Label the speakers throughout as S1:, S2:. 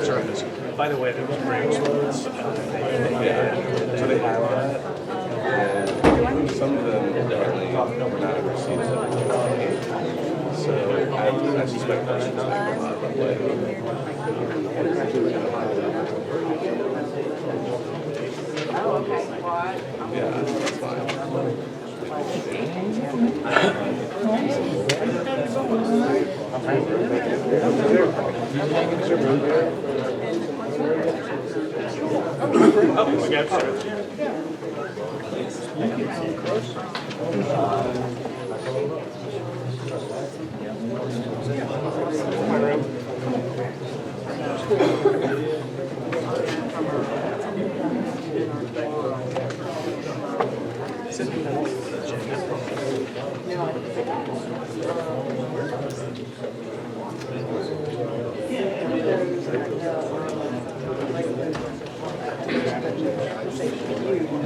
S1: surface. By the way, there was brakes roads. So they have that.
S2: And some of them apparently were not ever seen as so I suspect that's just a lot of runway.
S3: Oh, okay. What?
S2: Yeah, that's fine.
S1: Oh, we got it.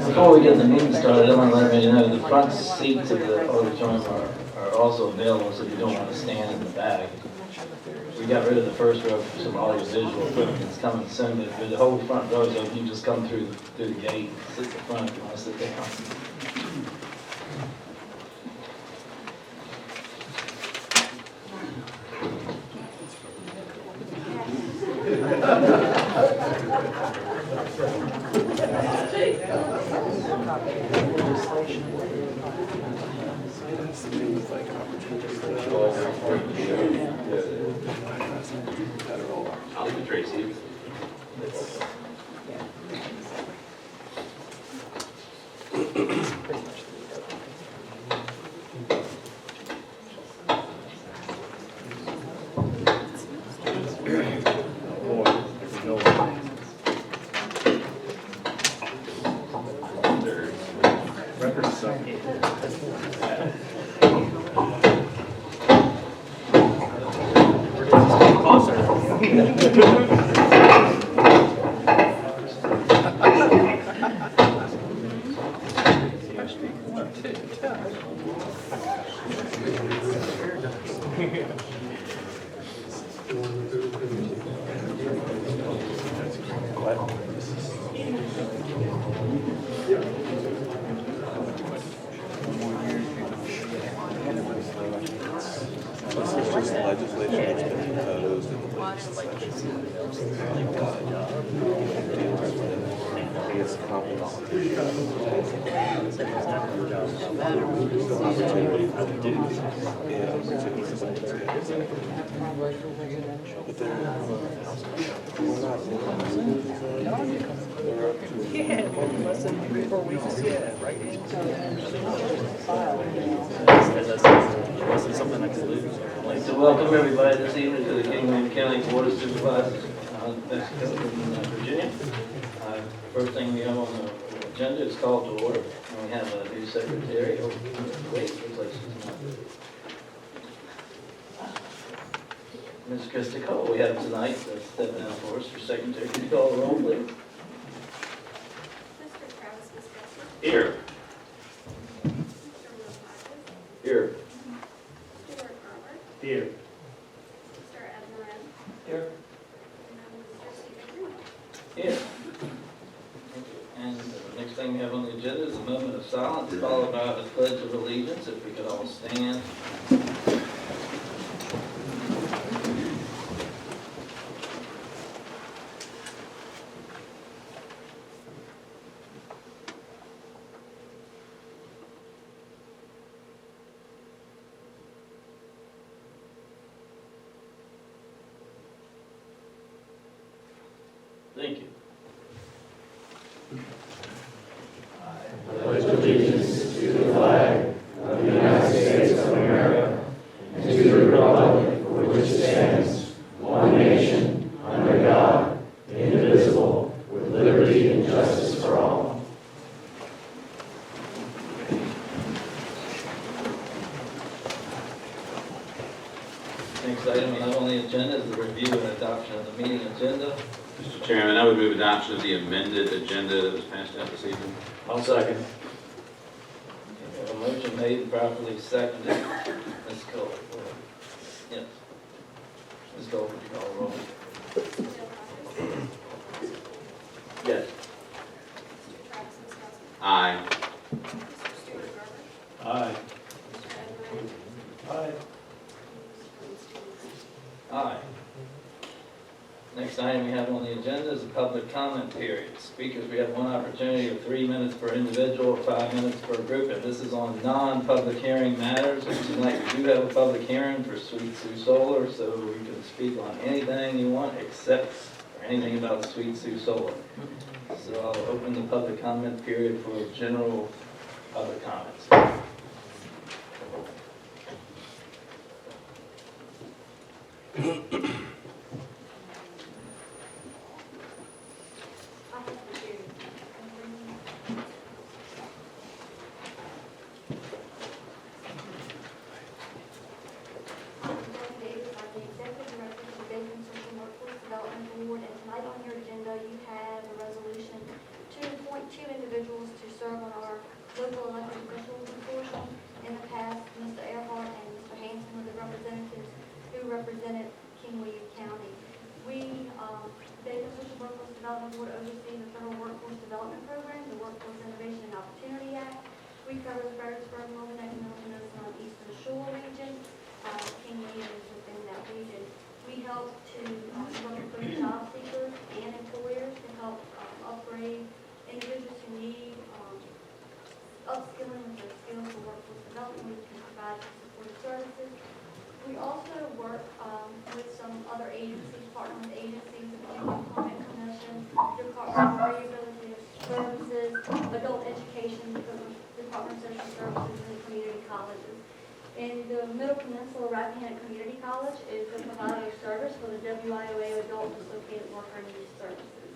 S4: Before we get the meeting started, I want to let everybody know the front seats of the auditorium are also available, so if you don't want to stand in the back. We got rid of the first row for some audio-visual equipment that's coming soon, but the whole front row is open. You just come through the gate, sit at the front if you want to sit down.
S2: I'll leave it Tracy. This is just legislation that's been proposed in the legislature. It's complicated. Opportunity to do. Yeah, opportunity to do. But then, we're not
S1: Less than 4 weeks. Yeah, right. Less than something I could lose.
S4: So welcome everybody this evening to the Kingman County Board of Supervisors, Mexico in Virginia. First thing we have on the agenda is call to order. And we have a new secretary. Oh, wait, looks like she's not. Ms. Krista Cole, we have tonight stepping out for us for secretary. Could you call the roll, please?
S5: Mr. Travis Viscosi.
S4: Here.
S5: Mr. Will Hodges.
S4: Here.
S5: Stuart Robert.
S1: Here.
S5: Mr. Ed Moran.
S4: Here.
S5: And Mr. Stephen Green.
S4: Here. And the next thing we have on the agenda is a moment of silence, followed by the Pledge of Allegiance. If we could all stand. Thank you.
S6: Pledge allegiance to the flag of the United States of America and to the republic for which it stands, one nation, under God, indivisible, with liberty and justice for all.
S4: Next item we have on the agenda is the review and adoption of the meeting agenda.
S7: Mr. Chairman, I would move adoption of the amended agenda that was passed out this evening.
S1: I'll second.
S4: We have a motion made and properly seconded. Ms. Cole. Yes. Ms. Cole, would you call the roll?
S5: Mr. Will Hodges.
S4: Next item we have on the agenda is the public comment period. Speakers, we have one opportunity of 3 minutes per individual, or 5 minutes per group, and this is on non-public hearing matters. And tonight we do have a public hearing for Sweet Sioux Solar, so you can speak on anything you want except for anything about Sweet Sioux Solar. So I'll open the public comment period for general public comments.
S5: Davis, I'm the Executive Director of the Bacon Social Workforce Development Board, and tonight on your agenda, you have a resolution to appoint 2 individuals to serve on our local elected officials consortium. In the past, Mr. Earhart and Mr. Hanson were the representatives who represented King William County. We, Bacon Social Workforce Development Board, oversee the Federal Workforce Development Program, the Workforce Innovation and Opportunity Act. We cover the Fredericksburg, Wilmington, and Eastern Shore region. King William is within that region. We help to work with job seekers and employers to help upgrade individuals who need upskilling with their skills for workforce development. We can provide supportive services. We also work with some other agencies, partner with agencies, including the Employment Commission, Department of Rehabilitative Services, Adult Education, Department of Social Services, and community colleges. In the Middle Peninsula Rappahannock Community College is the provider of service for the WIOA Adult Dislocated Worker Needs Services.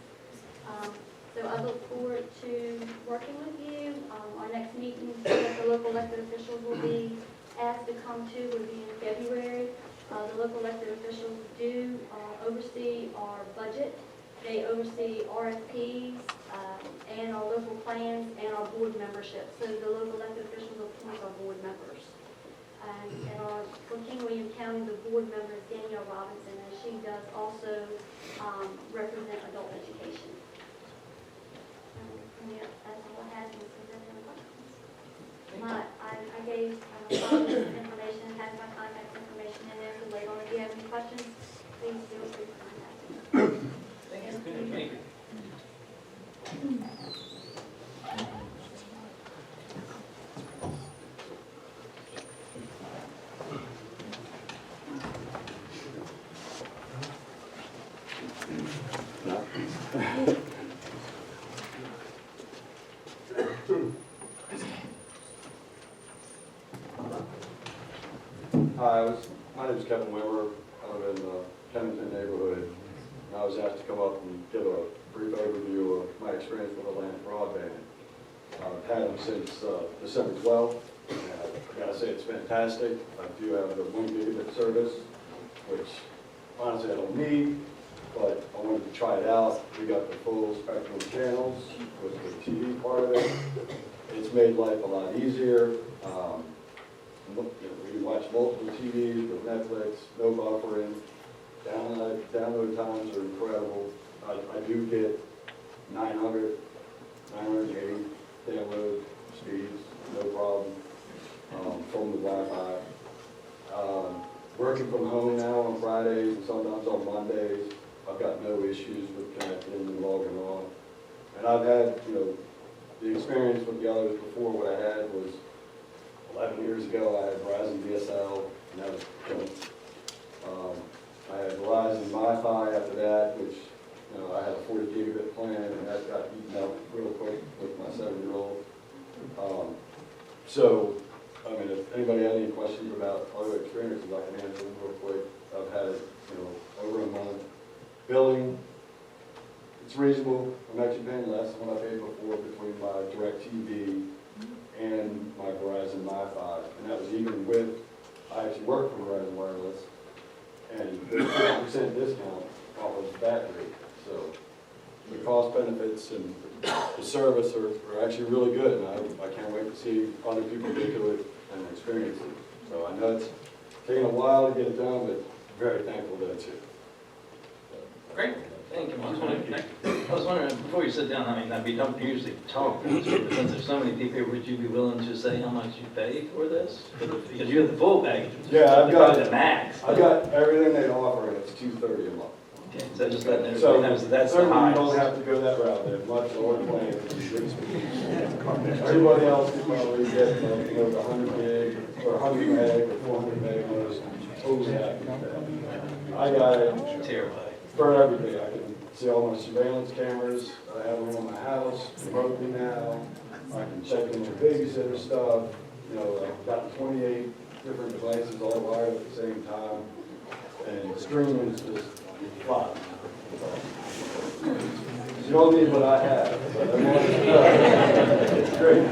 S5: So I look forward to working with you. Our next meeting that the local elected officials will be asked to come to will be in February. The local elected officials do oversee our budget. They oversee RFPs and our local plans and our board membership. So the local elected officials appoint our board members. And for King William County, the board member is Danielle Robinson, and she does also represent adult education. And that's all I have. I gave all this information, has my contact information in there, so later on if you have any questions, please feel free to contact me.
S4: Thank you.
S8: Hi, my name is Kevin Wimmer. I live in the Kennington neighborhood. And I was asked to come up and give a brief overview of my experience with Atlantic Broadband. I've had them since December 12th. And I gotta say it's fantastic. I do have the 1 gigabit service, which honestly I don't need, but I wanted to try it out. We got the full spectrum of channels with the TV part of it. It's made life a lot easier. We watch multiple TVs with Netflix, no buffering. Download times are incredible. I do get 980 download speeds, no problem, from the Wi-Fi. Working from home now on Fridays and sometimes on Mondays, I've got no issues with connecting and logging on. And I've had, the experience with the others before. What I had was 11 years ago, I had Verizon DSL, and that was killing. I had Verizon Wi-Fi after that, which, I had a 40 gigabit plan, and that got eaten up real quick with my 7-year-old. So, if anybody had any questions about other experiences, I can answer them real quick. I've had it, over a month. Billing, it's reasonable. I'm actually paying less than what I paid before between my DirecTV and my Verizon Wi-Fi, and that was even with, I actually work for Verizon Wireless, and there's a 50% discount off of that rate. So the cost benefits and the service are actually really good, and I can't wait to see other people get to it and experience it. So I know it's taken a while to get it done, but very thankful that it's here.
S4: Great, thank you. I was wondering, before you sit down, we don't usually talk, but since there's so many people here, would you be willing to say how much you pay for this? Because you have the full package.
S8: Yeah, I've got
S4: the max.
S8: I've got everything they offer, and it's $230 a month.
S4: Okay, so just letting everybody
S8: So,
S4: know, so that's the
S8: certainly you don't
S4: highest.
S8: have to go that route, they're much lower plans. Everybody else can probably get, the 100 gig, or 100 meg, or 400 meg, most totally happy with that. I got it
S4: Terabyte.
S8: for everything, I can see all my surveillance cameras, I have them in my house remotely now, I can check in with babysitter stuff, I've got 28 different devices all wired at the same time, and streaming is just fun. You don't need what I have, but I want to it's great.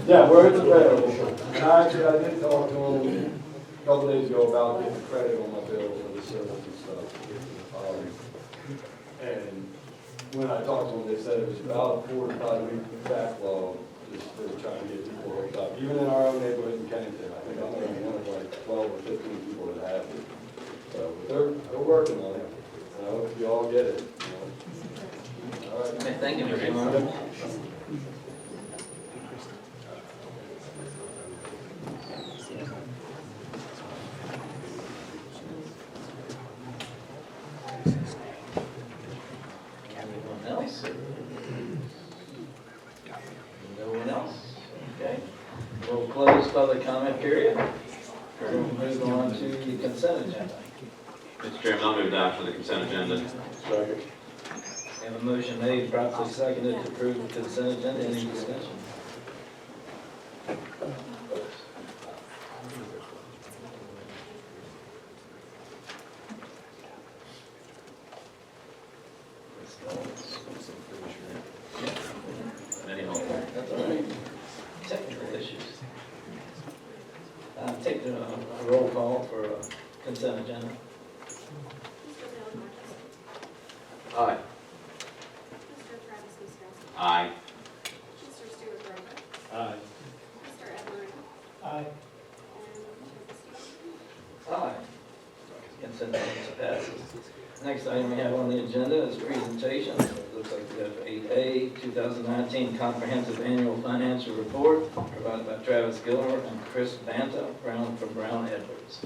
S8: Yeah, where it's available. And I did talk to them a couple days ago about getting credit on my bill for the service and stuff. And when I talked to them, they said it was about a 4 to 5 week backlog. Just they were trying to get people hooked up. Even in our own neighborhood in Kennington, I think I'm only one of like 12 or 15 people that have it. So they're working on it. I hope you all get it. All right.
S4: Okay, thank you, Mr. Chairman. Anyone else? No one else? Okay. We'll close public comment period. We'll move on to the consent agenda.
S7: Mr. Chairman, I'll move adoption of the consent agenda.
S8: Second.
S4: We have a motion made, properly seconded to approve the consent agenda. Any discussion?
S7: Any help?
S4: That's all right. Technical issues. Take the roll call for consent agenda.
S7: Aye.
S9: Mr. Travis Wisconsin.
S7: Aye.
S9: Mr. Stuart Brogan.
S1: Aye.
S9: Mr. Ed Marine.
S1: Aye.
S9: And Mr. Steve.
S4: Aye. Consent agenda passes. Next item we have on the agenda is presentation. It looks like we have 8A, 2019 Comprehensive Annual Financial Report, provided by Travis Gilmer and Chris Banta, from Brown Edwards.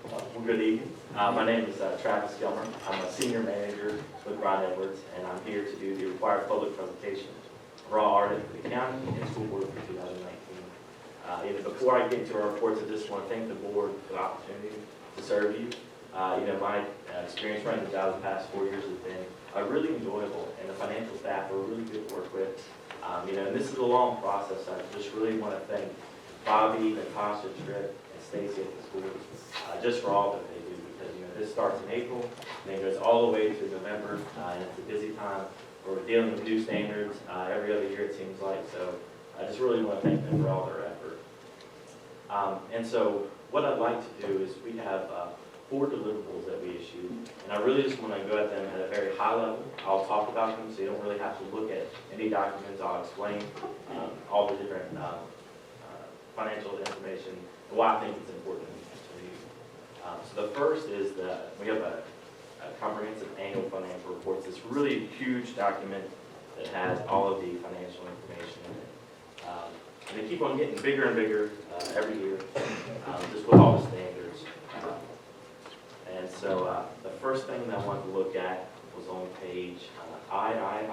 S10: Well, good evening. My name is Travis Gilmer. I'm a senior manager with Brown Edwards, and I'm here to do the required public presentation for all audit for the county and school board for 2019. Before I get into our reports, I just want to thank the board for the opportunity to serve you. My experience running the job the past 4 years has been really enjoyable, and the financial staff are really good to work with. And this is a long process. I just really want to thank Bobby, Natasha, Tripp, and Stacy at the school just for all that they do, because this starts in April and then goes all the way to November, and it's a busy time where we're dealing with new standards every other year, it seems like. So I just really want to thank them for all their effort. And so what I'd like to do is we have 4 deliverables that we issued, and I really just want to go at them at a very high level. I'll talk about them so you don't really have to look at any documents. I'll explain all the different financial information and why I think it's important to you. So the first is that we have a comprehensive annual financial report. It's really huge document that has all of the financial information in it. And they keep on getting bigger and bigger every year, just with all the standards. And so the first thing that I wanted to look at was on page III,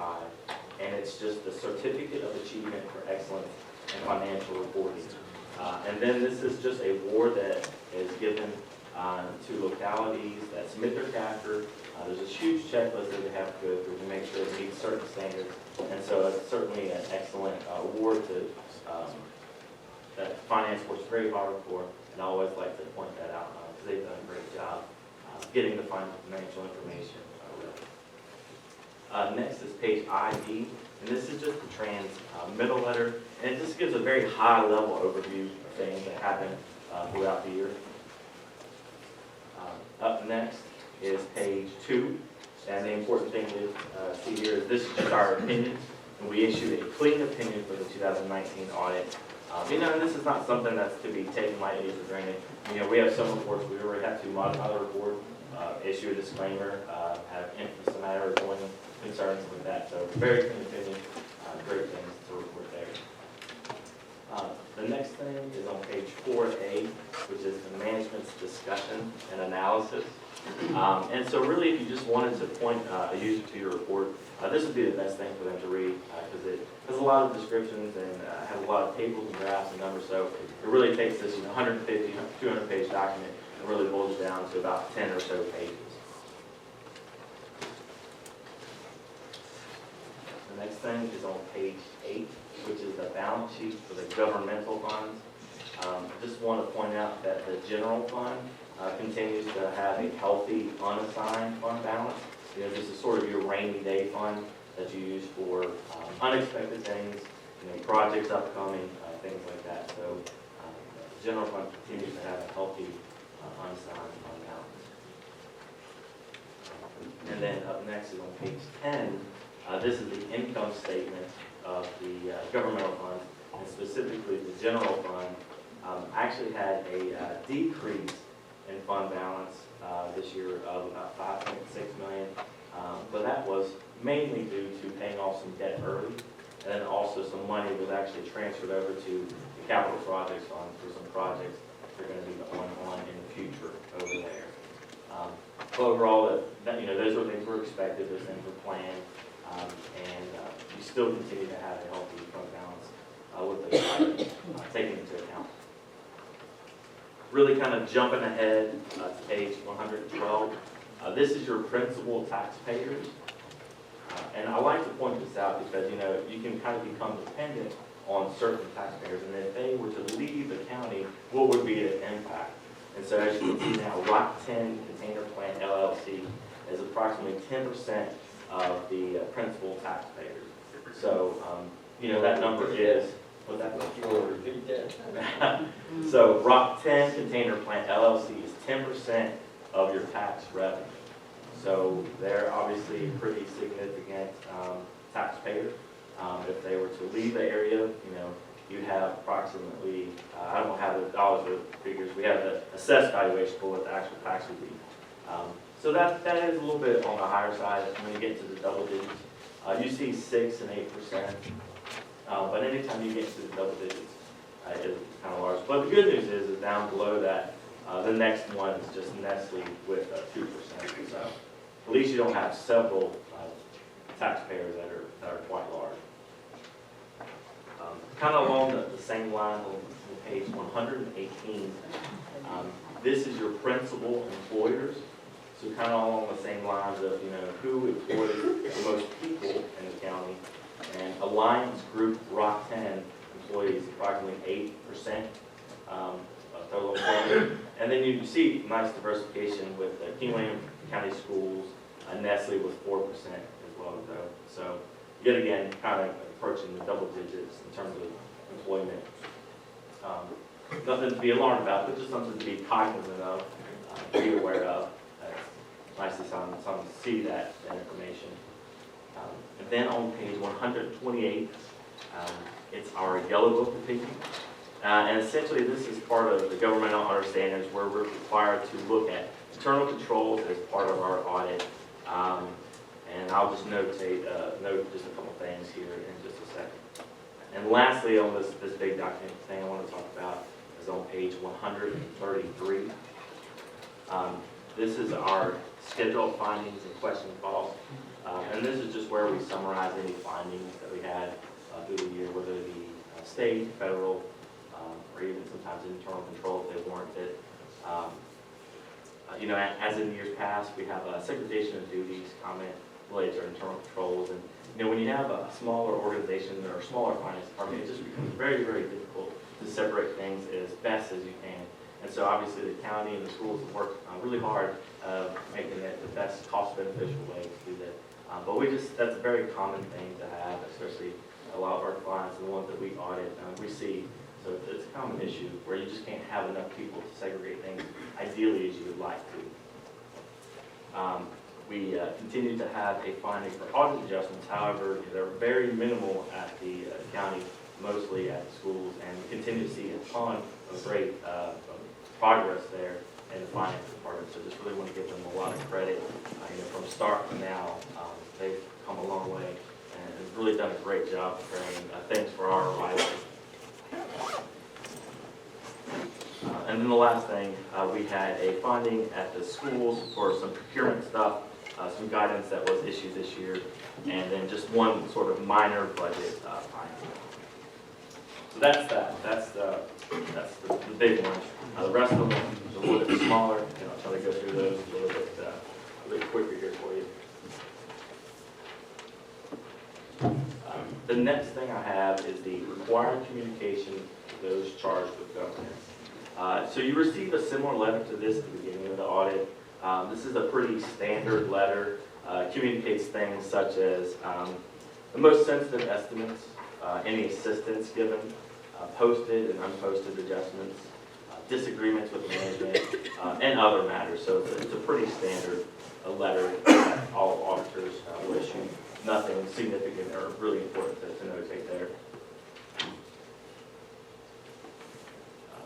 S10: and it's just the Certificate of Achievement for Excellence in Financial Reporting. And then this is just a award that is given to localities that submit their CAFR. There's a huge checklist that they have to go through to make sure it meets certain standards. And so it's certainly an excellent award that finance works very hard for, and I always like to point that out because they've done a great job getting the financial information ready. Next is page ID, and this is just the transmittal letter, and it just gives a very high-level overview of things that happen throughout the year. Up next is page 2, and the important thing to see here is this is just our opinion, and we issued a clean opinion for the 2019 audit. And this is not something that's to be taken lightly for granted. We have some reports we already have to modify the report, issue a disclaimer, have some matter of going concerns with that. So very clean opinion, great things to report there. The next thing is on page 4A, which is the management's discussion and analysis. And so really, if you just wanted to point a user to your report, this would be the best thing for them to read because it has a lot of descriptions and has a lot of tables and graphs and numbers. So it really takes this 150, 200-page document and really boils it down to about 10 or so pages. The next thing is on page 8, which is the balance sheet for the governmental funds. I just want to point out that the general fund continues to have a healthy unassigned fund balance. You know, this is sort of your rainy day fund that you use for unexpected things, you know, projects upcoming, things like that. So the general fund continues to have a healthy unassigned fund balance. And then up next is on page 10. This is the income statement of the governmental funds, and specifically the general fund. Actually had a decrease in fund balance this year of about $5.6 million, but that was mainly due to paying off some debt early, and then also some money was actually transferred over to the capital projects fund for some projects that are going to be going on in the future over there. But overall, you know, those were things were expected, those things were planned, and you still continue to have a healthy fund balance with those items taken into account. Really kind of jumping ahead to page 112. This is your principal taxpayers. And I like to point this out because, you know, you can kind of become dependent on certain taxpayers. And if they were to leave the county, what would be the impact? And so as you can see now, Rock 10 Container Plant LLC is approximately 10% of the principal taxpayers. So, you know, that number is, what's that? So Rock 10 Container Plant LLC is 10% of your tax revenue. So they're obviously a pretty significant taxpayer. If they were to leave the area, you know, you have approximately, I don't have the dollars or figures, we have the assessed valuation for what the actual tax would be. So that is a little bit on the higher side when you get to the double digits. You see 6 and 8%, but anytime you get to the double digits, it's kind of large. But the good news is down below that, the next one is just Nestle with 2%. So at least you don't have several taxpayers that are quite large. Kind of along the same line on page 118, this is your principal employers. So kind of along the same lines of, you know, who employs the most people in the county. And Alliance Group Rock 10 employs approximately 8% of total employment. And then you see nice diversification with King William County Schools, Nestle with 4% as well. So yet again, kind of approaching the double digits in terms of employment. Nothing to be alarmed about, but just something to be cognizant of, be aware of. It's nice to some see that information. And then on page 128, it's our yellow book opinion. And essentially this is part of the governmental understandings where we're required to look at internal controls as part of our audit. And I'll just note just a couple things here in just a second. And lastly, on this big document thing I want to talk about is on page 133. This is our scheduled findings and question calls. And this is just where we summarize any findings that we had through the year, whether it be state, federal, or even sometimes internal control if they warranted. You know, as in years past, we have a segregation of duties comment related to our internal controls. And, you know, when you have a smaller organization or a smaller finance department, it just becomes very, very difficult to separate things as best as you can. And so obviously the county and the schools have worked really hard making it the best cost beneficial way to do that. But that's a very common thing to have, especially a lot of our clients and the ones that we audit, we see. So it's a common issue where you just can't have enough people to segregate things ideally as you would like to. We continue to have a finding for audit adjustments. However, they're very minimal at the county, mostly at the schools, and we continue to see a ton of great progress there in the finance department. So just really want to give them a lot of credit. You know, from start to now, they've come a long way, has really done a great job preparing things for our arrival. And then the last thing, we had a funding at the schools for some procurement stuff, some guidance that was issued this year, and then just one sort of minor budget finding. So that's that. That's the big one. The rest of them is a little bit smaller, and I'll try to go through those a little bit quicker here for you. The next thing I have is the required communication to those charged with governance. So you received a similar letter to this at the beginning of the audit. This is a pretty standard letter. Communicates things such as the most sensitive estimates, any assistance given, posted and unposted adjustments, disagreements with management, and other matters. So it's a pretty standard letter that all auditors will issue. Nothing significant or really important to notate there.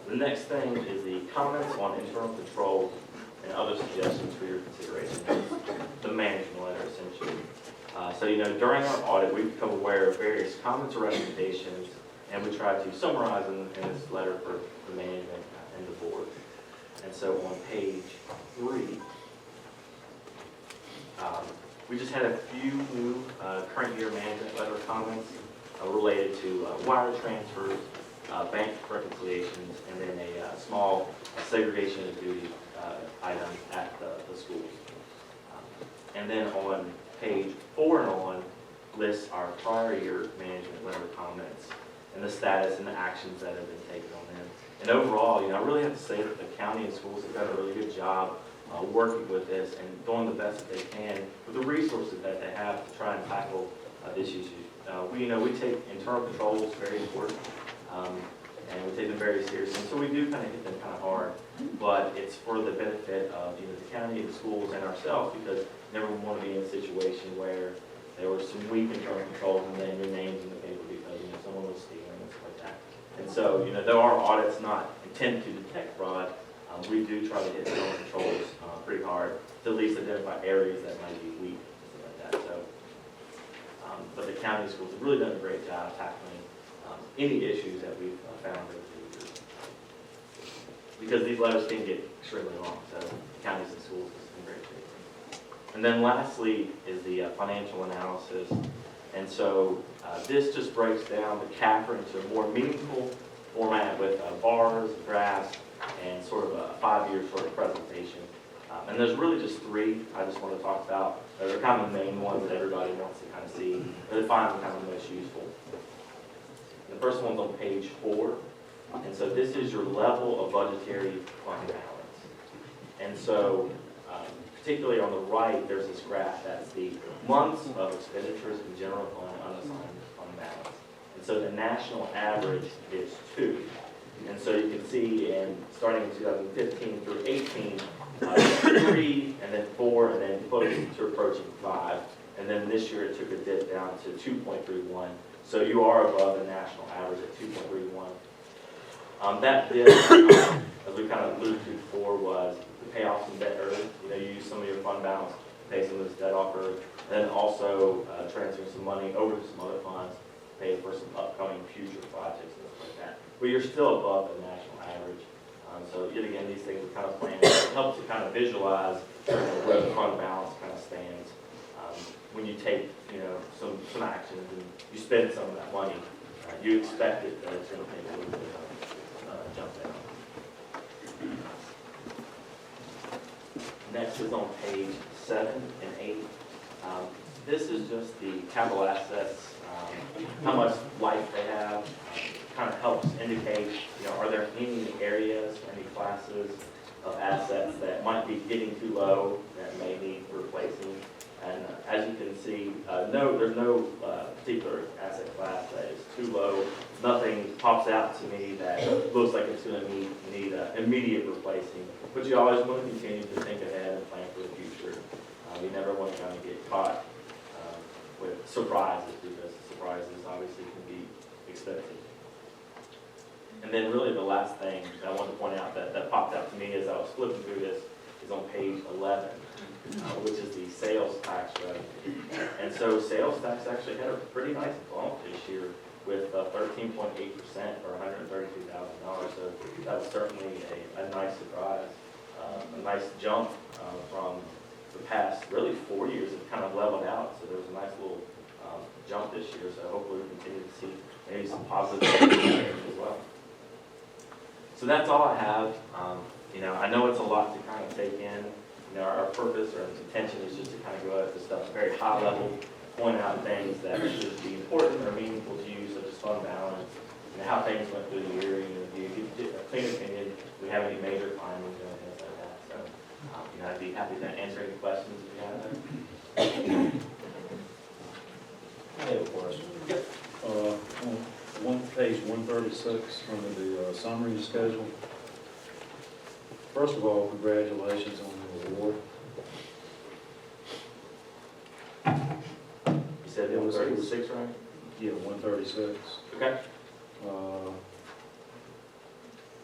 S10: The next thing is the comments on internal control and other suggestions for your consideration. The management letter, essentially. So, during our audit, we've become aware of various comments or recommendations, and we try to summarize them in this letter for the management and the board. And so on page 3, we just had a few new current year management letter comments related to wire transfers, bank reconciliations, and then a small segregation of duty item at the schools. And then on page 4 and on lists our prior year management letter comments and the status and the actions that have been taken on them. And overall, I really have to say that the county and schools have done a really good job working with this and doing the best that they can with the resources that they have to try and tackle this issue. We take internal controls very important, and we take them very seriously. And so we do kind of hit them kind of hard, but it's for the benefit of the county, the schools, and ourselves, because we never want to be in a situation where there were some weak internal controls and then your name's in the paper because someone was stealing and stuff like that. And so though our audit's not intended to detect fraud, we do try to hit internal controls pretty hard to at least identify areas that might be weak and stuff like that. So, but the county schools have really done a great job tackling any issues that we've found over the years. Because these letters can get extremely long, so counties and schools is in great shape. And then lastly is the financial analysis. And so this just breaks down the CAFR into a more meaningful format with bars, graphs, and sort of a 5-year sort of presentation. And there's really just 3 I just want to talk about. They're kind of the main ones that everybody wants to kind of see, but they find them kind of the most useful. The first one's on page 4. And so this is your level of budgetary fund balance. And so particularly on the right, there's this graph that's the months of expenditures in general fund unassigned fund balance. And so the national average is 2. And so you can see starting in 2015 through 18, 3, and then 4, and then close to approaching 5. And then this year it took a dip down to 2.31. So you are above the national average at 2.31. That dip, as we kind of alluded to before, was to pay off some debt early. You use some of your fund balance to pay some of this debt off early. And then also transfer some money over to some other funds to pay for some upcoming future projects and stuff like that. But you're still above the national average. So yet again, these things are kind of planned. It helps to kind of visualize where the fund balance kind of stands. When you take, some actions and you spend some of that money, you expect it that it's going to take a little bit of jump down. Next is on page 7 and 8. This is just the capital assets, how much life they have. Kind of helps indicate, are there any areas, any classes of assets that might be getting too low that may need replacing. And as you can see, there's no particular asset class that is too low. Nothing pops out to me that looks like it's going to need immediate replacing. But you always want to continue to think ahead and plan for the future. You never want to kind of get caught with surprises, because surprises obviously can be expensive. And then really the last thing that I wanted to point out that popped out to me as I was flipping through this is on page 11, which is the sales tax revenue. And so sales tax actually had a pretty nice bump this year with 13.8% or $132,000. So that was certainly a nice surprise, a nice jump from the past, really 4 years. It kind of leveled out, so there was a nice little jump this year. So hopefully we'll continue to see maybe some positive changes as well. So that's all I have. You know, I know it's a lot to kind of take in. You know, our purpose or intention is just to kind of go at this stuff very high level, point out things that should be important or meaningful to you, such as fund balance, and how things went through the year. You know, if you get a clean opinion, if we have any major findings or things like that. So, you know, I'd be happy to answer any questions if you have them.
S11: I have a question.
S10: Yep.
S11: On page 136 under the summary schedule. First of all, congratulations on the award.
S10: You said it was 36, right?
S11: Yeah, 136.
S10: Okay.
S11: I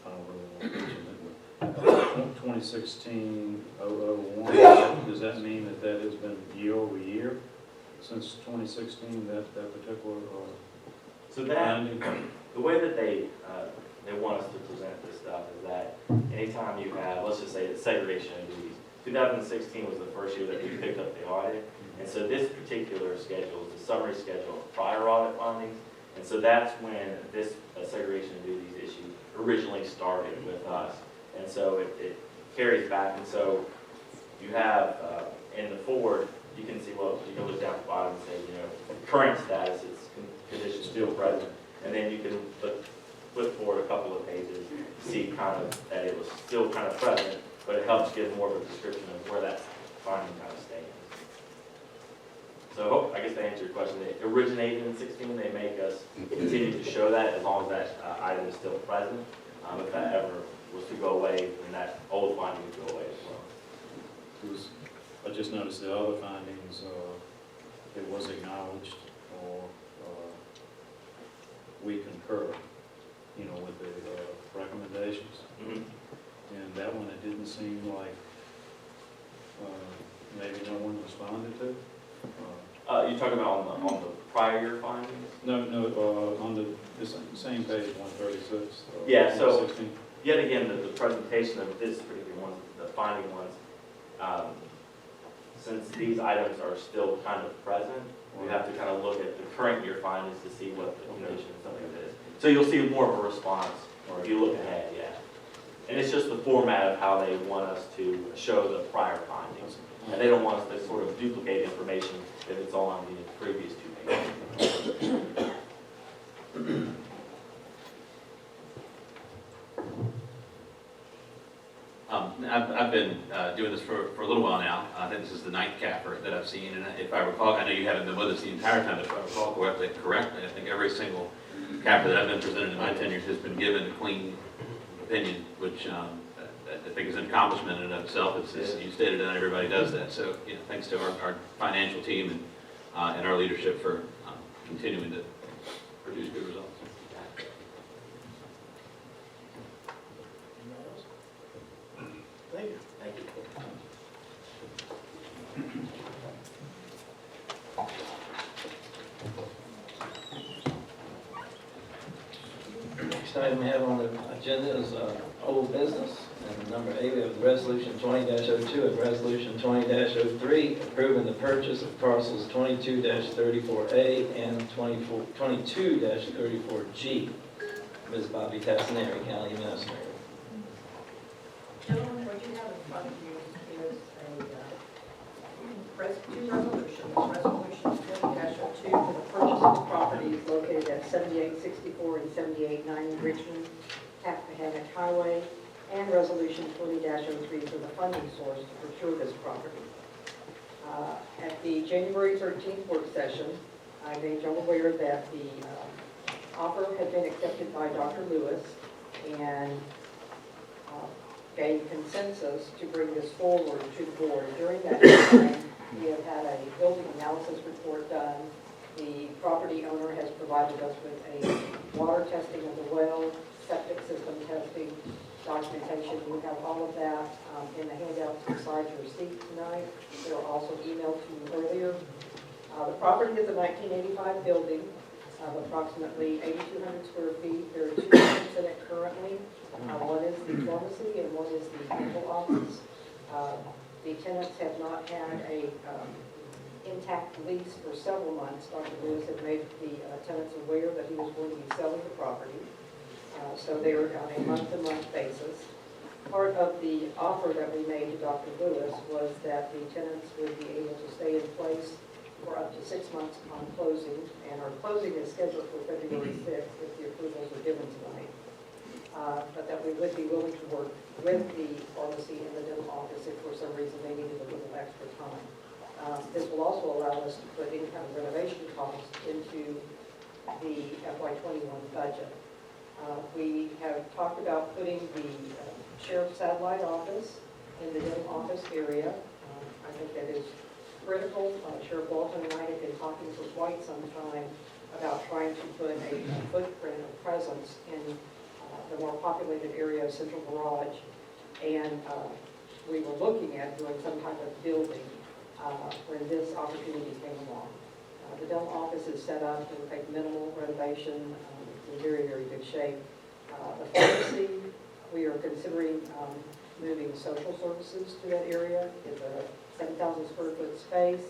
S11: don't really want to mention it, but 2016-001, does that mean that that has been year over year since 2016, that particular
S10: So that,
S11: finding?
S10: the way that they want us to present this stuff is that anytime you have, let's just say it's segregation of duties. 2016 was the first year that we picked up the audit. And so this particular schedule is the summary schedule of prior audit findings. And so that's when this segregation of duties issue originally started with us. And so it carries back. And so you have in the forward, you can see, well, you can look down at the bottom and say, you know, current status is condition still present. And then you can flip forward a couple of pages to see kind of that it was still kind of present, but it helps give more of a description of where that finding kind of stands. So I guess to answer your question, it originated in 16. They make us continue to show that as long as that item is still present. If that ever was to go away, then that old finding would go away as well.
S11: I just noticed the other findings, it was acknowledged, or we concur, you know, with the recommendations.
S10: Mm-hmm.
S11: And that one, it didn't seem like maybe no one responded to.
S10: You're talking about on the prior year findings?
S11: No, on the same page, 136.
S10: Yeah, so
S11: 116.
S10: yet again, the presentation of this particular one, the finding ones, since these items are still kind of present, we have to kind of look at the current year findings to see what the condition and something like that is. So you'll see more of a response if you look ahead, yeah. And it's just the format of how they want us to show the prior findings. And they don't want us to sort of duplicate information if it's on the previous 2 pages.
S7: I've been doing this for a little while now. I think this is the 9th CAFR that I've seen, and if I recall, I know you haven't been with us the entire time, but if I recall correctly, I think every single CAFR that I've been presented in my tenure has been given a clean opinion, which I think is an accomplishment in and of itself. It's just, you stated that everybody does that. So, you know, thanks to our financial team and our leadership for continuing to produce good results.
S10: Thank you. Thank you.
S4: Next item we have on the agenda is old business. And number 8, we have Resolution 20-02 and Resolution 20-03, approving the purchase of parcels 22-34A and 22-34G. Ms. Bobby Tassinari, County Administrator.
S3: Gentlemen, what you have in front of you is two resolutions. Resolution 20-02 for the purchase of properties located at 7864 and 7890 Richmond, Appahannock Highway, and Resolution 20-03 for the funding source to procure this property. At the January 13th work session, I made you aware that the offer had been accepted by Dr. Lewis and gave consensus to bring this forward to the board. During that time, we have had a building analysis report done. The property owner has provided us with a water testing of the well, septic system testing documentation. You have all of that in the handouts beside your seat tonight. They were also emailed to you earlier. The property is a 1985 building of approximately 8,200 square feet. There are 2 units in it currently. One is the pharmacy and one is the dental office. The tenants have not had a intact lease for several months. Dr. Lewis had made the tenants aware that he was going to be selling the property. So they are on a month-to-month basis. Part of the offer that we made to Dr. Lewis was that the tenants would be able to stay in place for up to 6 months upon closing, and our closing is scheduled for February 6th if the approvals are given tonight. But that we would be willing to work with the pharmacy and the dental office if for some reason they needed a little extra time. This will also allow us to put any kind of renovation costs into the FY21 budget. We have talked about putting the sheriff's satellite office in the dental office area. I think that is critical. Sheriff Walton and I have been talking for quite some time about trying to put a footprint of presence in the more populated area of Central Garage. And we were looking at doing some type of building when this opportunity came along. The dental office is set up to take minimal renovation. It's in very, very good shape. The pharmacy, we are considering moving social services to that area. It's a 7,000 square foot space.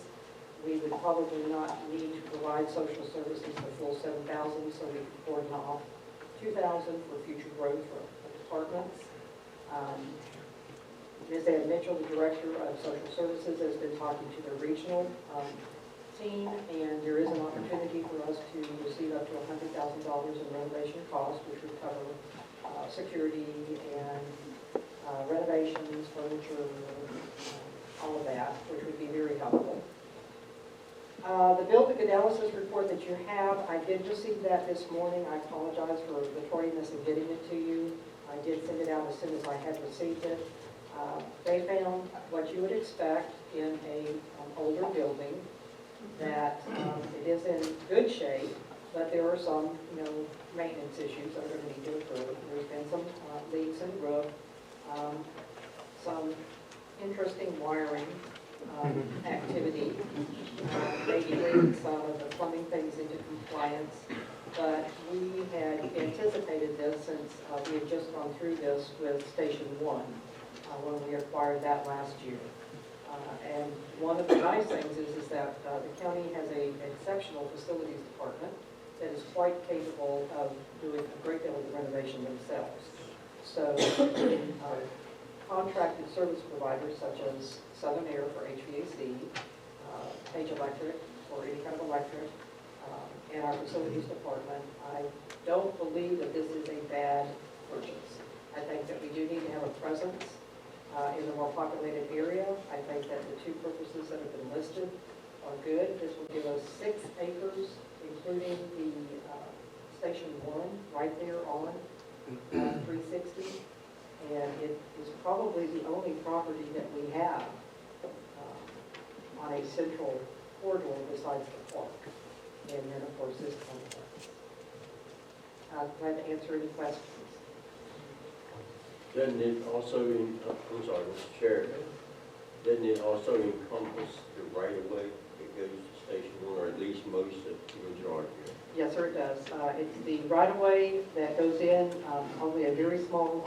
S3: We would probably not need to provide social services the full 7,000, so we could cordon off 2,000 for future growth for departments. Ms. Ann Mitchell, the Director of Social Services, has been talking to the regional team, and there is an opportunity for us to receive up to $100,000 in renovation costs, which would cover security and renovations, furniture, all of that, which would be very helpful. The building analysis report that you have, I did receive that this morning. I apologize for the tardiness in getting it to you. I did send it out as soon as I had received it. They found what you would expect in an older building, that it is in good shape, but there are some, maintenance issues that are going to need to occur. There's been some leaks in the roof, some interesting wiring activity, maybe bringing some of the plumbing things into compliance. But we had anticipated this since we had just gone through this with Station 1 when we acquired that last year. And one of the nice things is that the county has an exceptional facilities department that is quite capable of doing a great deal of the renovation themselves. So contracted service providers such as Southern Air for HVAC, Page Electric for any kind of electric, and our facilities department, I don't believe that this is a bad purchase. I think that we do need to have a presence in the more populated area. I think that the 2 purposes that have been listed are good. This will give us 6 acres, including the Station 1 right there on 360. And it is probably the only property that we have on a central corridor besides the park. And then, of course, this complex. I'm glad to answer any questions.
S6: Doesn't it also, I'm sorry, Mr. Chair, doesn't it also encompass the right-of-way that goes to Station 1, or at least most of the majority of it?
S3: Yes, sir, it does. It's the right-of-way that goes in, only a very small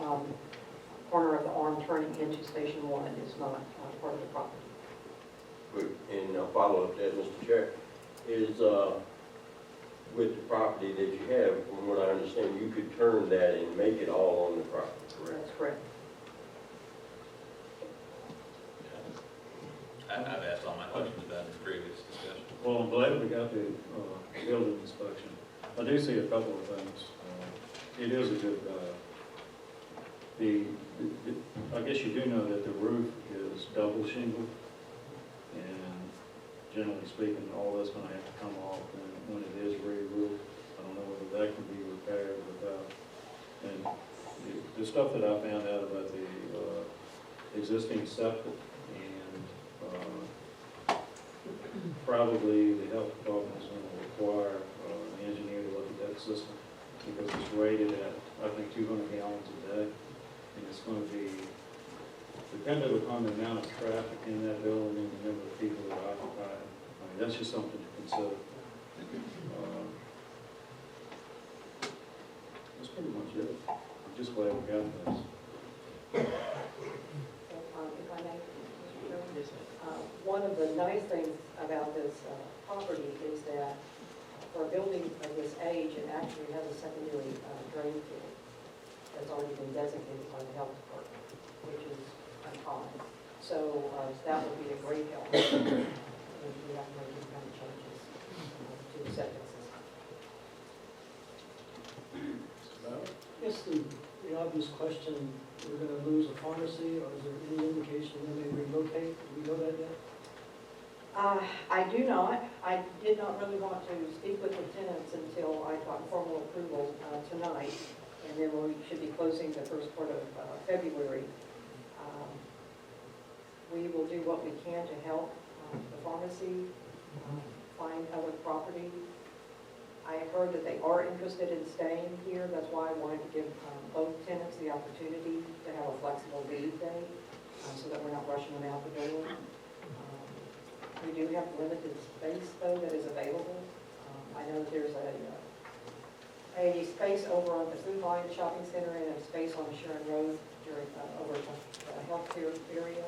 S3: corner of the arm turning into Station 1 is not part of the property.
S6: And a follow-up to that, Mr. Chair, is with the property that you have, from what I understand, you could turn that and make it all on the property, correct?
S3: That's correct.
S7: I've asked all my questions about the previous discussion.
S11: Well, I'm glad we got the building inspection. I do see a couple of things. It is a good, I guess you do know that the roof is double shingle, and generally speaking, all that's gonna have to come off when it is re-roofed. I don't know whether that can be repaired without, and the stuff that I found out about the existing septic, and probably the health department's gonna require an engineer to look at that system, because it's rated at, I think 200 gallons a day. And it's going to be dependent upon the amount of traffic in that building and the number of people that occupy it. I mean, that's just something to consider. That's pretty much it. I'm just glad we got this.
S3: If I may, Mr. Chairman, one of the nice things about this property is that for a building of this age, it actually has a secondary drain field that's already been designated by the health department, which is uncommon. So that would be a great help if we have to make any kind of changes to the septic system.
S12: Yes, the obvious question, we're going to lose a pharmacy, or is there any indication they may relocate? Do we know that yet?
S3: I do not. I did not really want to speak with the tenants until I got formal approval tonight, and then we should be closing the first part of February. We will do what we can to help the pharmacy find other property. I have heard that they are interested in staying here. That's why I wanted to give both tenants the opportunity to have a flexible leave day so that we're not rushing them out the door. We do have limited space, though, that is available. I know that there's a space over on the Food Line Shopping Center and a space on Sharon Road over the healthcare area.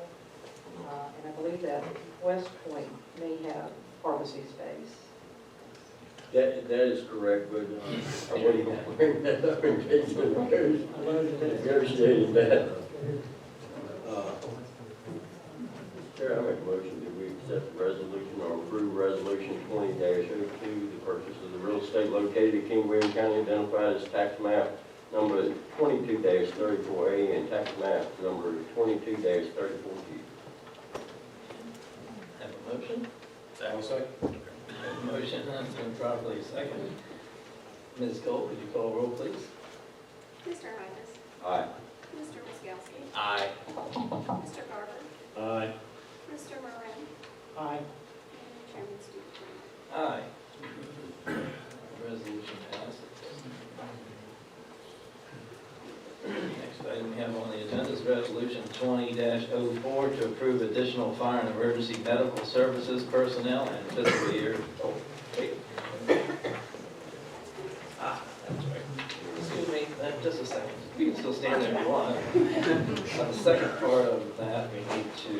S3: And I believe that West Point may have pharmacy space.
S6: That is correct, but I wasn't going to bring that up in case the negotiated that. Chair, I make a motion that we accept the resolution or approve resolution 20-02, the purchase of the real estate located in King William County identified as tax map number 22-34A and tax map number 22-34G.
S4: Have a motion?
S1: I'll second.
S4: Have a motion, and it's been properly seconded. Ms. Cole, could you call roll, please?
S9: Mr. Hodges.
S6: Aye.
S9: Mr. Miskowski.
S7: Aye.
S9: Mr. Garber.
S11: Aye.
S9: Mr. Moran.
S12: Aye.
S9: And Chairman Stewart.
S4: Aye. Resolution passes. Next item we have on the agenda is resolution 20-04 to approve additional fire and emergency medical services personnel and fiscal year. Oh, wait. That's right. Excuse me, just a second. You can still stand there if you want. On the second part of that, we need to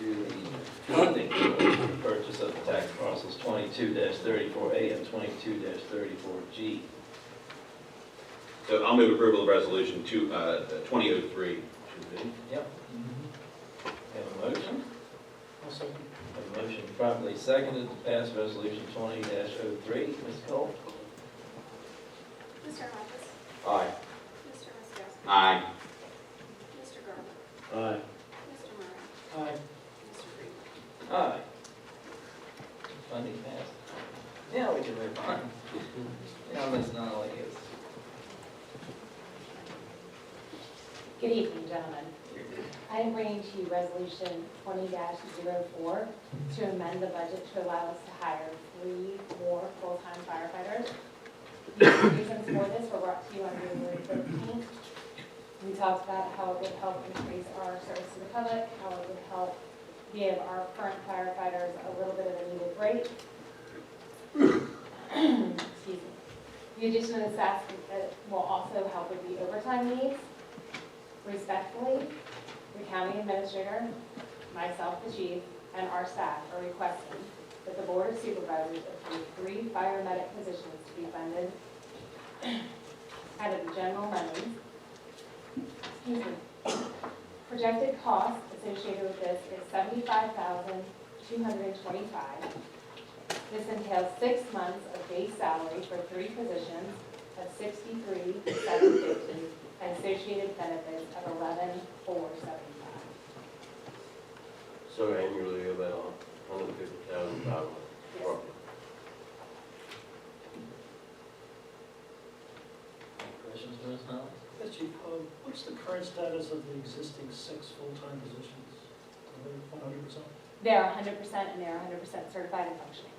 S4: do the funding for the purchase of the tax parcels 22-34A and 22-34G.
S7: So I'll move approval of resolution 2003.
S4: Yep. Have a motion?
S12: I'll second.
S4: Have a motion properly seconded to pass resolution 20-03. Ms. Cole?
S9: Mr. Hodges.
S6: Aye.
S9: Mr. Miskowski.
S7: Aye.
S9: Mr. Garber.
S11: Aye.
S9: Mr. Moran.
S12: Aye.
S9: Mr. Freeman.
S4: Aye. Funding passed. Yeah, we can move on. Yeah, Ms. Nolly is.
S13: Good evening, gentlemen. I am bringing to you resolution 20-04 to amend the budget to allow us to hire 3 more full-time firefighters. The reasons for this were brought to you on January 13th. We talked about how it would help increase our service to the public, how it would help give our current firefighters a little bit of a needed break. Excuse me. The addition of the staff will also help with the overtime needs. Respectfully, the county administrator, myself, the chief, and our staff are requesting that the Board of Supervisors approve 3 fire medic positions to be funded out of the general money. Excuse me. Projected cost associated with this is $75,225. This entails 6 months of base salary for 3 positions of $63,750 and associated benefits of $11,475.
S6: So annually about $150,000.
S13: Yes.
S4: Any questions for Ms. Nolly?
S12: Yes, Chief, what's the current status of the existing 6 full-time positions? Are they 100%?
S13: They're 100% and they're 100% certified and functioning.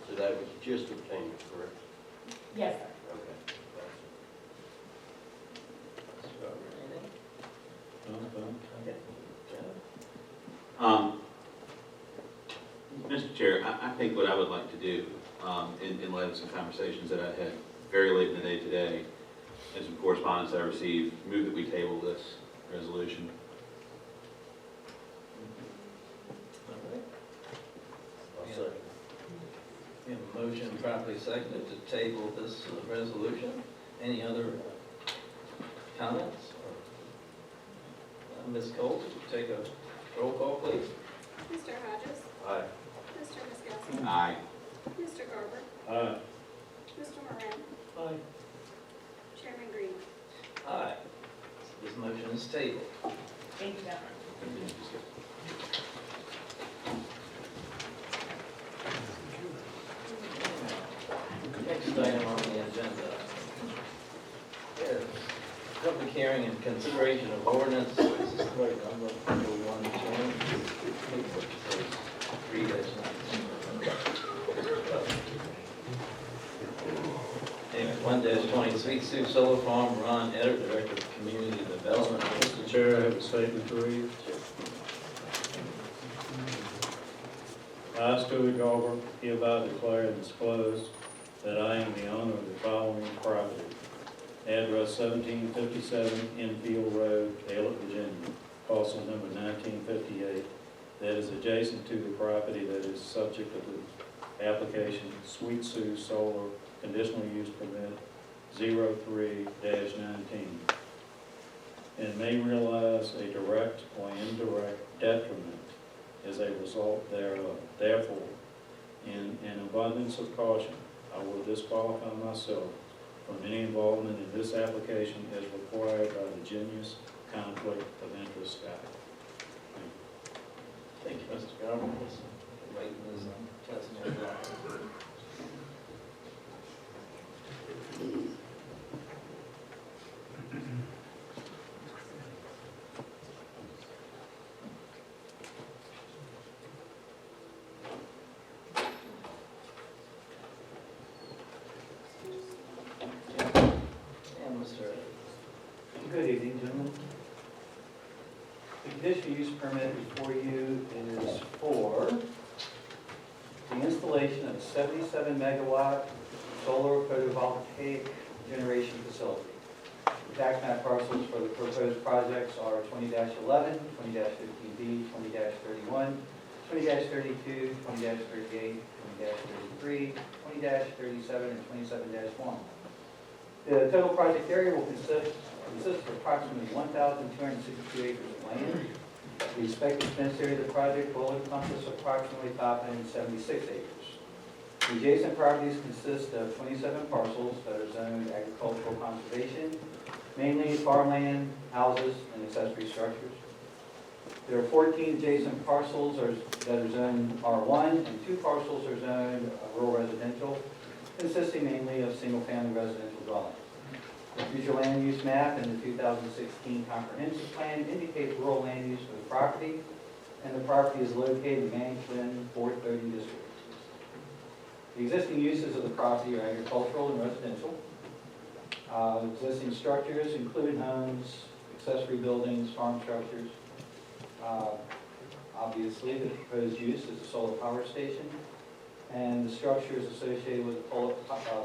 S6: So that has just obtained, correct?
S13: Yes, sir.
S6: Okay.
S7: Mr. Chair, I think what I would like to do, in light of some conversations that I had very late in the day today, and some correspondence I received, move that we table this resolution.
S4: All right.
S6: I'll second.
S4: We have a motion properly seconded to table this resolution. Any other comments? Ms. Cole, would you take a roll call, please?
S9: Mr. Hodges?
S6: Aye.
S9: Mr. Miskowski?
S7: Aye.
S9: Mr. Garber?
S11: Aye.
S9: Mr. Moran?
S12: Aye.
S9: Chairman Green?
S4: Aye. This motion is tabled.
S13: Thank you, gentlemen.
S4: Next item on the agenda is public hearing and consideration of ordinance. This is right number 110. 1-20, Sweet Sioux Solar Farm, Ron Eder, Director of Community Development.
S11: Mr. Chair, I have a statement to read. I, Stuart Garber, hereby declare and disclose that I am the owner of the following property. Address 1757 Enfield Road, Taylor, Virginia, parcel number 1958, that is adjacent to the property that is subject of the application Sweet Sioux Solar Conditional Use Permit 03-19, and may realize a direct or indirect detriment as a result thereof. Therefore, in an abundance of caution, I will disqualify myself from any involvement in this application as required by the Virginia's Conflict of Interest Act.
S4: Thank you, Mr. Garber. Wait, Ms. Testimony. And Mr.
S14: Good evening, gentlemen. The conditional use permit before you is for the installation of a 77 megawatt solar photovoltaic generation facility. The tax map parcels for the proposed projects are 20-11, 20-15B, 20-31, 20-32, 20-38, 20-33, 20-37, and 27-1. The total project area will consist of approximately 1,262 acres of land. The expected fenced area of the project will encompass approximately 576 acres. The adjacent properties consist of 27 parcels that are zoned agricultural conservation, mainly farmland, houses, and accessory structures. There are 14 adjacent parcels that are zoned R1, and 2 parcels are zoned rural residential, consisting mainly of single-family residential dwellings. The future land use map and the 2016 comprehensive plan indicate rural land use for the property, and the property is located in Yankton 430 district. The existing uses of the property are agricultural and residential. Existing structures include homes, accessory buildings, farm structures. Obviously, the proposed use is a solar power station, and the structures associated with the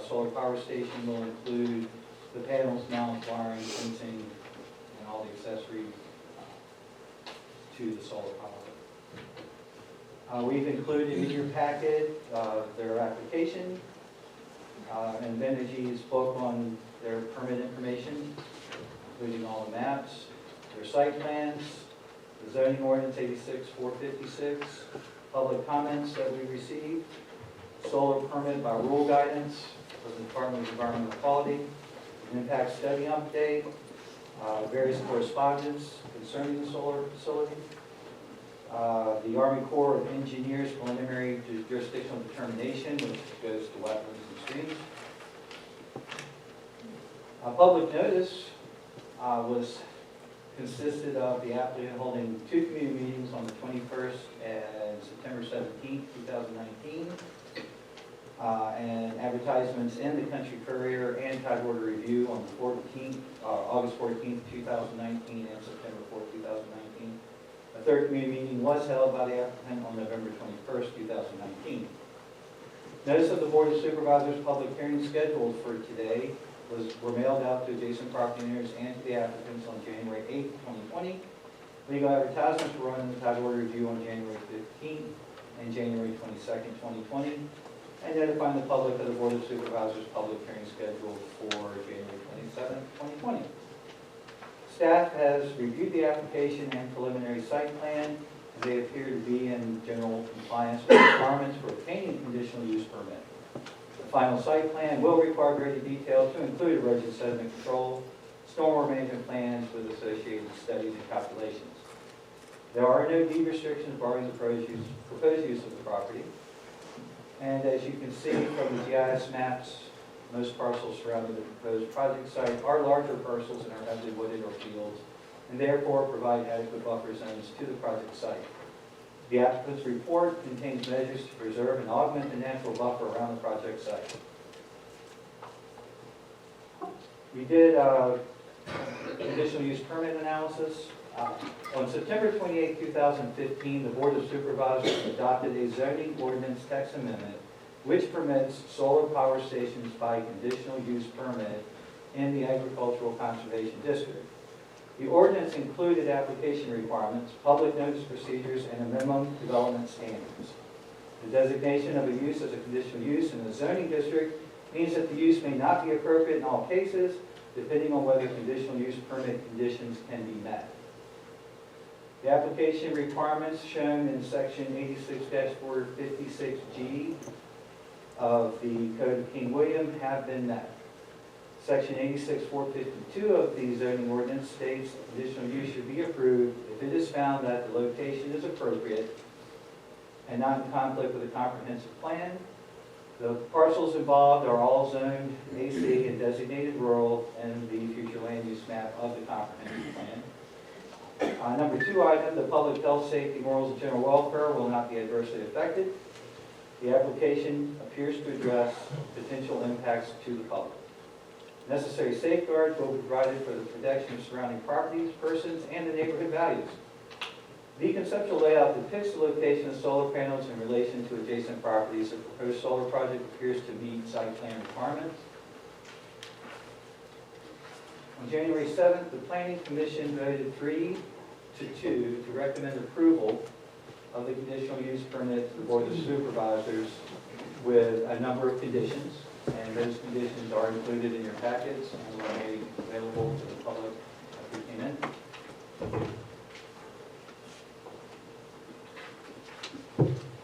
S14: solar power station will include the panels, mount, wiring, fencing, and all the accessory to the solar power. We've included in your packet their application and Venergy's book on their permit information, including all the maps, their site plans, the zoning ordinance 86-456, public comments that we received, solar permit by rule guidance for the Department of Environmental Quality, an impact study update, various correspondence concerning the solar facility, the Army Corps of Engineers preliminary jurisdictional determination, which goes to wetlands and streams. A public notice consisted of the applicant holding 2 community meetings on the 21st and September 17th, 2019. and advertisements in the Country Courier and Tidewater Review on the 14th, August 14th, 2019, and September 4th, 2019. A third community meeting was held by the applicant on November 21st, 2019. Notice of the Board of Supervisors public hearing scheduled for today were mailed out to adjacent property owners and to the applicants on January 8th, 2020. Legal advertisements were run in the Tidewater Review on January 15th and January 22nd, 2020, and notifying the public of the Board of Supervisors public hearing scheduled for January 27th, 2020. Staff has reviewed the application and preliminary site plan. They appear to be in general compliance with requirements for obtaining a conditional use permit. The final site plan will require greater detail to include erosion sediment control, stormwater management plans with associated studies and calculations. There are no deed restrictions barring the proposed use of the property. And as you can see from the GIS maps, most parcels surrounding the proposed project site are larger parcels and are heavily wooded or fields, and therefore provide adequate buffer zones to the project site. The applicant's report contains measures to preserve and augment the natural buffer around the project site. We did a conditional use permit analysis. On September 28, 2015, the Board of Supervisors adopted a zoning ordinance text amendment which permits solar power stations by conditional use permit in the agricultural conservation district. The ordinance included application requirements, public notice procedures, and a minimum development standards. The designation of a use as a conditional use in the zoning district means that the use may not be appropriate in all cases, depending on whether conditional use permit conditions can be met. The application requirements shown in section 86-456G of the Code of King William have been met. Section 86-452 of the zoning ordinance states that conditional use should be approved if it is found that the location is appropriate and not in conflict with a comprehensive plan. The parcels involved are all zoned AC and designated rural in the future land use map of the comprehensive plan. Number 2 item, the public health, safety, morals, and general welfare will not be adversely affected. The application appears to address potential impacts to the public. Necessary safeguards will be provided for the protection of surrounding properties, persons, and the neighborhood values. The conceptual layout depicts the location of solar panels in relation to adjacent properties. The proposed solar project appears to meet site plan requirements. On January 7th, the Planning Commission voted 3-2 to recommend approval of the conditional use permit to the Board of Supervisors with a number of conditions. And those conditions are included in your packets and were made available to the public as we came in.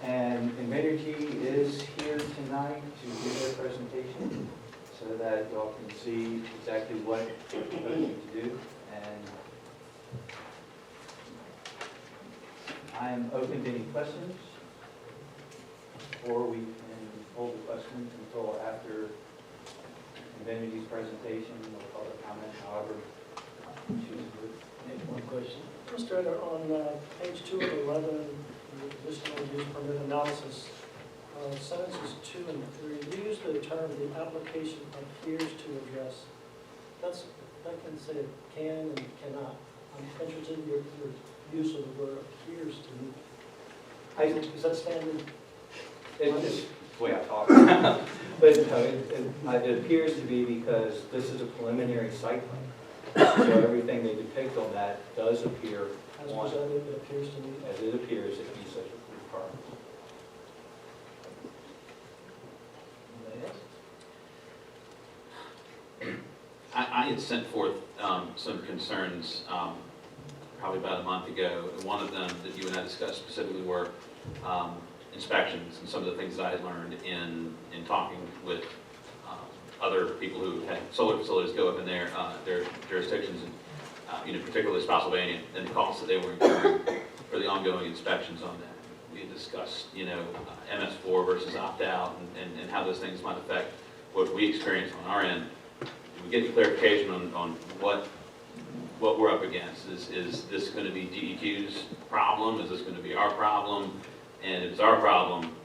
S14: And Invenergy is here tonight to give their presentation so that y'all can see exactly what they're proposing to do. And I'm open to any questions, or we can hold the questions until after Invenergy's presentation or public comment, however you choose to do it.
S12: One question. Mr. Eder, on page 2 of 11, the conditional use permit analysis, sentences 2 and 3, you use the term the application appears to address. That can say it can and cannot. I'm interested in your use of the word appears to me. Is that standard?
S14: It's the way I talk. But no, it appears to be because this is a preliminary site plan. So everything they depict on that does appear
S12: As
S14: on,
S12: presented, it appears to me.
S14: as it appears, it meets such requirements. Anybody else?
S7: I had sent forth some concerns probably about a month ago. One of them that you and I discussed specifically were inspections and some of the things that I had learned in talking with other people who had solar facilities go up in their jurisdictions, and particularly Spotsylvania, and the costs that they were incurring for the ongoing inspections on that. We had discussed, MS4 versus opt-out and how those things might affect what we experience on our end. We get the clarification on what we're up against. Is this going to be DEQ's problem? Is this going to be our problem? And if it's our problem,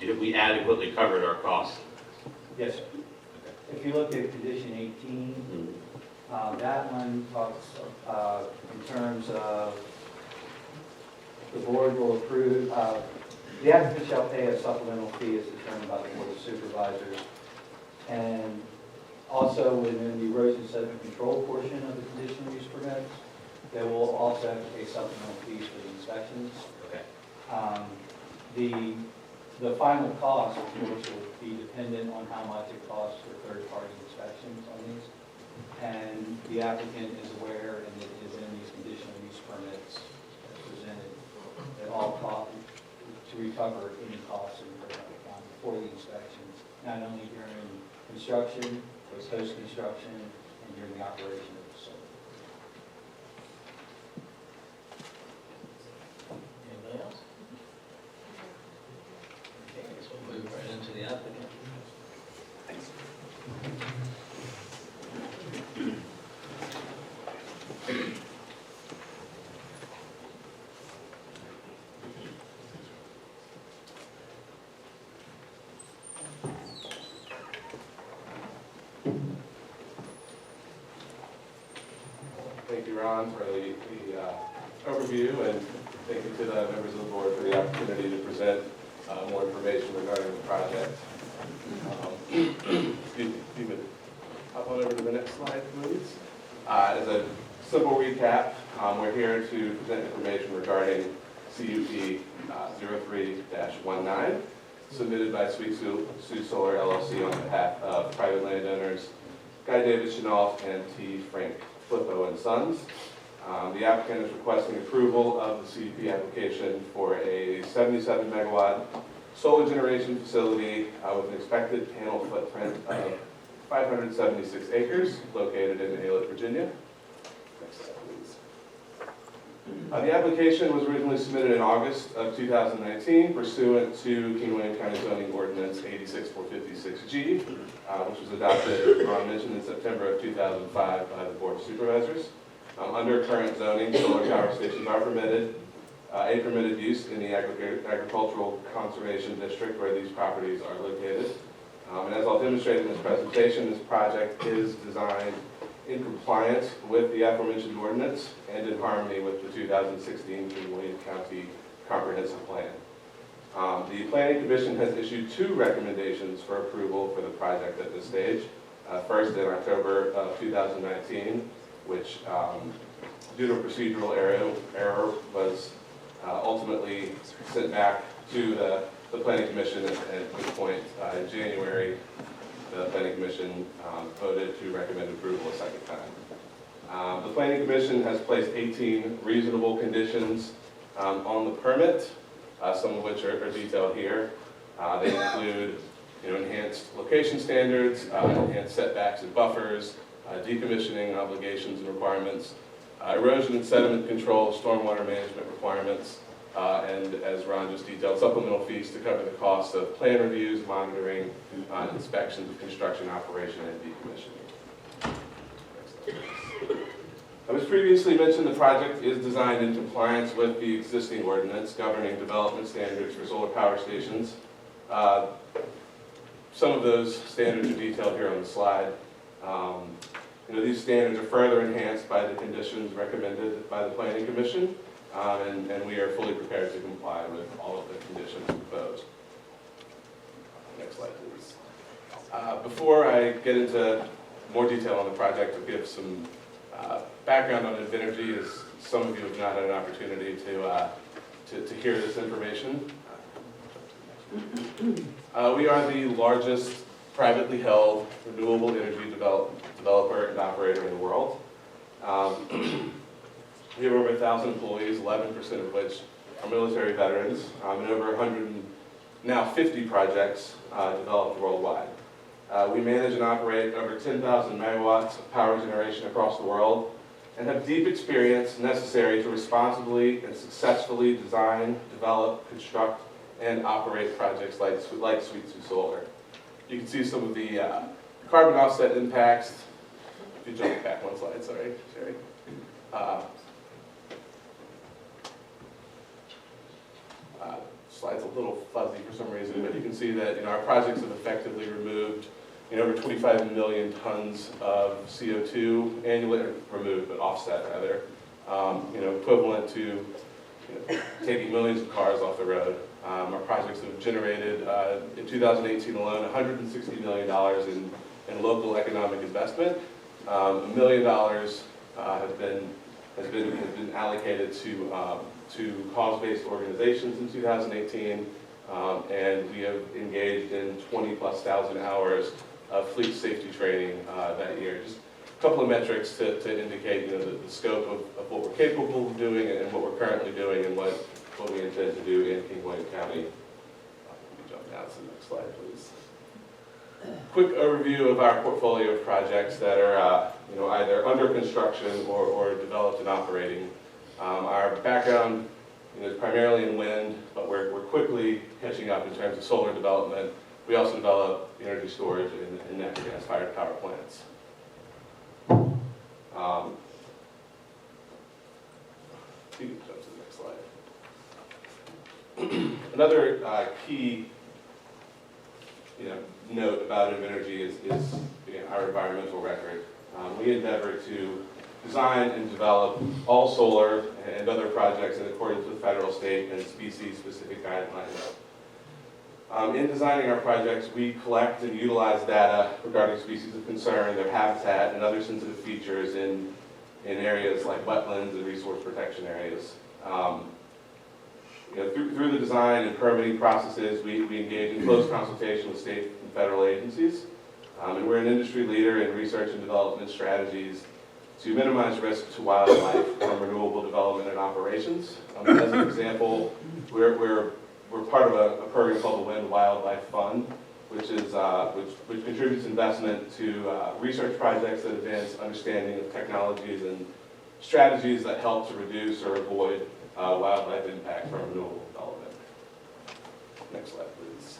S7: Did we adequately covered our costs?
S14: Yes, sir. If you look at condition 18, that one talks in terms of the board will approve, the applicant shall pay a supplemental fee as determined by the board of supervisors. And also within the erosion sediment control portion of the conditional use permits, they will also have to pay supplemental fees for the inspections.
S7: Okay.
S14: The final cost, of course, will be dependent on how much it costs for third-party inspections on these. And the applicant is aware, and it is in these conditional use permits presented, that all costs to recover any costs incurred by the county for the inspections, not only during construction, but post-construction and during the operation of the facility.
S4: Anybody else? Okay, I guess we'll move right into the applicant.
S2: Thank you, Ron, for the overview, and thank you to the members of the board for the opportunity to present more information regarding the project. Excuse me, if you could hop on over to the next slide, please. As a simple recap, we're here to present information regarding CUP 03-19, submitted by Sweet Sioux Solar LLC on behalf of private landowners Guy David Chenault and T. Frank Flippo and Sons. The applicant is requesting approval of the CUP application for a 77 megawatt solar generation facility with an expected panel footprint of 576 acres located in Aylett, Virginia. Next slide, please. The application was originally submitted in August of 2019 pursuant to King William County Zoning Ordinance 86456G, which was adopted, as Ron mentioned, in September of 2005 by the Board of Supervisors. Under current zoning, solar power stations are permitted, a permitted use in the agricultural conservation district where these properties are located. And as I'll demonstrate in this presentation, this project is designed in compliance with the aforementioned ordinance and in harmony with the 2016 King William County Comprehensive Plan. The Planning Commission has issued 2 recommendations for approval for the project at this stage. First, in October of 2019, which, due to a procedural error, was ultimately sent back to the Planning Commission, at which point in January, the Planning Commission voted to recommend approval a second time. The Planning Commission has placed 18 reasonable conditions on the permit, some of which are detailed here. They include enhanced location standards, enhanced setbacks and buffers, decommissioning obligations and requirements, erosion and sediment control, stormwater management requirements, and as Ron just detailed, supplemental fees to cover the costs of plan reviews, monitoring, inspections of construction operation, and decommissioning. As previously mentioned, the project is designed in compliance with the existing ordinance governing development standards for solar power stations. Some of those standards are detailed here on the slide. These standards are further enhanced by the conditions recommended by the Planning Commission, and we are fully prepared to comply with all of the conditions proposed. Next slide, please. Before I get into more detail on the project, I'll give some background on Invenergy, as some of you have not had an opportunity to hear this information. We are the largest privately held renewable energy developer and operator in the world. We have over 1,000 employees, 11% of which are military veterans, and over 150 projects developed worldwide. We manage and operate over 10,000 megawatts of power generation across the world and have deep experience necessary to responsibly and successfully design, develop, construct, and operate projects like Sweet Sioux Solar. You can see some of the carbon offset impacts. If you jump back one slide, sorry, Sherry. slide's a little fuzzy for some reason, but you can see that, our projects have effectively removed, over 25 million tons of CO2 annually, or removed, but offset rather, equivalent to, taking millions of cars off the road. Our projects have generated, in 2018 alone, $160 million in local economic investment. $1 million has been allocated to cause-based organizations in 2018, and we have engaged in 20,000+ hours of fleet safety training that year. Just a couple of metrics to indicate, the scope of what we're capable of doing and what we're currently doing and what we intend to do in King William County. Let me jump down to the next slide, please. Quick overview of our portfolio of projects that are, either under construction or developed and operating. Our background, is primarily in wind, but we're quickly catching up in terms of solar development. We also develop energy storage in natural gas-fired power plants. You can jump to the next slide. Another key note about Invenergy is our environmental record. We endeavor to design and develop all solar and other projects in accordance with federal, state, and species-specific guidelines. In designing our projects, we collect and utilize data regarding species of concern, their habitat, and other sensitive features in areas like wetlands and resource protection areas. Through the design and permitting processes, we engage in close consultation with state and federal agencies. And we're an industry leader in research and development strategies to minimize risk to wildlife from renewable development and operations. As an example, we're part of a program called the Wind Wildlife Fund, which contributes investment to research projects that advance understanding of technologies and strategies that help to reduce or avoid wildlife impact from renewable development. Next slide, please.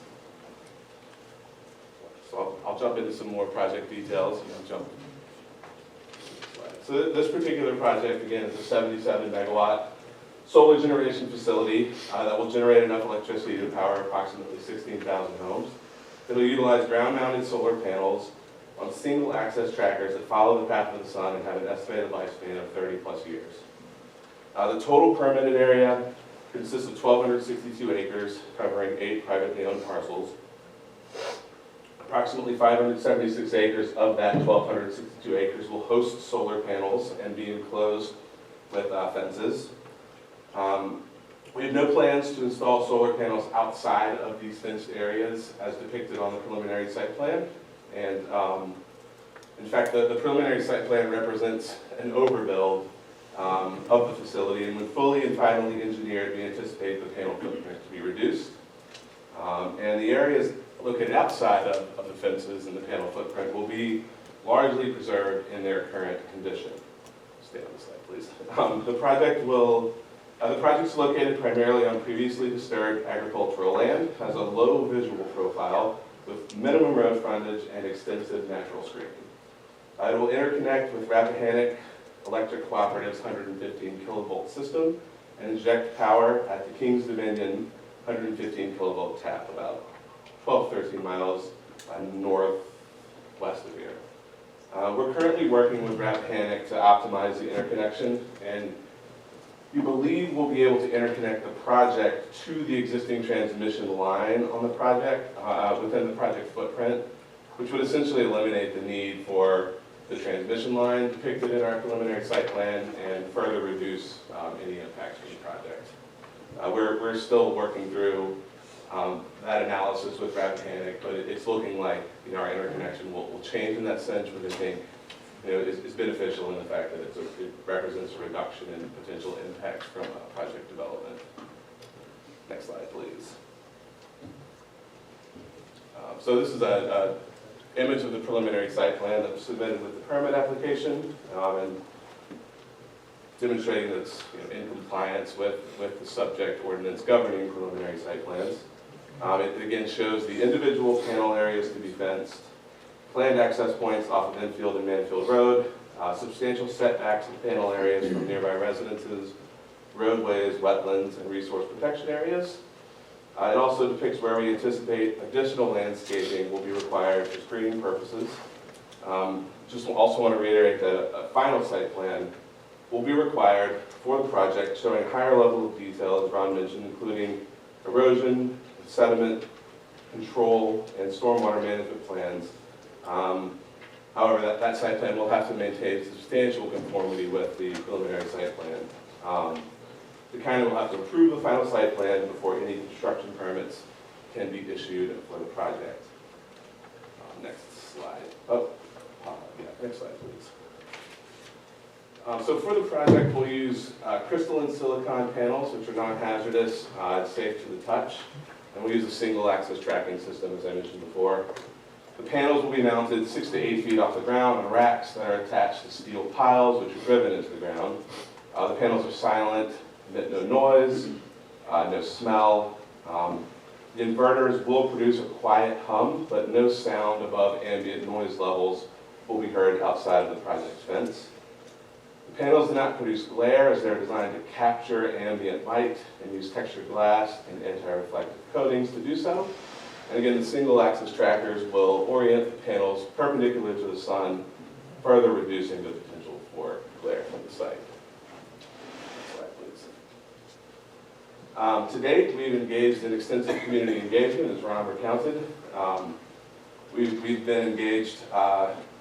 S2: So I'll jump into some more project details. So this particular project, again, is a 77 megawatt solar generation facility that will generate enough electricity to power approximately 16,000 homes. It'll utilize ground-mounted solar panels on single access trackers that follow the path of the sun and have an estimated lifespan of 30+ years. The total permitted area consists of 1,262 acres covering 8 privately owned parcels. Approximately 576 acres of that 1,262 acres will host solar panels and be enclosed with fences. We have no plans to install solar panels outside of these fenced areas as depicted on the preliminary site plan. And in fact, the preliminary site plan represents an overbuild of the facility, and when fully and finally engineered, we anticipate the panel footprint to be reduced. And the areas located outside of the fences and the panel footprint will be largely preserved in their current condition. Stay on the slide, please. The project's located primarily on previously disturbed agricultural land, has a low visual profile with minimum road frontage and extensive natural screening. It will interconnect with Rappahannock Electric Cooperative's 115 kilovolt system and inject power at the Kings Dominion 115 kilovolt tap about 12-13 miles northwest of here. We're currently working with Rappahannock to optimize the interconnection, and we believe we'll be able to interconnect the project to the existing transmission line on the project, within the project footprint, which would essentially eliminate the need for the transmission line depicted in our preliminary site plan and further reduce any impacts from the project. We're still working through that analysis with Rappahannock, but it's looking like our interconnection will change in that sense, which I think is beneficial in the fact that it represents a reduction in potential impacts from project development. Next slide, please. So this is an image of the preliminary site plan that was submitted with the permit application, and demonstrating that it's in compliance with the subject ordinance governing preliminary site plans. It again shows the individual panel areas to be fenced, planned access points off of Enfield and Manfield Road, substantial setbacks of panel areas from nearby residences, roadways, wetlands, and resource protection areas. It also depicts where we anticipate additional landscaping will be required for screening purposes. Just also want to reiterate that a final site plan will be required for the project, showing a higher level of detail, as Ron mentioned, including erosion, sediment control, and stormwater management plans. However, that site plan will have to maintain substantial conformity with the preliminary site plan. The county will have to approve the final site plan before any construction permits can be issued for the project. Next slide. Next slide, please. So for the project, we'll use crystalline silicon panels, which are non-hazardous, safe to the touch, and we'll use a single access tracking system, as I mentioned before. The panels will be mounted 6 to 8 feet off the ground on racks that are attached to steel piles, which are driven into the ground. The panels are silent, emit no noise, no smell. The inverters will produce a quiet hum, but no sound above ambient noise levels will be heard outside of the project's fence. The panels do not produce glare, as they're designed to capture ambient light and use textured glass and anti-reflective coatings to do so. And again, the single axis trackers will orient the panels perpendicular to the sun, further reducing the potential for glare from the site. Next slide, please. To date, we've engaged in extensive community engagement, as Ron recounted. We've been engaged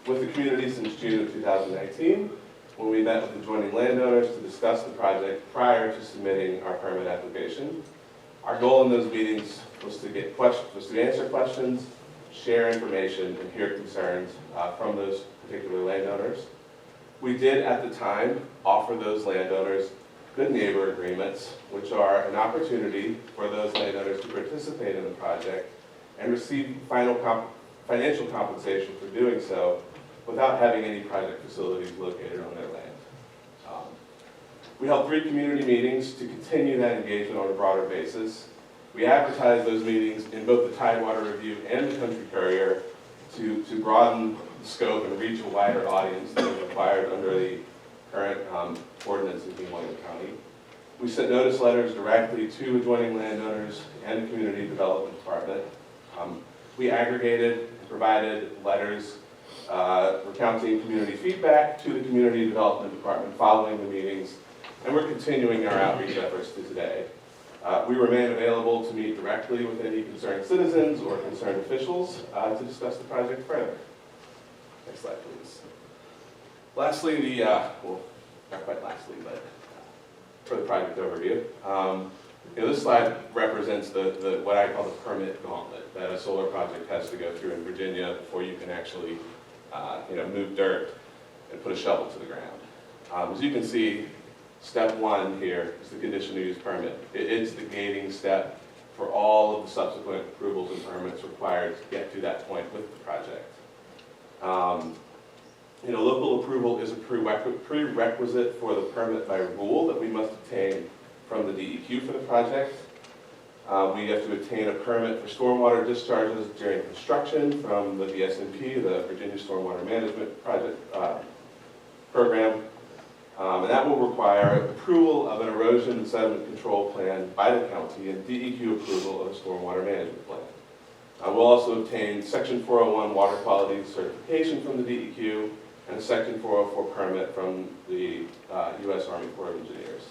S2: with the community since June of 2019, when we met with adjoining landowners to discuss the project prior to submitting our permit application. Our goal in those meetings was to answer questions, share information, and hear concerns from those particular landowners. We did, at the time, offer those landowners good neighbor agreements, which are an opportunity for those landowners to participate in the project and receive financial compensation for doing so without having any project facilities located on their land. We held 3 community meetings to continue that engagement on a broader basis. We advertised those meetings in both the Tidewater Review and the Country Courier to broaden the scope and reach a wider audience than is required under the current ordinance in King William County. We sent notice letters directly to adjoining landowners and the Community Development Department. We aggregated and provided letters recounting community feedback to the Community Development Department following the meetings, and we're continuing our outreach efforts to today. We remain available to meet directly with any concerned citizens or concerned officials to discuss the project further. Next slide, please. Lastly, well, not quite lastly, but for the project overview. This slide represents what I call the permit gauntlet that a solar project has to go through in Virginia before you can actually move dirt and put a shovel to the ground. As you can see, step 1 here is the conditional use permit. It's the gating step for all of the subsequent approvals and permits required to get to that point with the project. Local approval is a prerequisite for the permit by rule that we must obtain from the DEQ for the project. We have to obtain a permit for stormwater discharges during construction from the VSMP, the Virginia Stormwater Management Project Program. And that will require approval of an erosion and sediment control plan by the county and DEQ approval of a stormwater management plan. We'll also obtain Section 401 water quality certification from the DEQ and a Section 404 permit from the U.S. Army Corps of Engineers.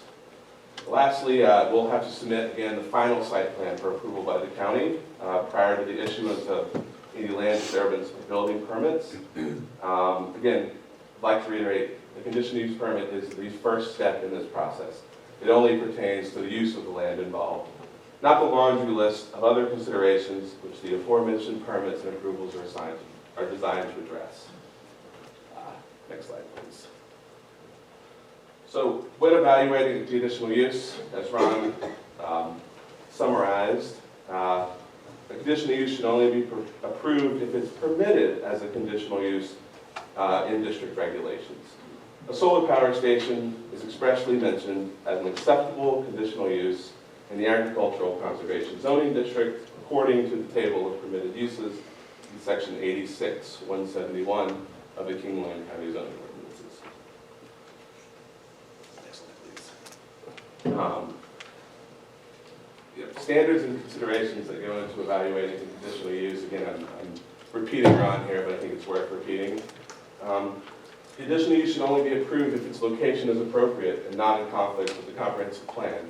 S2: Lastly, we'll have to submit, again, the final site plan for approval by the county prior to the issuance of any land disturbance or building permits. Again, I'd like to reiterate, the conditional use permit is the first step in this process. It only pertains to the use of the land involved, not the laundry list of other considerations which the aforementioned permits and approvals are designed to address. Next slide, please. So when evaluating the conditional use, as Ron summarized, a conditional use should only be approved if it's permitted as a conditional use in district regulations. A solar power station is expressly mentioned as an acceptable conditional use in the agricultural conservation zoning district according to the table of permitted uses in section 86-171 of the King William County zoning ordinances. Next slide, please. standards and considerations that go into evaluating conditional use. Again, I'm repeating Ron here, but I think it's worth repeating. Conditional use should only be approved if its location is appropriate and not in conflict with the comprehensive plan.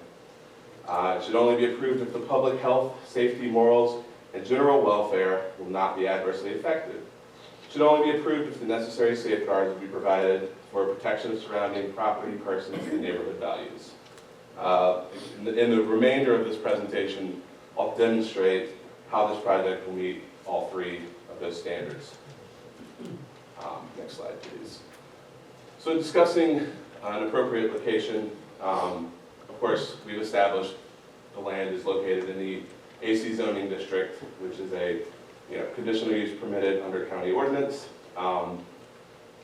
S2: It should only be approved if the public health, safety, morals, and general welfare will not be adversely affected. It should only be approved if the necessary safeguards will be provided for protection of surrounding property, persons, and neighborhood values. In the remainder of this presentation, I'll demonstrate how this project will meet all three of those standards. Next slide, please. So discussing an appropriate location, of course, we've established the land is located in the AC zoning district, which is a conditional use permitted under county ordinance.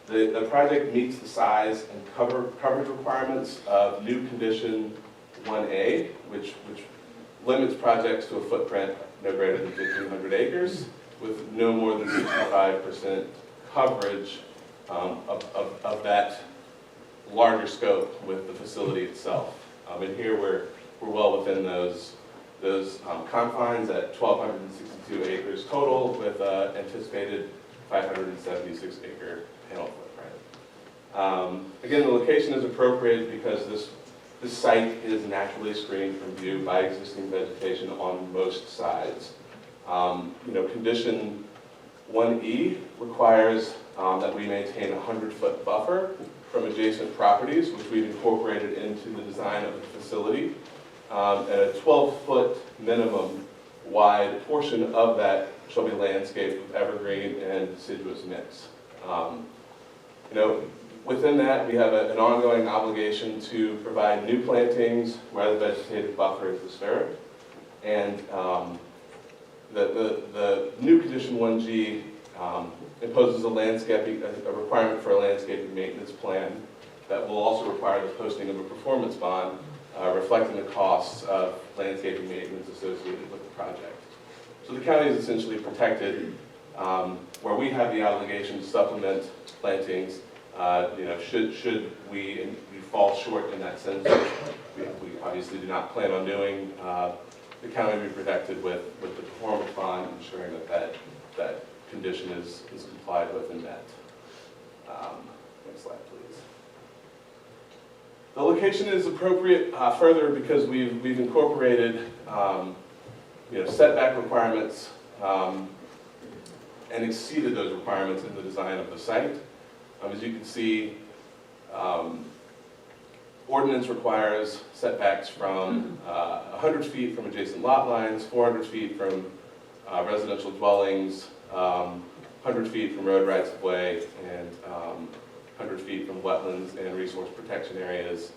S2: The project meets the size and coverage requirements of new condition 1A, which limits projects to a footprint no greater than 1,500 acres with no more than 65% coverage of that larger scope with the facility itself. And here we're well within those confines at 1,262 acres total with anticipated 576 acre panel footprint. Again, the location is appropriate because this site is naturally screened from view by existing vegetation on most sides. Condition 1E requires that we maintain a 100-foot buffer from adjacent properties, which we've incorporated into the design of the facility, and a 12-foot minimum wide portion of that shall be landscaped with evergreen and deciduous mix. Within that, we have an ongoing obligation to provide new plantings where the vegetative buffer is disturbed. And the new condition 1G imposes a requirement for a landscaping maintenance plan that will also require the posting of a performance bond reflecting the costs of landscaping maintenance associated with the project. So the county is essentially protected where we have the obligation to supplement plantings. Should we fall short in that sense, we obviously do not plan on doing, the county will be protected with the performance bond, ensuring that condition is complied with and met. Next slide, please. The location is appropriate further because we've incorporated setback requirements and exceeded those requirements in the design of the site. As you can see, ordinance requires setbacks from 100 feet from adjacent lot lines, 400 feet from residential dwellings, 100 feet from road rights of way, and 100 feet from wetlands and resource protection areas.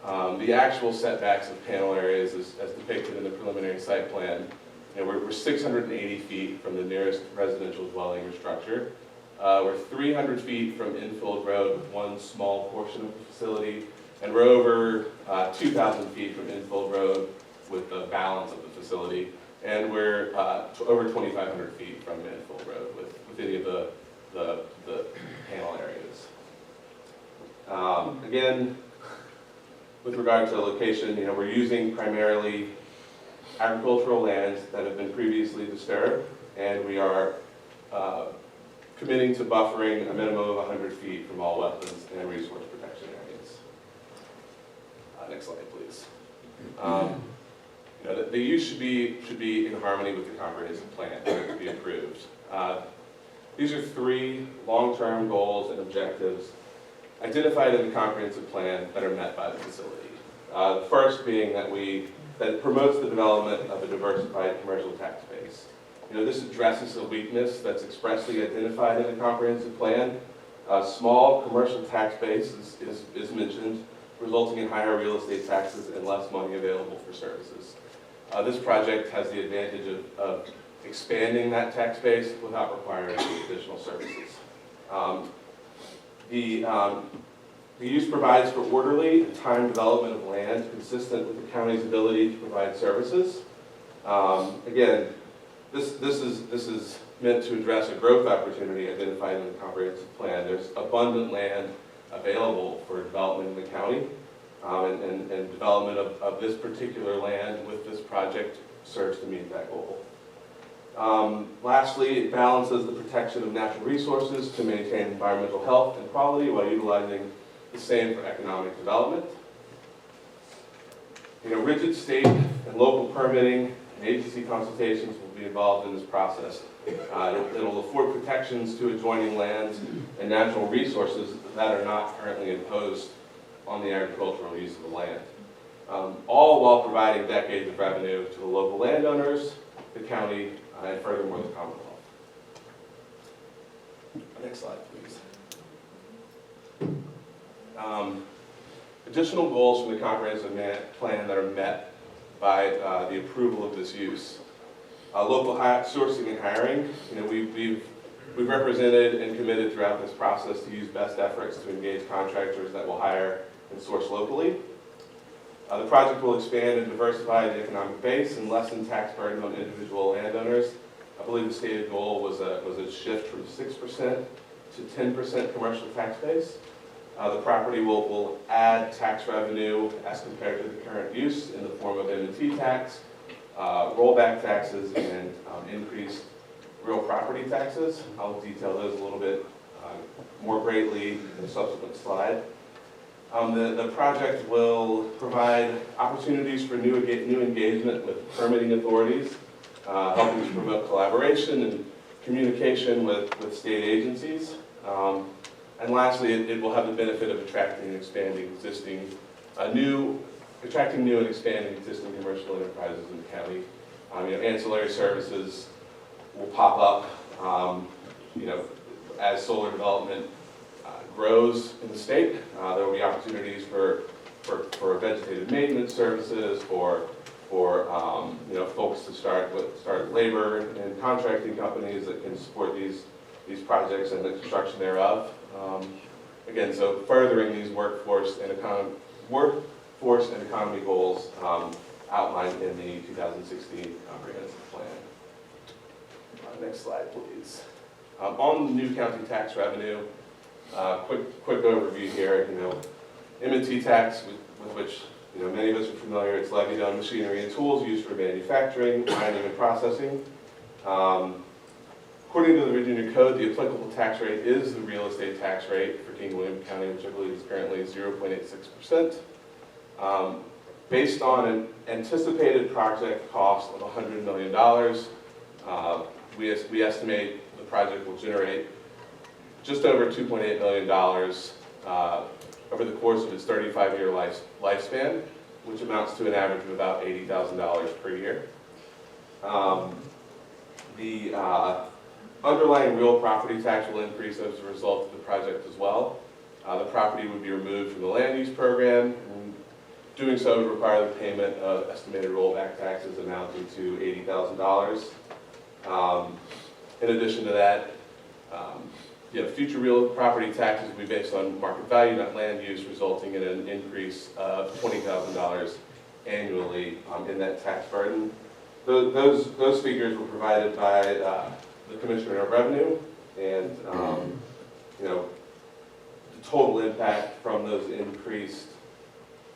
S2: The actual setbacks of panel areas as depicted in the preliminary site plan, we're 680 feet from the nearest residential dwelling or structure. We're 300 feet from infilled road with one small portion of the facility, and we're over 2,000 feet from infilled road with the balance of the facility, and we're over 2,500 feet from infilled road with any of the panel areas. Again, with regard to the location, we're using primarily agricultural lands that have been previously disturbed, and we are committing to buffering a minimum of 100 feet from all wetlands and resource protection areas. Next slide, please. The use should be in harmony with the comprehensive plan to be approved. These are three long-term goals and objectives identified in the comprehensive plan that are met by the facility. The first being that it promotes the development of a diversified commercial tax base. This addresses a weakness that's expressly identified in the comprehensive plan. A small commercial tax base is mentioned, resulting in higher real estate taxes and less money available for services. This project has the advantage of expanding that tax base without requiring any additional services. The use provides for orderly and timed development of land consistent with the county's ability to provide services. Again, this is meant to address a growth opportunity identified in the comprehensive plan. There's abundant land available for development in the county, and development of this particular land with this project serves to meet that goal. Lastly, it balances the protection of natural resources to maintain environmental health and quality while utilizing the same for economic development. Rigid state and local permitting and agency consultations will be involved in this process. It'll afford protections to adjoining lands and natural resources that are not currently imposed on the agricultural use of the land. All while providing decades of revenue to the local landowners, the county, and furthermore the Commonwealth. Next slide, please. Additional goals from the comprehensive plan that are met by the approval of this use. Local sourcing and hiring. We've represented and committed throughout this process to use best efforts to engage contractors that will hire and source locally. The project will expand and diversify the economic base and lessen tax burden on individual landowners. I believe the stated goal was a shift from 6% to 10% commercial tax base. The property will add tax revenue as compared to the current use in the form of M&T tax, rollback taxes, and increased real property taxes. I'll detail those a little bit more greatly in a subsequent slide. The project will provide opportunities for new engagement with permitting authorities, helping to promote collaboration and communication with state agencies. And lastly, it will have the benefit of attracting and expanding attracting new and expanding existing commercial enterprises in the county. Ancillary services will pop up, as solar development grows in the state. There will be opportunities for vegetative maintenance services, for folks to start labor and contracting companies that can support these projects and the construction thereof. Again, so furthering these workforce and economy goals outlined in the 2016 comprehensive plan. Next slide, please. On the new county tax revenue, quick overview here. M&T tax, with which many of us are familiar. It's levied on machinery and tools used for manufacturing, mining, and processing. According to the Virginia Code, the applicable tax rate is the real estate tax rate for King William County, which I believe is currently 0.86%. Based on an anticipated project cost of $100 million, we estimate the project will generate just over $2.8 million over the course of its 35-year lifespan, which amounts to an average of about $80,000 per year. The underlying real property tax will increase as a result of the project as well. The property would be removed from the land use program, and doing so would require the payment of estimated rollback taxes amounting to $80,000. In addition to that, future real property taxes will be based on market value, not land use, resulting in an increase of $20,000 annually in that tax burden. Those figures were provided by the Commissioner of Revenue, and the total impact from those increased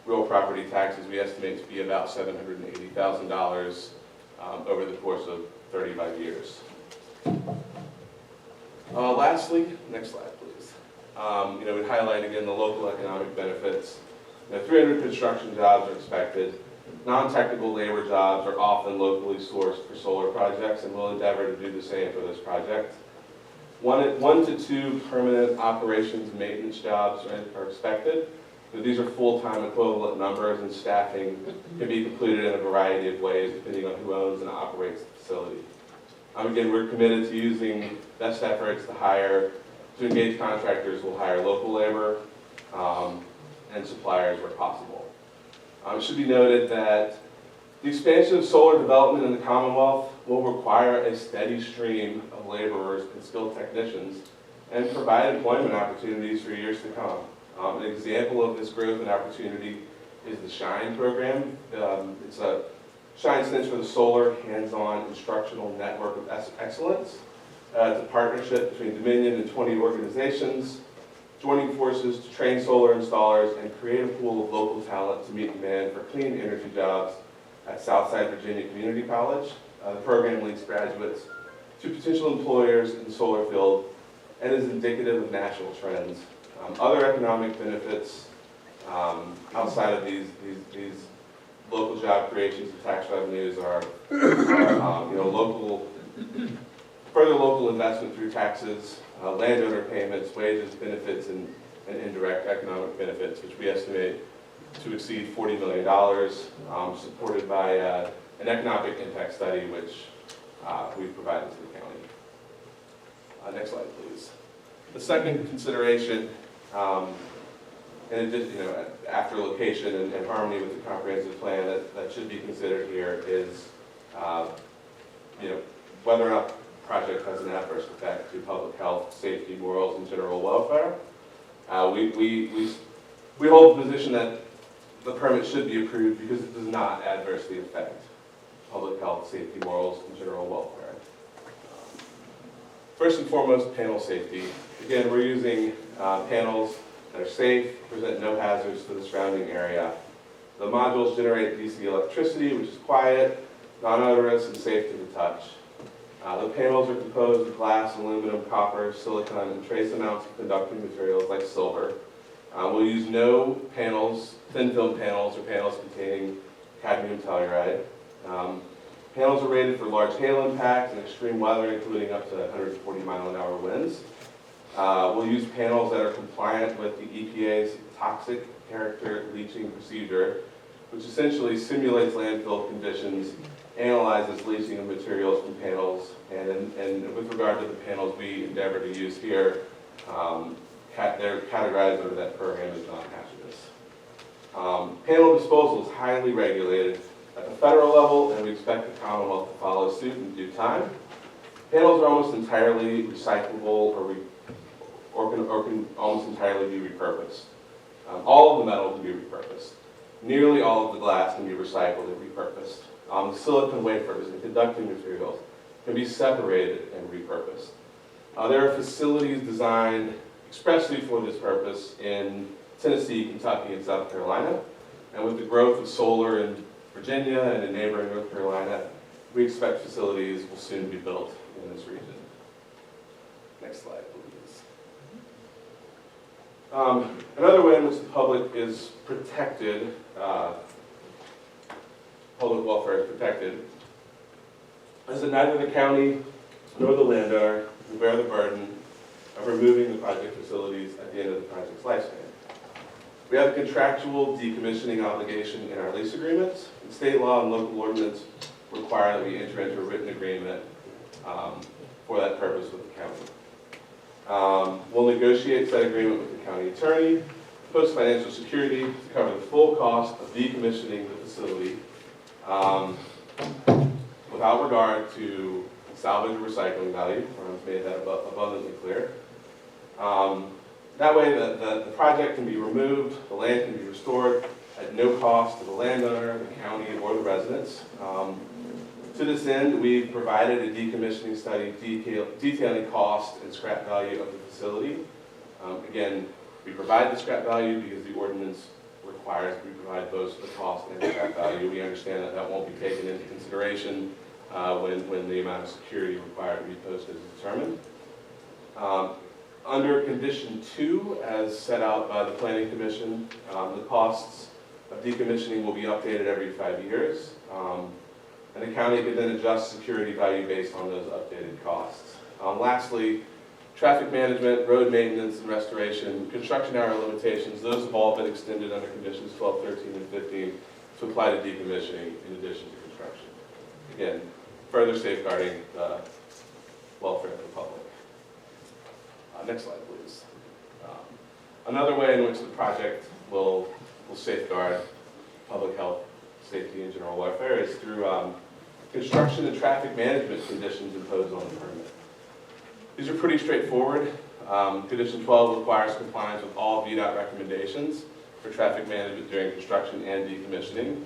S2: real property taxes we estimate to be about $780,000 over the course of 35 years. Lastly, next slide, please. We'd highlight again the local economic benefits. 300 construction jobs are expected. Non-technical labor jobs are often locally sourced for solar projects, and we'll endeavor to do the same for this project. 1 to 2 permanent operations and maintenance jobs are expected. So these are full-time equivalent numbers, and staffing can be completed in a variety of ways depending on who owns and operates the facility. Again, we're committed to using best efforts to engage contractors who will hire local labor and suppliers where possible. It should be noted that the expansion of solar development in the Commonwealth will require a steady stream of laborers and skilled technicians and provide employment opportunities for years to come. An example of this growth and opportunity is the SHINE program. It's a SHINE stands for the Solar Hands-On Instructional Network of Excellence. It's a partnership between Dominion and 20 organizations, joining forces to train solar installers and create a pool of local talent to meet demand for clean energy jobs at Southside Virginia Community College. The program links graduates to potential employers in the solar field and is indicative of national trends. Other economic benefits outside of these local job creations and tax revenues are further local investment through taxes, landowner payments, wages, benefits, and indirect economic benefits, which we estimate to exceed $40 million, supported by an economic impact study, which we've provided to the county. Next slide, please. The second consideration, in addition, after location and harmony with the comprehensive plan that should be considered here is, whether or not the project has an adverse effect to public health, safety, morals, and general welfare. We hold the position that the permit should be approved because it does not adversely affect public health, safety, morals, and general welfare. First and foremost, panel safety. Again, we're using panels that are safe, present no hazards to the surrounding area. The modules generate DC electricity, which is quiet, non-odorous, and safe to the touch. The panels are composed of glass, aluminum, copper, silicon, and trace amounts of conducting materials like silver. We'll use no panels, thin film panels, or panels containing cadmium telluride. Panels are rated for large hail impacts and extreme weather, including up to 140-mile-an-hour winds. We'll use panels that are compliant with the EPA's toxic character leaching procedure, which essentially simulates landfill conditions, analyzes leaching of materials from panels, and with regard to the panels we endeavor to use here, they're categorized under that program as non-hazardous. Panel disposal is highly regulated at the federal level, and we expect the Commonwealth to follow suit in due time. Panels are almost entirely recyclable or can almost entirely be repurposed. All of the metal can be repurposed. Nearly all of the glass can be recycled and repurposed. The silicon wafers and conducting materials can be separated and repurposed. There are facilities designed expressly for this purpose in Tennessee, Kentucky, and South Carolina. And with the growth of solar in Virginia and in neighboring North Carolina, we expect facilities will soon be built in this region. Next slide, please. Another way in which the public is protected, public welfare is protected, is that neither the county nor the landowner will bear the burden of removing the project facilities at the end of the project's lifespan. We have a contractual decommissioning obligation in our lease agreements, and state law and local ordinance require that we enter into a written agreement for that purpose with the county. We'll negotiate that agreement with the county attorney, post financial security to cover the full cost of decommissioning the facility without regard to salvage or recycling value. I've made that abundantly clear. That way the project can be removed, the land can be restored at no cost to the landowner, the county, or the residents. To this end, we've provided a decommissioning study detailing cost and scrap value of the facility. Again, we provide the scrap value because the ordinance requires we provide both the cost and the scrap value. We understand that that won't be taken into consideration when the amount of security required to be posted is determined. Under condition 2, as set out by the Planning Commission, the costs of decommissioning will be updated every 5 years. And the county can then adjust security value based on those updated costs. Lastly, traffic management, road maintenance and restoration, construction hour limitations, those have all been extended under conditions 12, 13, and 15 to apply to decommissioning in addition to construction. Again, further safeguarding the welfare of the public. Next slide, please. Another way in which the project will safeguard public health, safety, and general welfare is through construction and traffic management conditions imposed on the permit. These are pretty straightforward. Condition 12 requires compliance with all VDOT recommendations for traffic management during construction and decommissioning.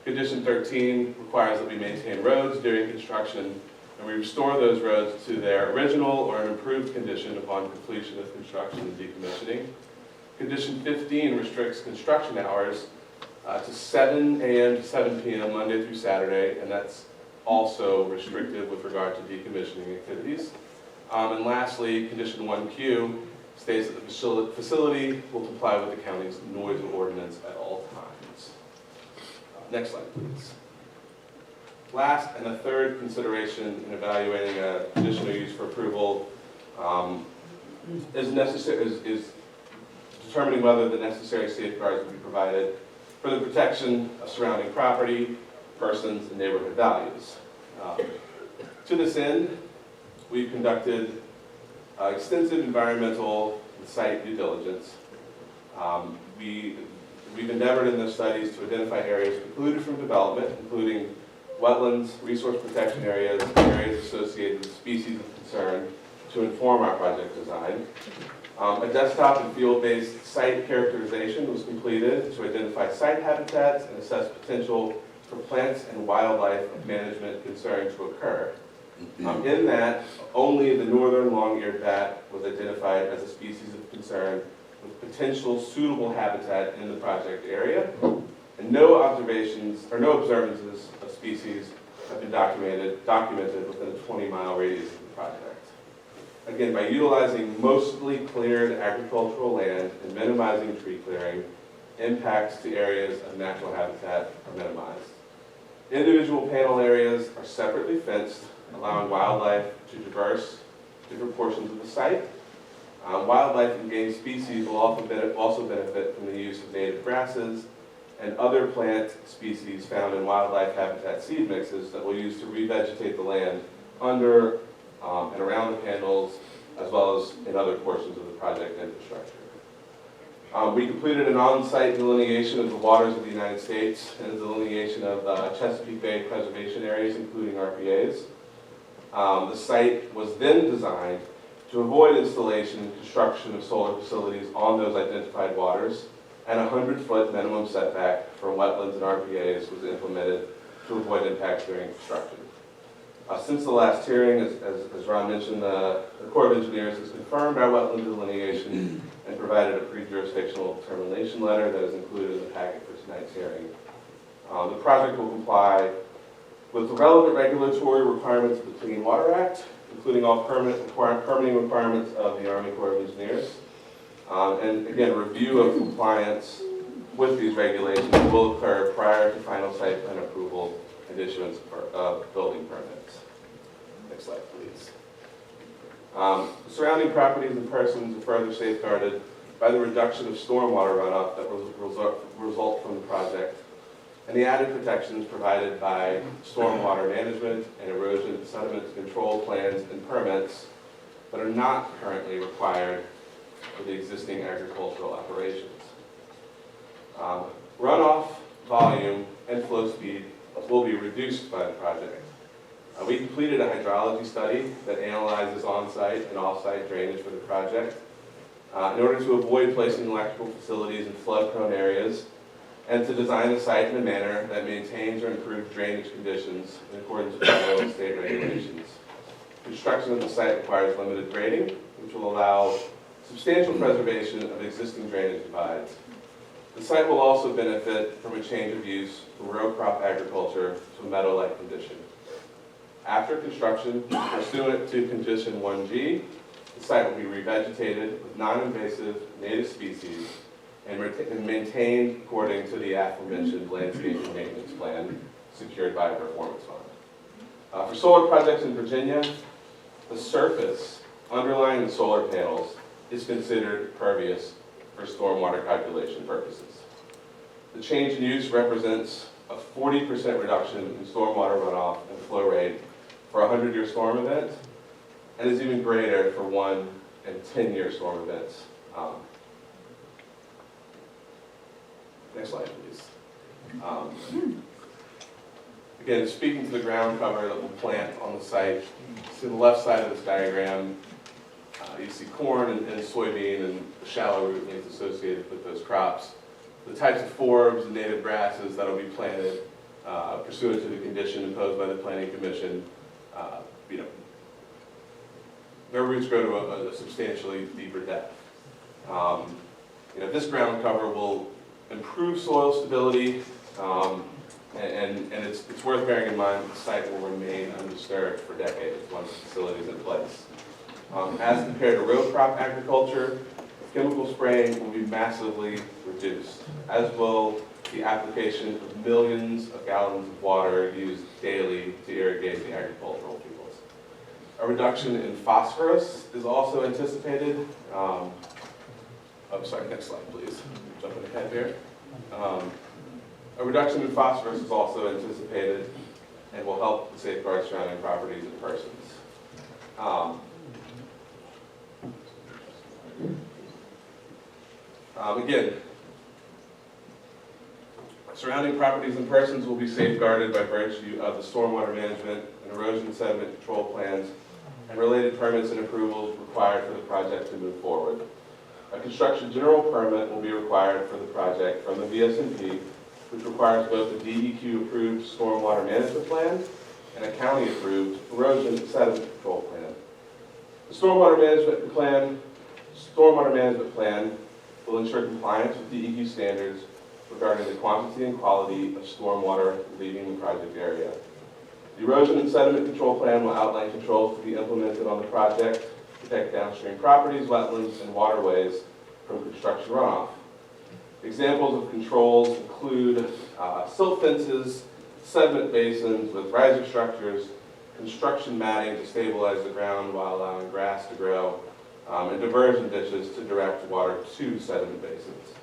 S2: Condition 13 requires that we maintain roads during construction and we restore those roads to their original or an improved condition upon completion of construction and decommissioning. Condition 15 restricts construction hours to 7 a.m. to 7 p.m. Monday through Saturday, and that's also restricted with regard to decommissioning activities. And lastly, condition 1Q states that the facility will comply with the county's noise ordinance at all times. Next slide, please. Last and the third consideration in evaluating a conditional use for approval is determining whether the necessary safeguards will be provided for the protection of surrounding property, persons, and neighborhood values. To this end, we've conducted extensive environmental and site due diligence. We've endeavored in those studies to identify areas precluded from development, including wetlands, resource protection areas, and areas associated with species of concern to inform our project design. A desktop and field-based site characterization was completed to identify site habitats and assess potential for plants and wildlife management concerns to occur. In that, only the northern long-eared bat was identified as a species of concern with potential suitable habitat in the project area, and no observations or no observances of species have been documented within a 20-mile radius of the project. Again, by utilizing mostly cleared agricultural land and minimizing tree clearing, impacts to areas of natural habitat are minimized. Individual panel areas are separately fenced, allowing wildlife to traverse different portions of the site. Wildlife and game species will also benefit from the use of native grasses and other plant species found in wildlife habitat seed mixes that we'll use to revegetate the land under and around the panels, as well as in other portions of the project infrastructure. We completed an on-site delineation of the waters of the United States and a delineation of Chesapeake Bay preservation areas, including RPAs. The site was then designed to avoid installation and construction of solar facilities on those identified waters, and a 100-foot minimum setback for wetlands and RPAs was implemented to avoid impacts during construction. Since the last hearing, as Ron mentioned, the Corps of Engineers has confirmed our wetland delineation and provided a pre-jurisdictional determination letter that is included in the packet for tonight's hearing. The project will comply with the relevant regulatory requirements of the Clean Water Act, including all permitting requirements of the Army Corps of Engineers. And again, review of compliance with these regulations will occur prior to final site plan approval and issuance of building permits. Next slide, please. Surrounding properties and persons are further safeguarded by the reduction of stormwater runoff that will result from the project, and the added protections provided by stormwater management and erosion and sediment control plans and permits that are not currently required for the existing agricultural operations. Runoff, volume, and flow speed will be reduced by the project. We completed a hydrology study that analyzes on-site and off-site drainage for the project in order to avoid placing electrical facilities in flood-prone areas and to design the site in a manner that maintains or improves drainage conditions in accordance with federal and state regulations. Construction of the site requires limited grading, which will allow substantial preservation of existing drainage divides. The site will also benefit from a change of use from row crop agriculture to a meadow-like condition. After construction, pursuant to condition 1G, the site will be revegetated with non-invasive native species and maintained according to the aforementioned landscape and maintenance plan secured by a performance fund. For solar projects in Virginia, the surface underlying the solar panels is considered pervious for stormwater calculation purposes. The change in use represents a 40% reduction in stormwater runoff and flow rate for a 100-year storm event, and is even greater for 1 and 10-year storm events. Next slide, please. Again, speaking to the ground cover that we'll plant on the site, to the left side of this diagram, you see corn and soybean and the shallow root leaves associated with those crops. The types of forbs and native grasses that will be planted pursuant to the condition imposed by the Planning Commission, their roots grow to a substantially deeper depth. This ground cover will improve soil stability, and it's worth bearing in mind that the site will remain undisturbed for decades once the facility is in place. As compared to row crop agriculture, chemical spraying will be massively reduced, as will the application of millions of gallons of water used daily to irrigate the agricultural fields. A reduction in phosphorus is also anticipated. Next slide, please. Jumping ahead here. A reduction in phosphorus is also anticipated and will help safeguard surrounding properties and persons. Again, surrounding properties and persons will be safeguarded by virtue of the stormwater management and erosion sediment control plans and related permits and approvals required for the project to move forward. A construction general permit will be required for the project from the BSMP, which requires both a DEQ-approved stormwater management plan and a county-approved erosion sediment control plan. The stormwater management plan will ensure compliance with DEQ standards regarding the quantity and quality of stormwater leaving the project area. The erosion and sediment control plan will outline controls to be implemented on the project to protect downstream properties, wetlands, and waterways from construction runoff. Examples of controls include silt fences, sediment basins with riser structures, construction matting to stabilize the ground while allowing grass to grow, and diversion ditches to direct water to sediment basins.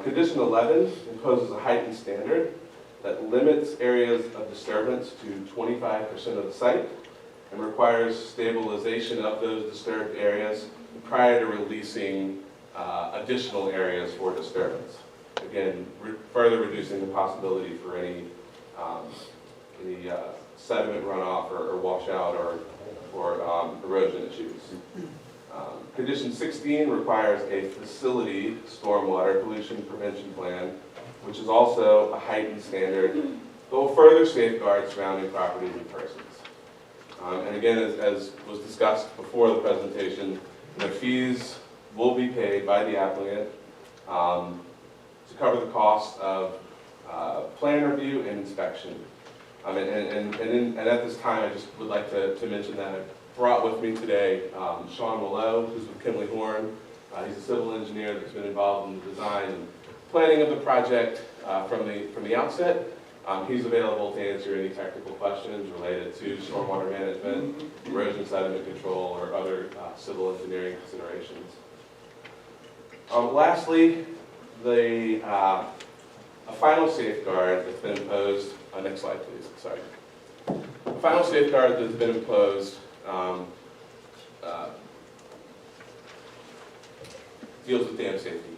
S2: Condition 11 imposes a heightened standard that limits areas of disturbance to 25% of the site and requires stabilization of those disturbed areas prior to releasing additional areas for disturbance. Again, further reducing the possibility for any sediment runoff or washout or erosion issues. Condition 16 requires a facility stormwater pollution prevention plan, which is also a heightened standard that will further safeguard surrounding properties and persons. And again, as was discussed before the presentation, the fees will be paid by the applicant to cover the cost of plan review and inspection. And at this time, I just would like to mention that I brought with me today Sean Willow, who's with Kimley Horn. He's a civil engineer that's been involved in the design and planning of the project from the outset. He's available to answer any technical questions related to stormwater management, erosion sediment control, or other civil engineering considerations. Lastly, a final safeguard that's been imposed. Next slide, please. Sorry. A final safeguard that's been imposed deals with dam safety.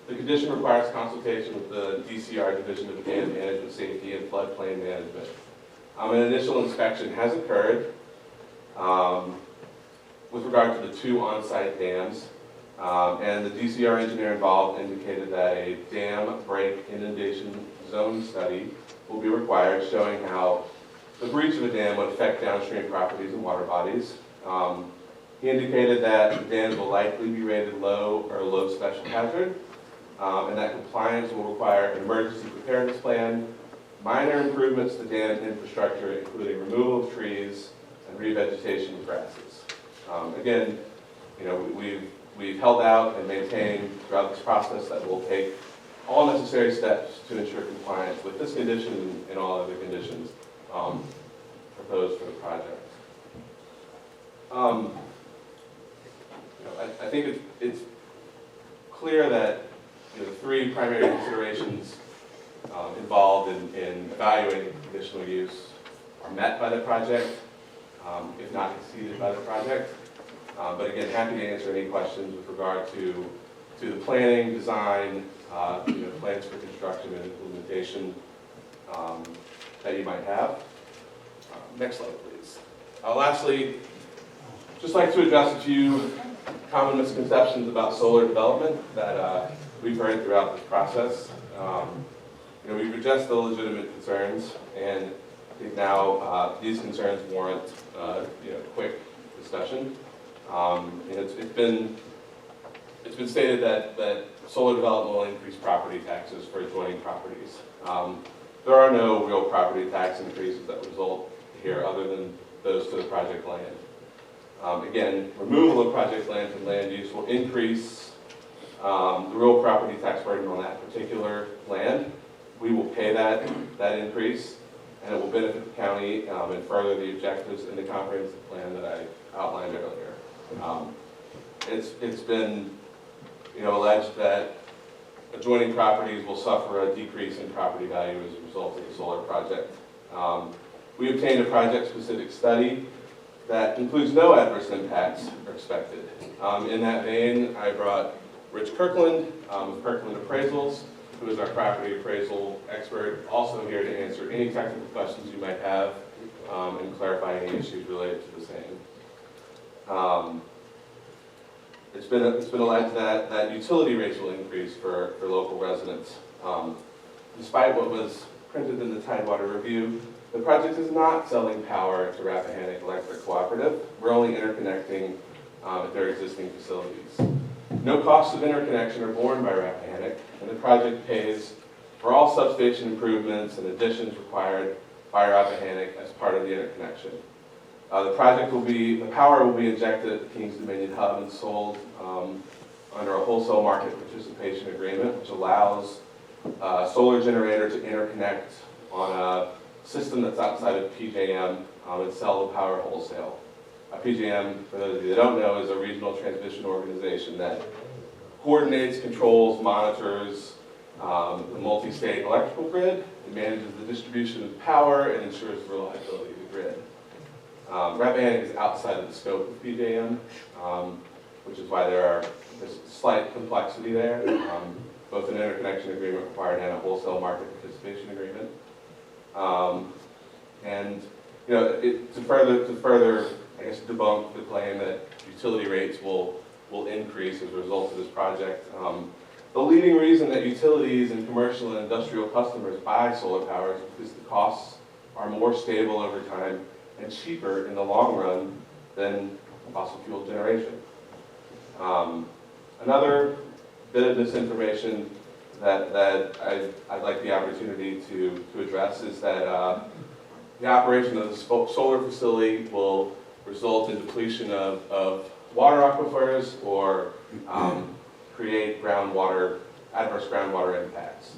S2: The condition requires consultation with the DCR Division of Dam Management Safety and Floodplain Management. An initial inspection has occurred with regard to the 2 on-site dams, and the DCR engineer involved indicated that a dam break inundation zone study will be required, showing how the breach of a dam would affect downstream properties and water bodies. He indicated that the dams will likely be rated low or low special hazard, and that compliance will require an emergency preparedness plan, minor improvements to dam infrastructure, including removal of trees and revegetation of grasses. Again, we've held out and maintained throughout this process that we'll take all necessary steps to ensure compliance with this condition and all other conditions proposed for the project. I think it's clear that the 3 primary considerations involved in evaluating conditional use are met by the project, if not exceeded by the project. But again, happy to answer any questions with regard to the planning, design, plans for construction and implementation that you might have. Next slide, please. Lastly, just like to address a few common misconceptions about solar development that we've heard throughout this process. We've addressed the legitimate concerns, and I think now these concerns warrant quick discussion. It's been it's been stated that solar development will increase property taxes for adjoining properties. There are no real property tax increases that result here other than those to the project land. Again, removal of project land from land use will increase the real property tax burden on that particular land. We will pay that increase, and it will benefit the county and further the objectives in the comprehensive plan that I outlined earlier. It's been, alleged that adjoining properties will suffer a decrease in property value as a result of the solar project. We obtained a project-specific study that includes no adverse impacts are expected. In that vein, I brought Rich Kirkland of Kirkland Appraisals, who is our property appraisal expert, also here to answer any technical questions you might have and clarify any issues related to the same. It's been alleged that utility rates will increase for local residents. Despite what was printed in the Tidewater Review, the project is not selling power to Rappahannock Electric Cooperative. We're only interconnecting at their existing facilities. No costs of interconnection are borne by Rappahannock, and the project pays for all substation improvements and additions required by Rappahannock as part of the interconnection. The power will be injected at the Kings Dominion Hub and sold under a wholesale market participation agreement, which allows a solar generator to interconnect on a system that's outside of PJM and sell the power wholesale. PJM, for those of you that don't know, is a regional transmission organization that coordinates, controls, monitors the multi-state electrical grid, and manages the distribution of power and ensures the reliability of the grid. Rappahannock is outside of the scope of PJM, which is why there's slight complexity there, both an interconnection agreement required and a wholesale market participation agreement. To further, I guess, debunk the claim that utility rates will increase as a result of this project. The leading reason that utilities and commercial and industrial customers buy solar power is because the costs are more stable over time and cheaper in the long run than fossil fuel generation. Another bit of misinformation that I'd like the opportunity to address is that the operation of the solar facility will result in depletion of water aquifers or create adverse groundwater impacts.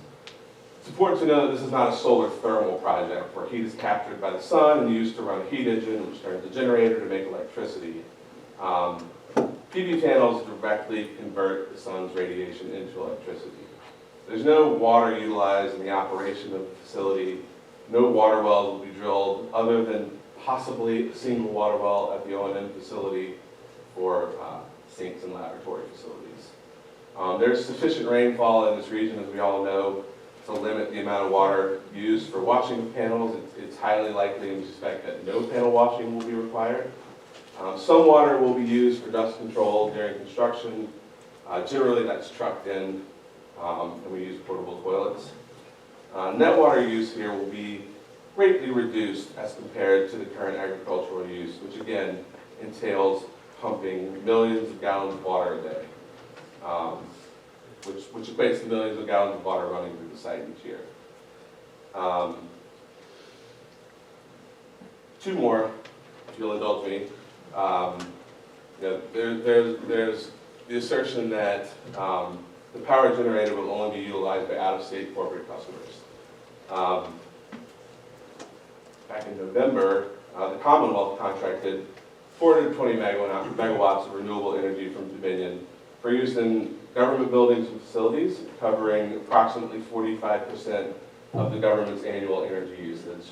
S2: It's important to know that this is not a solar thermal project where heat is captured by the sun and used to run a heat engine, which turns the generator to make electricity. PV panels directly convert the sun's radiation into electricity. There's no water utilized in the operation of the facility. No water wells will be drilled other than possibly a single water well at the O&M facility for sinks and laboratory facilities. There's sufficient rainfall in this region, as we all know, to limit the amount of water used for washing the panels. It's highly likely and suspect that no panel washing will be required. Some water will be used for dust control during construction. Generally, that's trucked in, and we use portable toilets. Net water use here will be greatly reduced as compared to the current agricultural use, which again entails pumping millions of gallons of water a day, which equates to millions of gallons of water running through the site each year. Two more, if you'll indulge me. There's the assertion that the power generator will only be utilized by out-of-state corporate customers. Back in November, the Commonwealth contracted 420 megawatts of renewable energy from Dominion for use in government buildings and facilities, covering approximately 45% of the government's annual energy usage.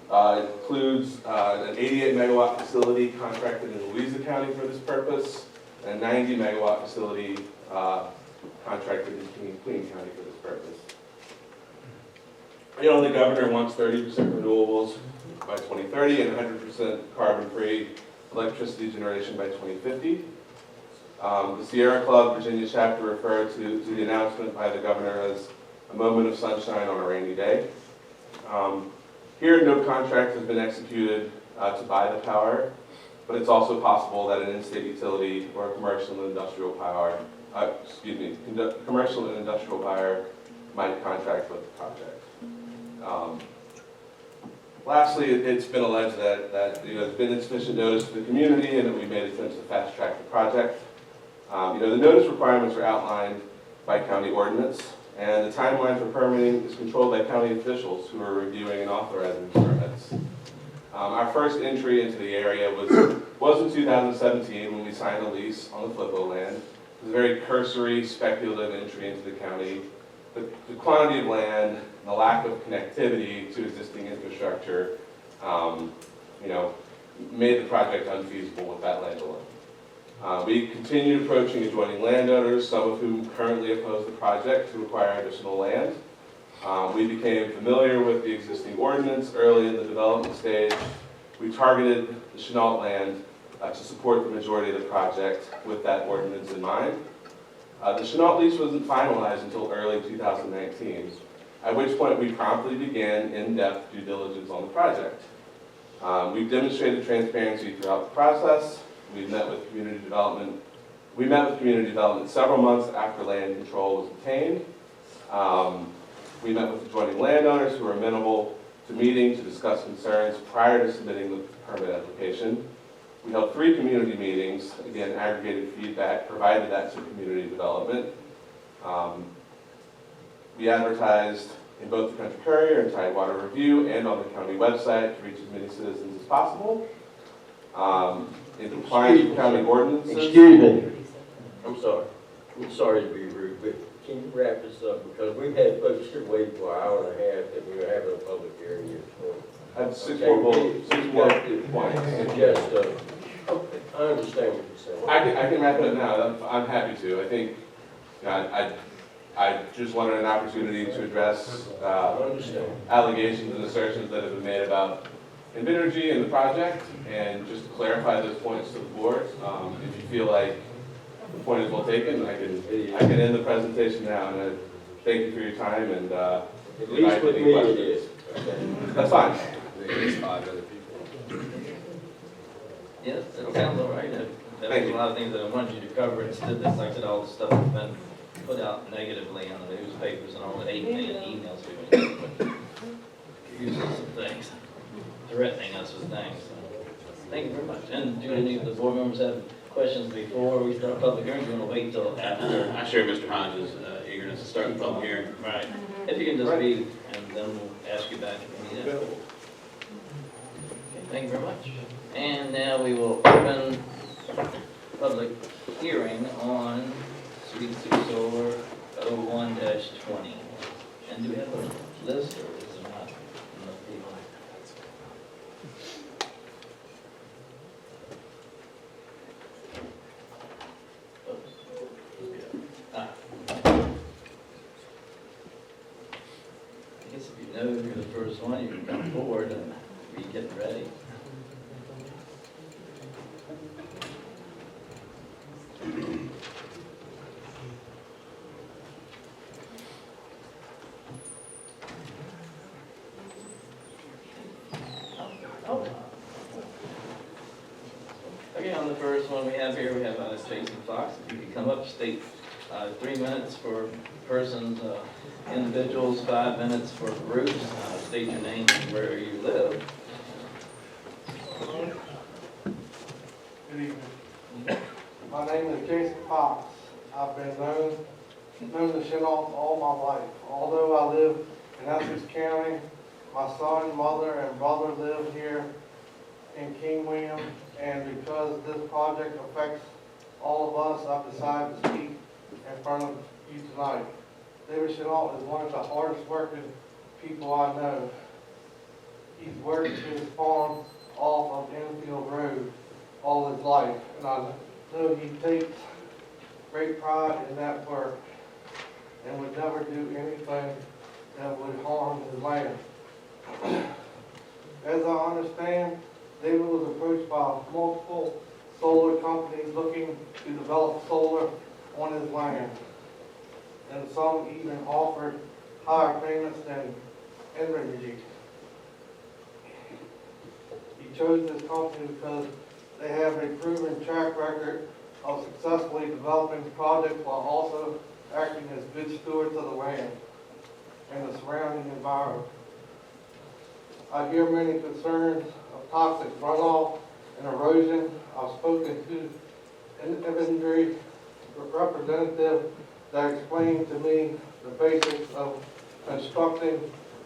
S2: It includes an 88 megawatt facility contracted in Louisa County for this purpose, and a 90 megawatt facility contracted in Queen County for this purpose. The governor wants 30% renewables by 2030 and 100% carbon-free electricity generation by 2050. The Sierra Club Virginia chapter referred to the announcement by the governor as a moment of sunshine on a rainy day. Here, no contract has been executed to buy the power, but it's also possible that an in-state utility or a commercial and industrial buyer might contract with the project. Lastly, it's been alleged that there's been insufficient notice to the community and that we made attempts to fast track the project. The notice requirements are outlined by county ordinance, and the timeline for permitting is controlled by county officials who are reviewing and authorizing permits. Our first entry into the area was in 2017 when we signed a lease on the Flippo land. It was a very cursory, speculative entry into the county. The quantity of land and the lack of connectivity to existing infrastructure, made the project unfeasible with that land alone. We continued approaching adjoining landowners, some of whom currently oppose the project to acquire additional land. We became familiar with the existing ordinance early in the development stage. We targeted the Chenault land to support the majority of the project with that ordinance in mind. The Chenault lease wasn't finalized until early 2019, at which point we promptly began in-depth due diligence on the project. We've demonstrated transparency throughout the process. We met with community development several months after land control was obtained. We met with adjoining landowners who were amenable to meeting to discuss concerns prior to submitting the permit application. We held 3 community meetings, again, aggregated feedback, provided that to community development. We advertised in both the Country Courier and Tidewater Review and on the county website to reach as many citizens as possible. In compliance with county ordinances.
S6: Excuse me. I'm sorry to be rude, but can you wrap this up? Because we've had folks here waiting for an hour and a half and we were having a public hearing here.
S2: I have 6 more points.
S6: I understand what you're saying.
S2: I can wrap it up now. I'm happy to. I think I just wanted an opportunity to address allegations and assertions that have been made about Invenergy and the project, and just to clarify those points to the board. If you feel like the point is well taken, I can end the presentation now, and I thank you for your time, and
S6: at least with me it is.
S2: That's fine.
S8: There's 5 other people.
S4: Yes, that sounds all right. There was a lot of things that I wanted you to cover. Instead, that's like I said, all the stuff that's been put out negatively in the newspapers and all the 8 million emails we've been getting. Using some things, threatening us with things. So, thank you very much. And do any of the board members have questions before we start public hearing? Do you want to wait till after?
S7: I share Mr. Hines' eagerness to start the public hearing.
S4: Right. If you can just read, and then we'll ask you back if we need it. Okay, thank you very much. And now we will open public hearing on Sweet Sioux Solar 01-20. And do we have a list, or is there not enough people? I guess if you know you're the first one, you can come forward and we get ready. Okay, on the first one we have here, we have Jason Fox. If you could come up, state 3 minutes for persons, individuals, 5 minutes for groups. State your name and where you live.
S15: Good evening. My name is Jason Fox. I've been known to Chenault all my life. Although I live in Essex County, my son, mother, and brother live here in King William, and because this project affects all of us, I've decided to speak in front of you tonight. David Chenault is one of the hardest working people I know. He's worked his farm off of Enfield Road all his life, and I know he takes great pride in that work and would never do anything that would harm his land. As I understand, David was approached by multiple solar companies looking to develop solar on his land, and some even offered higher payments than Invenergy. He chose this company because they have a proven track record of successfully developing projects while also acting as good stewards of the land and the surrounding environment. I hear many concerns of toxic runoff and erosion. I've spoken to an inventory representative that explained to me the basics of constructing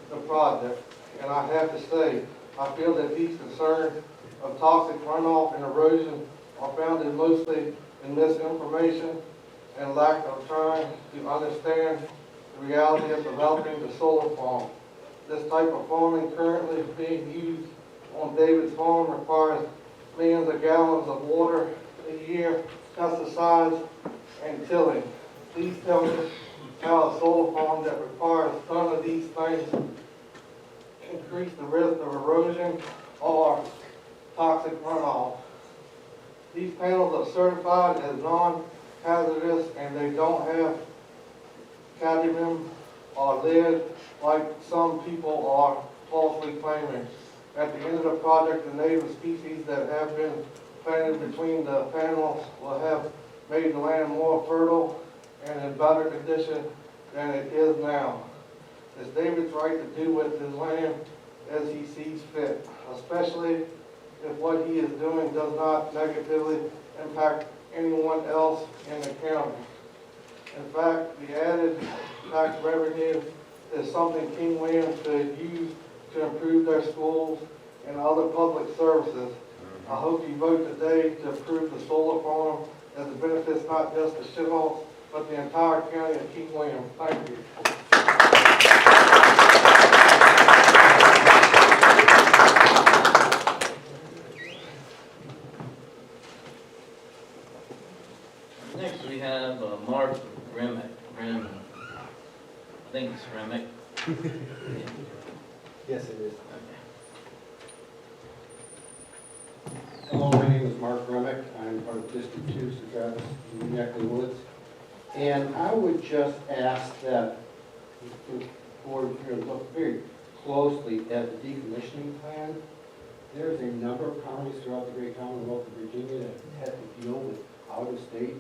S15: the project. And I have to say, I feel that these concerns of toxic runoff and erosion are founded mostly in misinformation and lack of trying to understand the reality of developing the solar farm. This type of farming currently being used on David's farm requires millions of gallons of water a year, pesticides, and tilling. Please tell me how a solar farm that requires none of these things increase the risk of erosion or toxic runoff. These panels are certified as non-hazardous and they don't have cadmium or lead like some people are falsely claiming. At the end of the project, the native species that have been planted between the panels will have made the land more fertile and in better condition than it is now. It's David's right to do with his land as he sees fit, especially if what he is doing does not negatively impact anyone else in the county. In fact, the added tax revenue is something King William could use to improve their schools and other public services. I hope you vote today to approve the solar farm as it benefits not just the Chenals, but the entire county of King William. Thank you.
S4: Next we have Mark Remick. I think it's Remick.
S8: Yes, it is.
S4: Okay.
S16: Hello, my name is Mark Remick. I'm part of District 2, so Travis, in the neck of the woods. And I would just ask that the board here look very closely at the decommissioning plan. There's a number of counties throughout the great Commonwealth of Virginia that have to deal with out-of-state,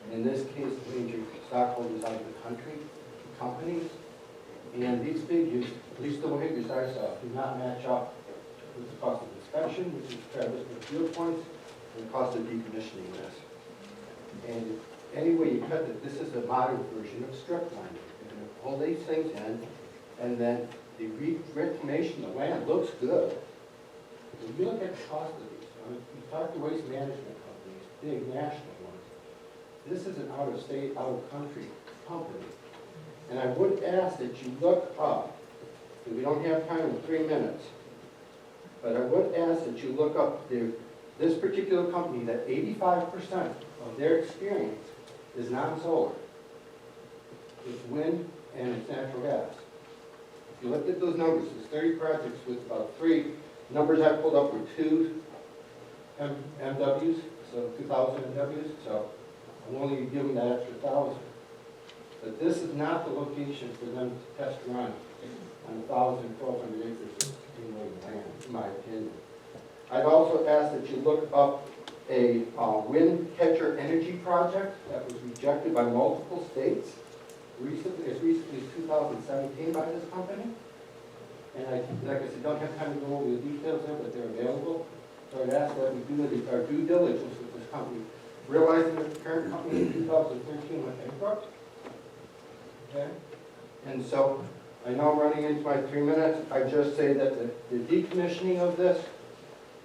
S16: and in this case, major stockholders out of the country, companies. And these figures, at least the figures I saw, do not match up with the cost of inspection, which is Travis with field points, and the cost of decommissioning this. And any way you cut it, this is a modern version of strip mining. You're going to pull these things in, and then the reclamation of the land looks good. If you look at the cost of these, you talk to waste management companies, big national ones. This is an out-of-state, out-of-country company. And I would ask that you look up, and we don't have time in 3 minutes, but I would ask that you look up this particular company that 85% of their experience is non-solar. It's wind and it's natural gas. If you looked at those numbers, there's 30 projects with about 3 numbers I pulled up were 2 MWs, so 2,000 MWs, so I'm only giving that extra 1,000. But this is not the location for them to test run on 1,000, 1,200 acres of King land, in my opinion. I'd also ask that you look up a wind catcher energy project that was rejected by multiple states as recently as 2017 by this company. And like I said, don't have time to go over the details there, but they're available. So I'd ask that we do our due diligence with this company, realizing that the parent company in 2013 went bankrupt. Okay? And so I know I'm running into my 3 minutes. I just say that the decommissioning of this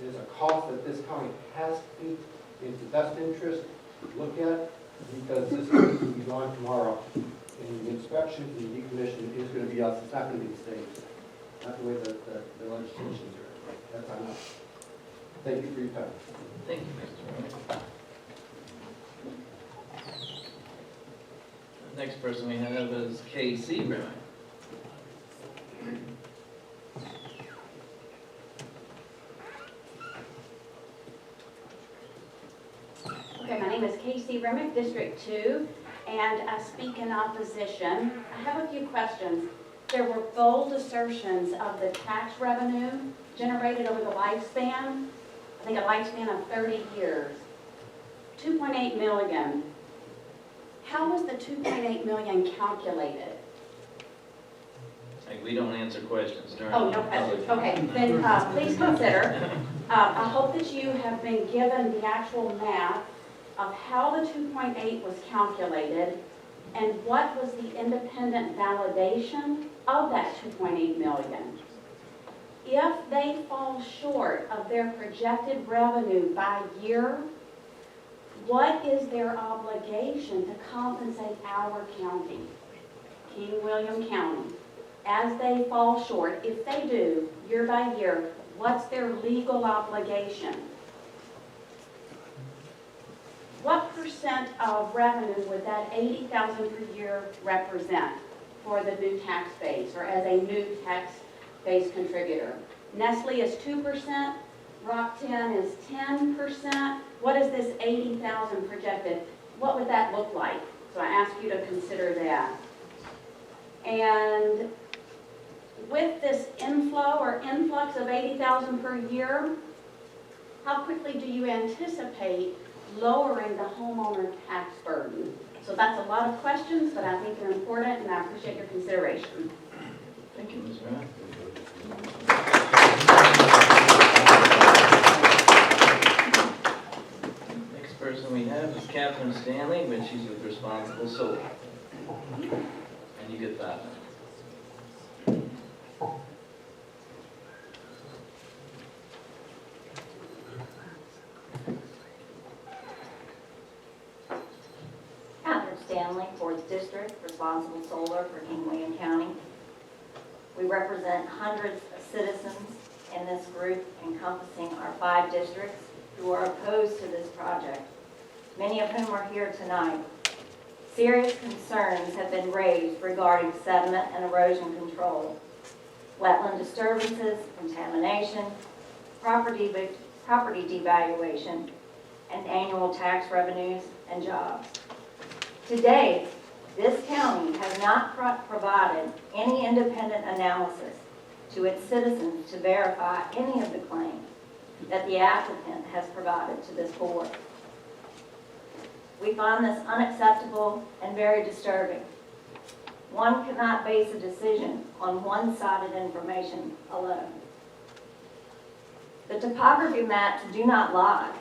S16: is a cost that this county has to be in the best interest to look at, because this is going to be gone tomorrow. And the inspection and the decommissioning is going to be us. It's not going to be the states. Not the way that the legislations are. That's on us. Thank you for your time.
S4: Thank you, Mr. Remick. The next person we have is K.C. Remick.
S17: Okay, my name is Casey Remick, District 2, and I speak in opposition. I have a few questions. There were bold assertions of the tax revenue generated over the lifespan. I think a lifespan of 30 years. 2.8 million. How was the 2.8 million calculated?
S4: Like, we don't answer questions during.
S17: Oh, no questions. Okay, then please consider. I hope that you have been given the actual math of how the 2.8 was calculated and what was the independent validation of that 2.8 million. If they fall short of their projected revenue by year, what is their obligation to compensate our county, King William County? As they fall short, if they do, year by year, what's their legal obligation? What percent of revenue would that $80,000 per year represent for the new tax base or as a new tax base contributor? Nestle is 2%, Rock 10 is 10%. What is this 80,000 projected? What would that look like? So I ask you to consider that. And with this inflow or influx of 80,000 per year, how quickly do you anticipate lowering the homeowner tax burden? So that's a lot of questions, but I think they're important, and I appreciate your consideration.
S4: Thank you, Ms. Ryan. Next person we have is Catherine Stanley, but she's with Responsible Solar. And you get 5 minutes.
S18: Stanley, 4th District, Responsible Solar for King William County. We represent hundreds of citizens in this group encompassing our 5 districts who are opposed to this project, many of whom are here tonight. Serious concerns have been raised regarding sediment and erosion control, wetland disturbances, contamination, property devaluation, and annual tax revenues and jobs. To date, this county has not provided any independent analysis to its citizens to verify any of the claims that the applicant has provided to this board. We find this unacceptable and very disturbing. One cannot base a decision on one-sided information alone. The topography maps do not lie.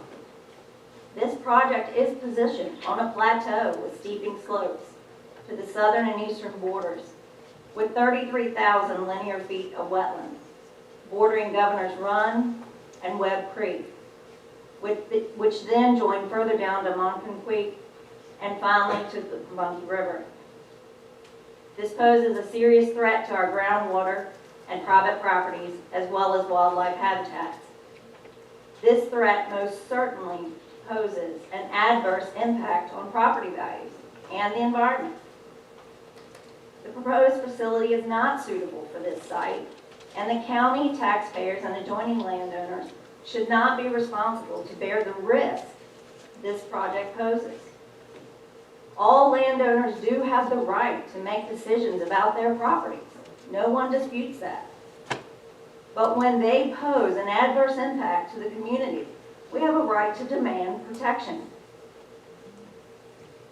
S18: This project is positioned on a plateau with steeping slopes to the southern and eastern borders, with 33,000 linear feet of wetlands, bordering Governor's Run and Webb Creek, which then join further down to Monconqueek and finally to the Monkey River. This poses a serious threat to our groundwater and private properties, as well as wildlife habitats. This threat most certainly poses an adverse impact on property values and the environment. The proposed facility is not suitable for this site, and the county, taxpayers, and adjoining landowners should not be responsible to bear the risk this project poses. All landowners do have the right to make decisions about their properties. No one disputes that. But when they pose an adverse impact to the community, we have a right to demand protection.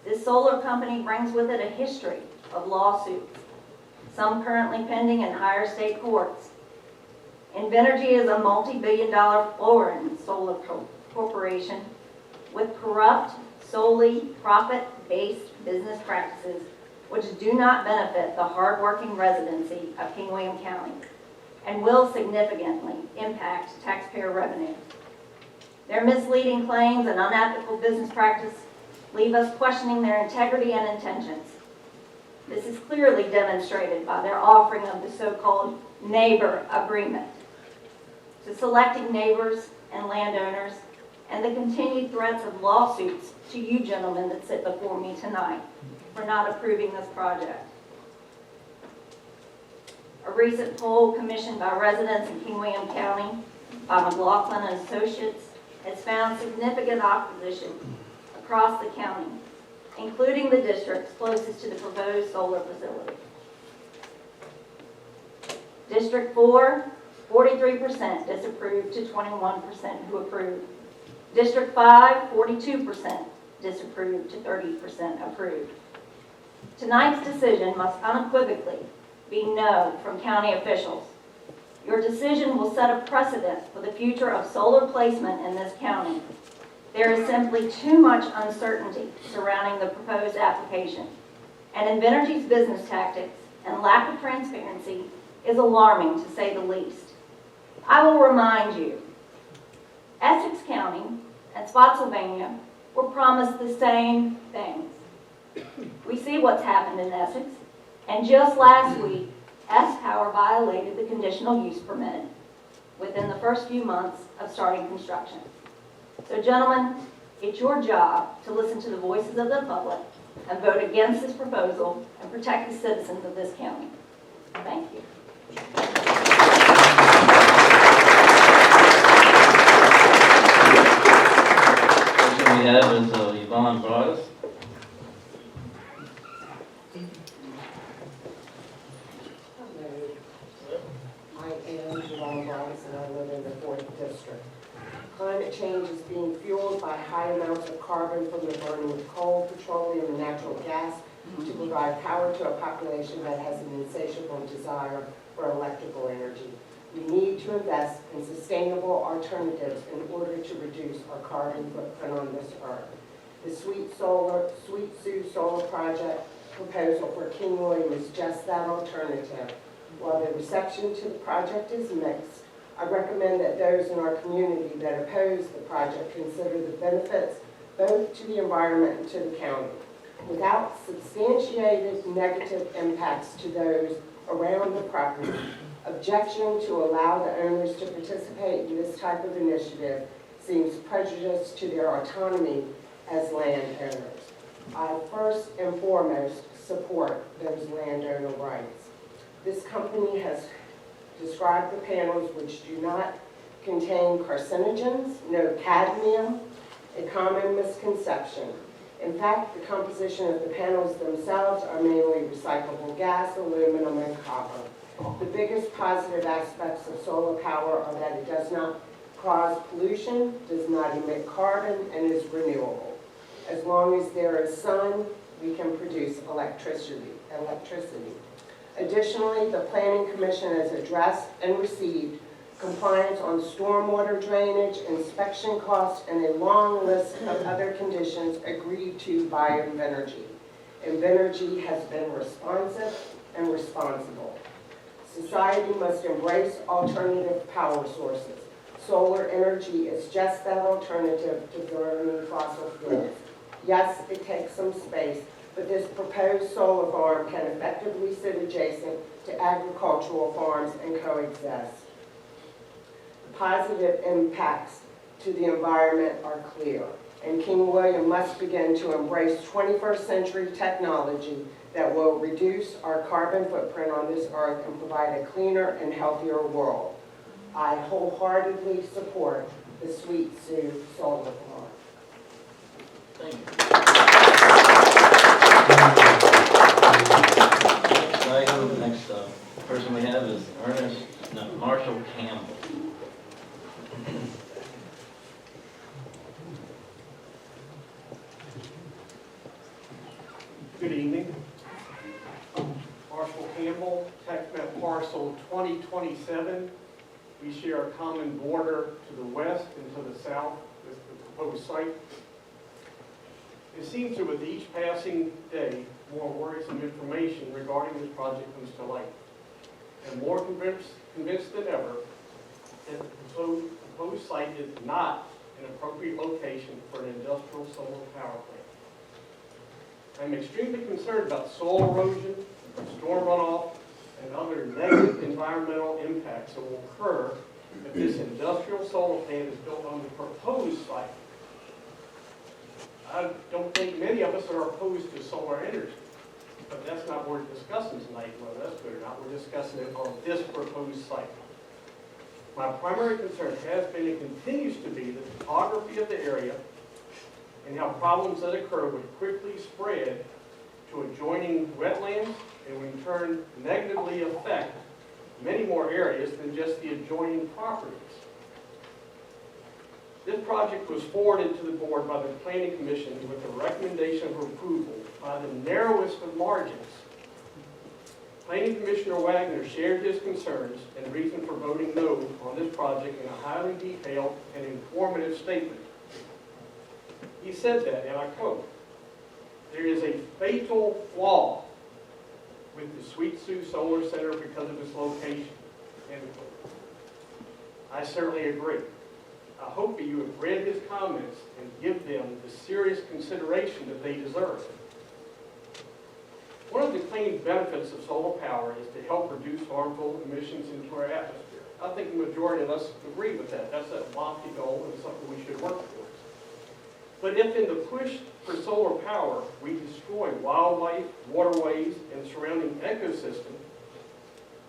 S18: This solar company brings with it a history of lawsuits, some currently pending in higher state courts. Invenergy is a multi-billion-dollar foreign solar corporation with corrupt, solely profit-based business practices which do not benefit the hard-working residency of King William County and will significantly impact taxpayer revenue. Their misleading claims and unethical business practice leave us questioning their integrity and intentions. This is clearly demonstrated by their offering of the so-called neighbor agreement to selecting neighbors and landowners, and the continued threats of lawsuits to you gentlemen that sit before me tonight for not approving this project. A recent poll commissioned by residents in King William County by McLaughlin and Associates has found significant opposition across the county, including the districts closest to the proposed solar facility. District 4 43% disapproved to 21% who approved. District 5, 42% disapproved to 30% approved. Tonight's decision must unequivocally be no from county officials. Your decision will set a precedent for the future of solar placement in this county. There is simply too much uncertainty surrounding the proposed application, and Invenergy's business tactics and lack of transparency is alarming to say the least. I will remind you, Essex County and Spotsylvania were promised the same things. We see what's happened in Essex, and just last week, S-Power violated the conditional use permit within the first few months of starting construction. So gentlemen, it's your job to listen to the voices of the public and vote against this proposal and protect the citizens of this county. Thank you.
S4: Next one we have is Yvonne Broadus.
S19: I am Jerome Bryce, and I live in the 4th District. Climate change is being fueled by high amounts of carbon from the burning of coal, petroleum, and natural gas to provide power to a population that has an insatiable desire for electrical energy. We need to invest in sustainable alternatives in order to reduce our carbon footprint on this earth. The Sweet Sioux Solar Project proposal for King William is just that alternative. While the reception to the project is mixed, I recommend that those in our community that oppose the project consider the benefits both to the environment and to the county. Without substantiated negative impacts to those around the property, objection to allow the owners to participate in this type of initiative seems prejudice to their autonomy as landowners. I first and foremost support those landowner rights. This company has described the panels which do not contain carcinogens, no cadmium, a common misconception. In fact, the composition of the panels themselves are mainly recyclable gas, aluminum, and copper. The biggest positive aspects of solar power are that it does not cause pollution, does not emit carbon, and is renewable. As long as there is sun, we can produce electricity. Additionally, the Planning Commission has addressed and received compliance on stormwater drainage, inspection costs, and a long list of other conditions agreed to by Invenergy. Invenergy has been responsive and responsible. Society must embrace alternative power sources. Solar energy is just that alternative to burning fossil fuels. Yes, it takes some space, but this proposed solar farm can effectively sit adjacent to agricultural farms and coexist. The positive impacts to the environment are clear, and King William must begin to embrace 21st century technology that will reduce our carbon footprint on this earth and provide a cleaner and healthier world. I wholeheartedly support the Sweet Sioux Solar Farm.
S4: Thank you. Next person we have is Marshall Campbell.
S20: Good evening. Marshall Campbell, tax map parcel 2027. We share a common border to the west and to the south with the proposed site. It seems that with each passing day, more worrisome information regarding this project comes to light. I'm more convinced than ever that the proposed site is not an appropriate location for an industrial solar power plant. I'm extremely concerned about soil erosion, storm runoff, and other negative environmental impacts that will occur if this industrial solar plant is built on the proposed site. I don't think many of us are opposed to solar energy, but that's not what we're discussing tonight, whether that's good or not. We're discussing it on this proposed site. My primary concern has been and continues to be the topography of the area and how problems that occur would quickly spread to adjoining wetlands and would in turn negatively affect many more areas than just the adjoining properties. This project was forwarded to the board by the Planning Commission with a recommendation of approval by the narrowest of margins. Planning Commissioner Wagner shared his concerns and reason for voting no on this project in a highly detailed and informative statement. He said that, and I quote, "There is a fatal flaw with the Sweet Sioux Solar Center because of its location." End quote. I certainly agree. I hope that you have read his comments and give them the serious consideration that they deserve. One of the claimed benefits of solar power is to help reduce harmful emissions into our atmosphere. I think the majority of us agree with that. That's a lofty goal and something we should work towards. But if in the push for solar power, we destroy wildlife, waterways, and surrounding ecosystem,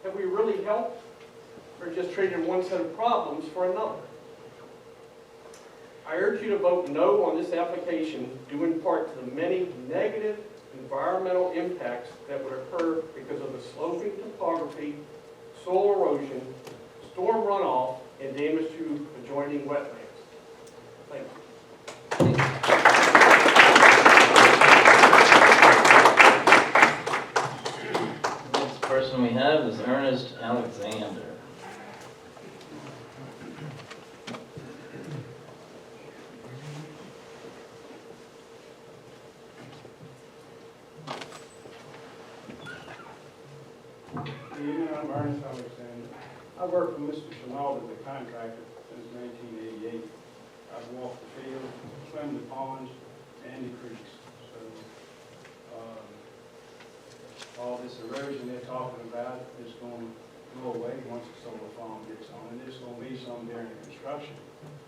S20: have we really helped, or just traded one set of problems for another? I urge you to vote no on this application, due in part to the many negative environmental impacts that would occur because of the sloping topography, soil erosion, storm runoff, and damage to adjoining wetlands. Thank you.
S4: Next person we have is Ernest Alexander.
S11: Good evening, I'm Ernest Alexander. I worked for Mr. Chenault as a contractor since 1988. I've walked the field, swam the ponds, and the creeks. So, all this erosion they're talking about is going to go away once the solar farm gets on. And there's going to be some during the construction.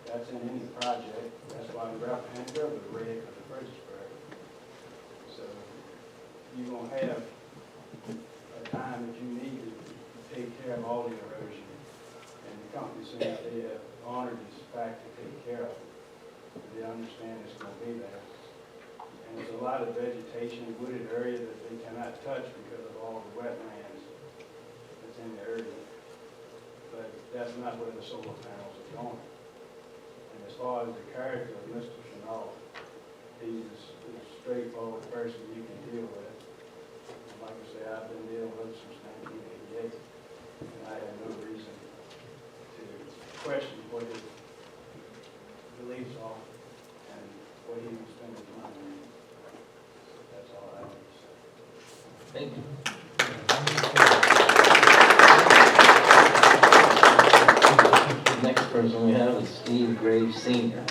S11: That's in any project. That's why the Rappahannock River is red for the Fredericksburg. So, you're going to have a time that you need to take care of all the erosion. And the company says they have honored this fact to take care of it. They understand it's going to be there. And there's a lot of vegetation, wooded area that they cannot touch because of all the wetlands that's in the area. But that's not where the solar panels are going. And as far as the character of Mr. Chenault, he's a straightforward person you can deal with. Like I say, I've been dealing with it since 1988, and I have no reason to question what his beliefs are and what he would spend his money on. That's all I have to say.
S4: Thank you. The next person we have is Steve Graves Sr.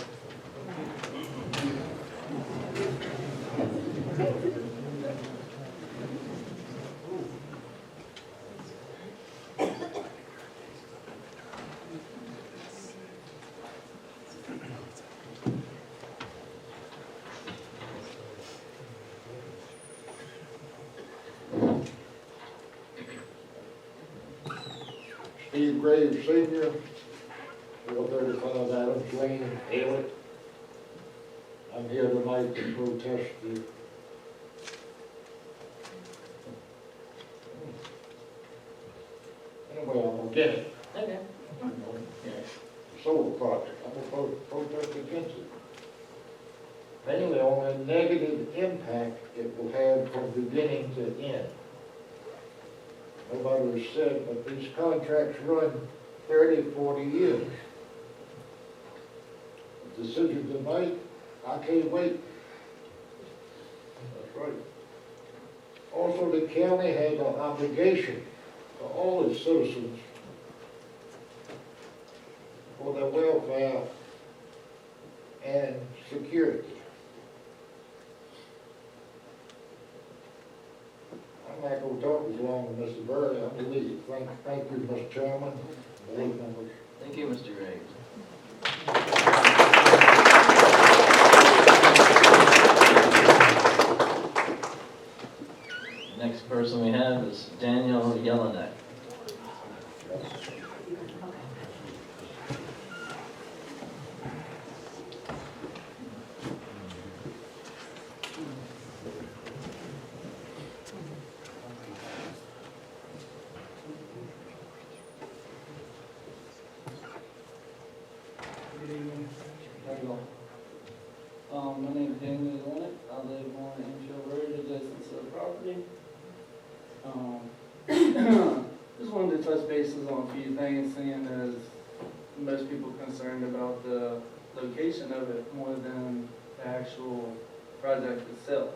S16: Steve Graves Sr., 435 Adams Lane, Haley. I'm here tonight to protest the anyway, I'm gonna get it.
S4: Okay.
S16: Solar project, I'm gonna protest against it. Mainly on the negative impact it will have from beginning to end. Nobody has said, but these contracts run 30, 40 years. The decision tonight, I can't wait. That's right. Also, the county has an obligation to all its citizens for their welfare and security. I'm not going to talk as long as Mr. Burley, I believe. Thank you, Mr. Chairman, board members.
S4: Thank you, Mr. Graves. Next person we have is Daniel Jelinek.
S21: to touch bases on a few things, seeing as most people concerned about the location of it more than the actual project itself.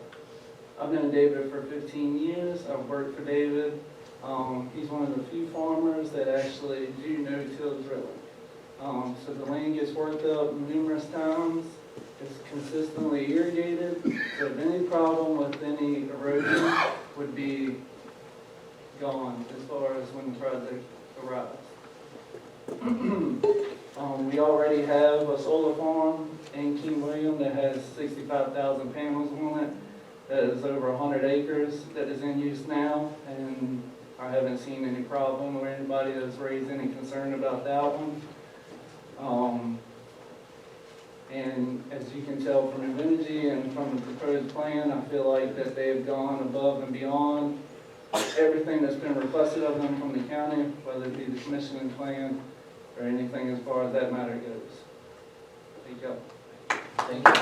S21: I've known David for 15 years. I've worked for David. He's one of the few farmers that actually do no-till drilling. So the land gets worked up numerous times. It's consistently irrigated. So if any problem with any erosion would be gone as far as when the project arrives. We already have a solar farm in King William that has 65,000 panels on it. That is over 100 acres that is in use now, and I haven't seen any problem or anybody that's raised any concern about that one. And as you can tell from Invenergy and from the proposed plan, I feel like that they have gone above and beyond everything that's been requested of them from the county, whether it be the commissioning plan or anything as far as that matter goes. Thank you.
S4: Thank you.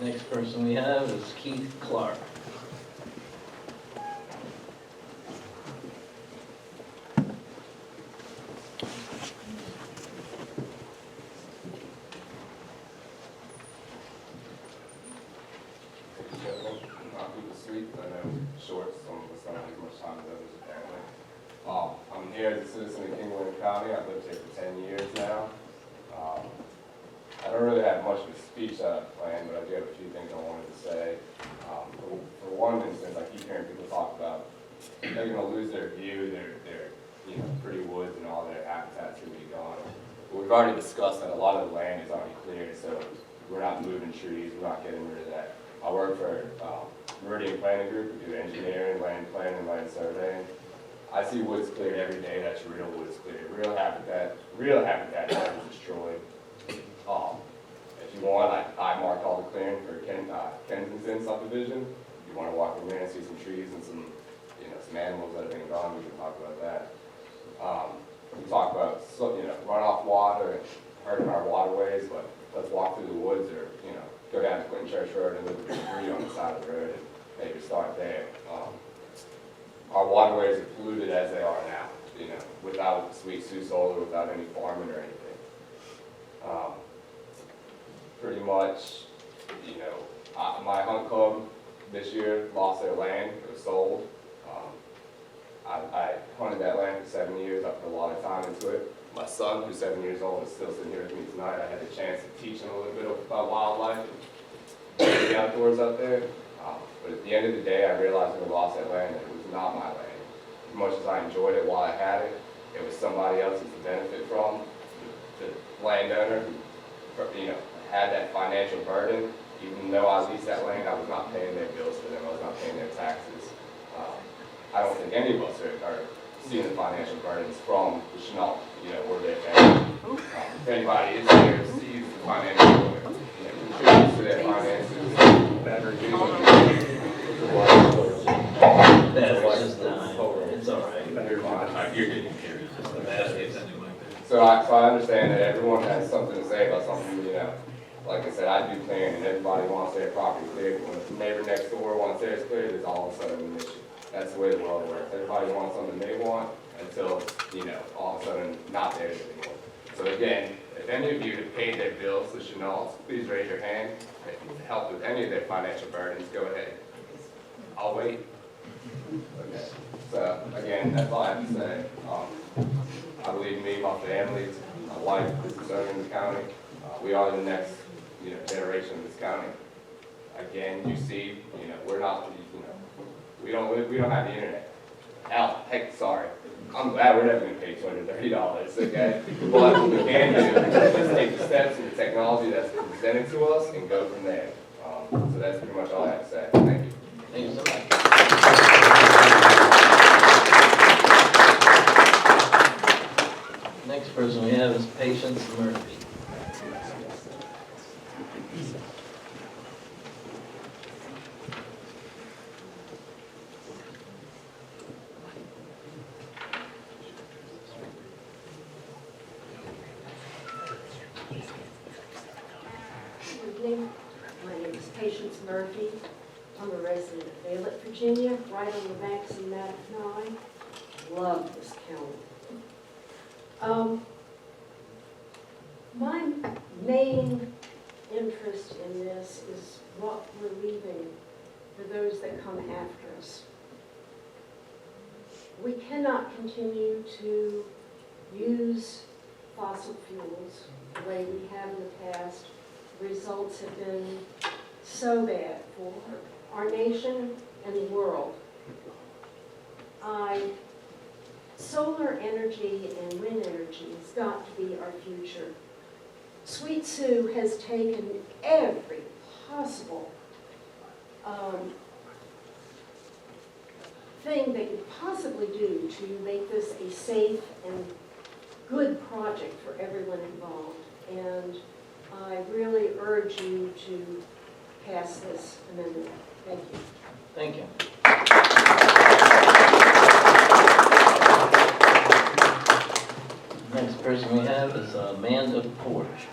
S4: Next person we have is Keith Clark.
S2: I'm here as a citizen of King William County. I've lived here for 10 years now. I don't really have much of a speech that I've planned, but I do have a few things I wanted to say. For one instance, I keep hearing people talk about they're going to lose their view, their pretty woods and all their habitat's going to be gone. But we've already discussed that a lot of the land is already cleared, so we're not moving trees, we're not getting rid of that. I work for Meridian Planning Group. We do engineering, land planning, land surveying. I see woods cleared every day. That's real woods cleared. Real habitat that was destroyed. If you want, I marked all the clearing for Kensington subdivision. If you want to walk in there and see some trees and some animals that have been gone, we can talk about that. We talk about runoff water and hurting our waterways, but let's walk through the woods or go down to Clinton Church Road and look at the debris on the side of the road and maybe start there. Our waterways are polluted as they are now, without Sweet Sioux Solar, without any farming or anything. Pretty much, my hunt club this year lost their land. It was sold. I hunted that land for 7 years. I put a lot of time into it. My son, who's 7 years old, is still sitting here with me tonight. I had the chance to teach him a little bit about wildlife and the outdoors out there. But at the end of the day, I realized when I lost that land that it was not my land. As much as I enjoyed it while I had it, it was somebody else's to benefit from. The landowner who, had that financial burden. Even though I leased that land, I was not paying their bills for them. I was not paying their taxes. I don't think any of us are seeing the financial burdens from the Chenault, where they're paying. If anybody is here, sees the financial, contributes to their finances, better
S4: It's all right. You're getting curious.
S2: So I understand that everyone has something to say about something, Like I said, I do clearing, and everybody wants their property cleared. When the neighbor next door wants theirs cleared, it's all of a sudden an issue. That's the way the world works. Everybody wants something they want until, all of a sudden not theirs anymore. So again, if any of you have paid their bills to Chenault, please raise your hand. If you've helped with any of their financial burdens, go ahead. I'll wait. Okay. So again, that's all I have to say. I believe me, my family, my wife is serving the county. We are the next, generation of this county. Again, you see, we're not, we don't have the internet. Heck, sorry. I'm glad we're never going to pay $230, okay? But what we can do is take the steps and the technology that's presented to us and go from there. So that's pretty much all I have to say. Thank you.
S4: Thank you so much. Next person we have is Patience Murphy.
S3: Good evening. My name is Patience Murphy. I'm a resident of Violet, Virginia, right on the banks of Mackinac. Love this county. My main interest in this is what we're leaving for those that come after us. We cannot continue to use fossil fuels the way we have in the past. The results have been so bad for our nation and the world. Solar energy and wind energy has got to be our future. Sweet Sue has taken every possible thing they could possibly do to make this a safe and good project for everyone involved. And I really urge you to pass this amendment. Thank you.
S4: Thank you. Next person we have is Amanda Porch.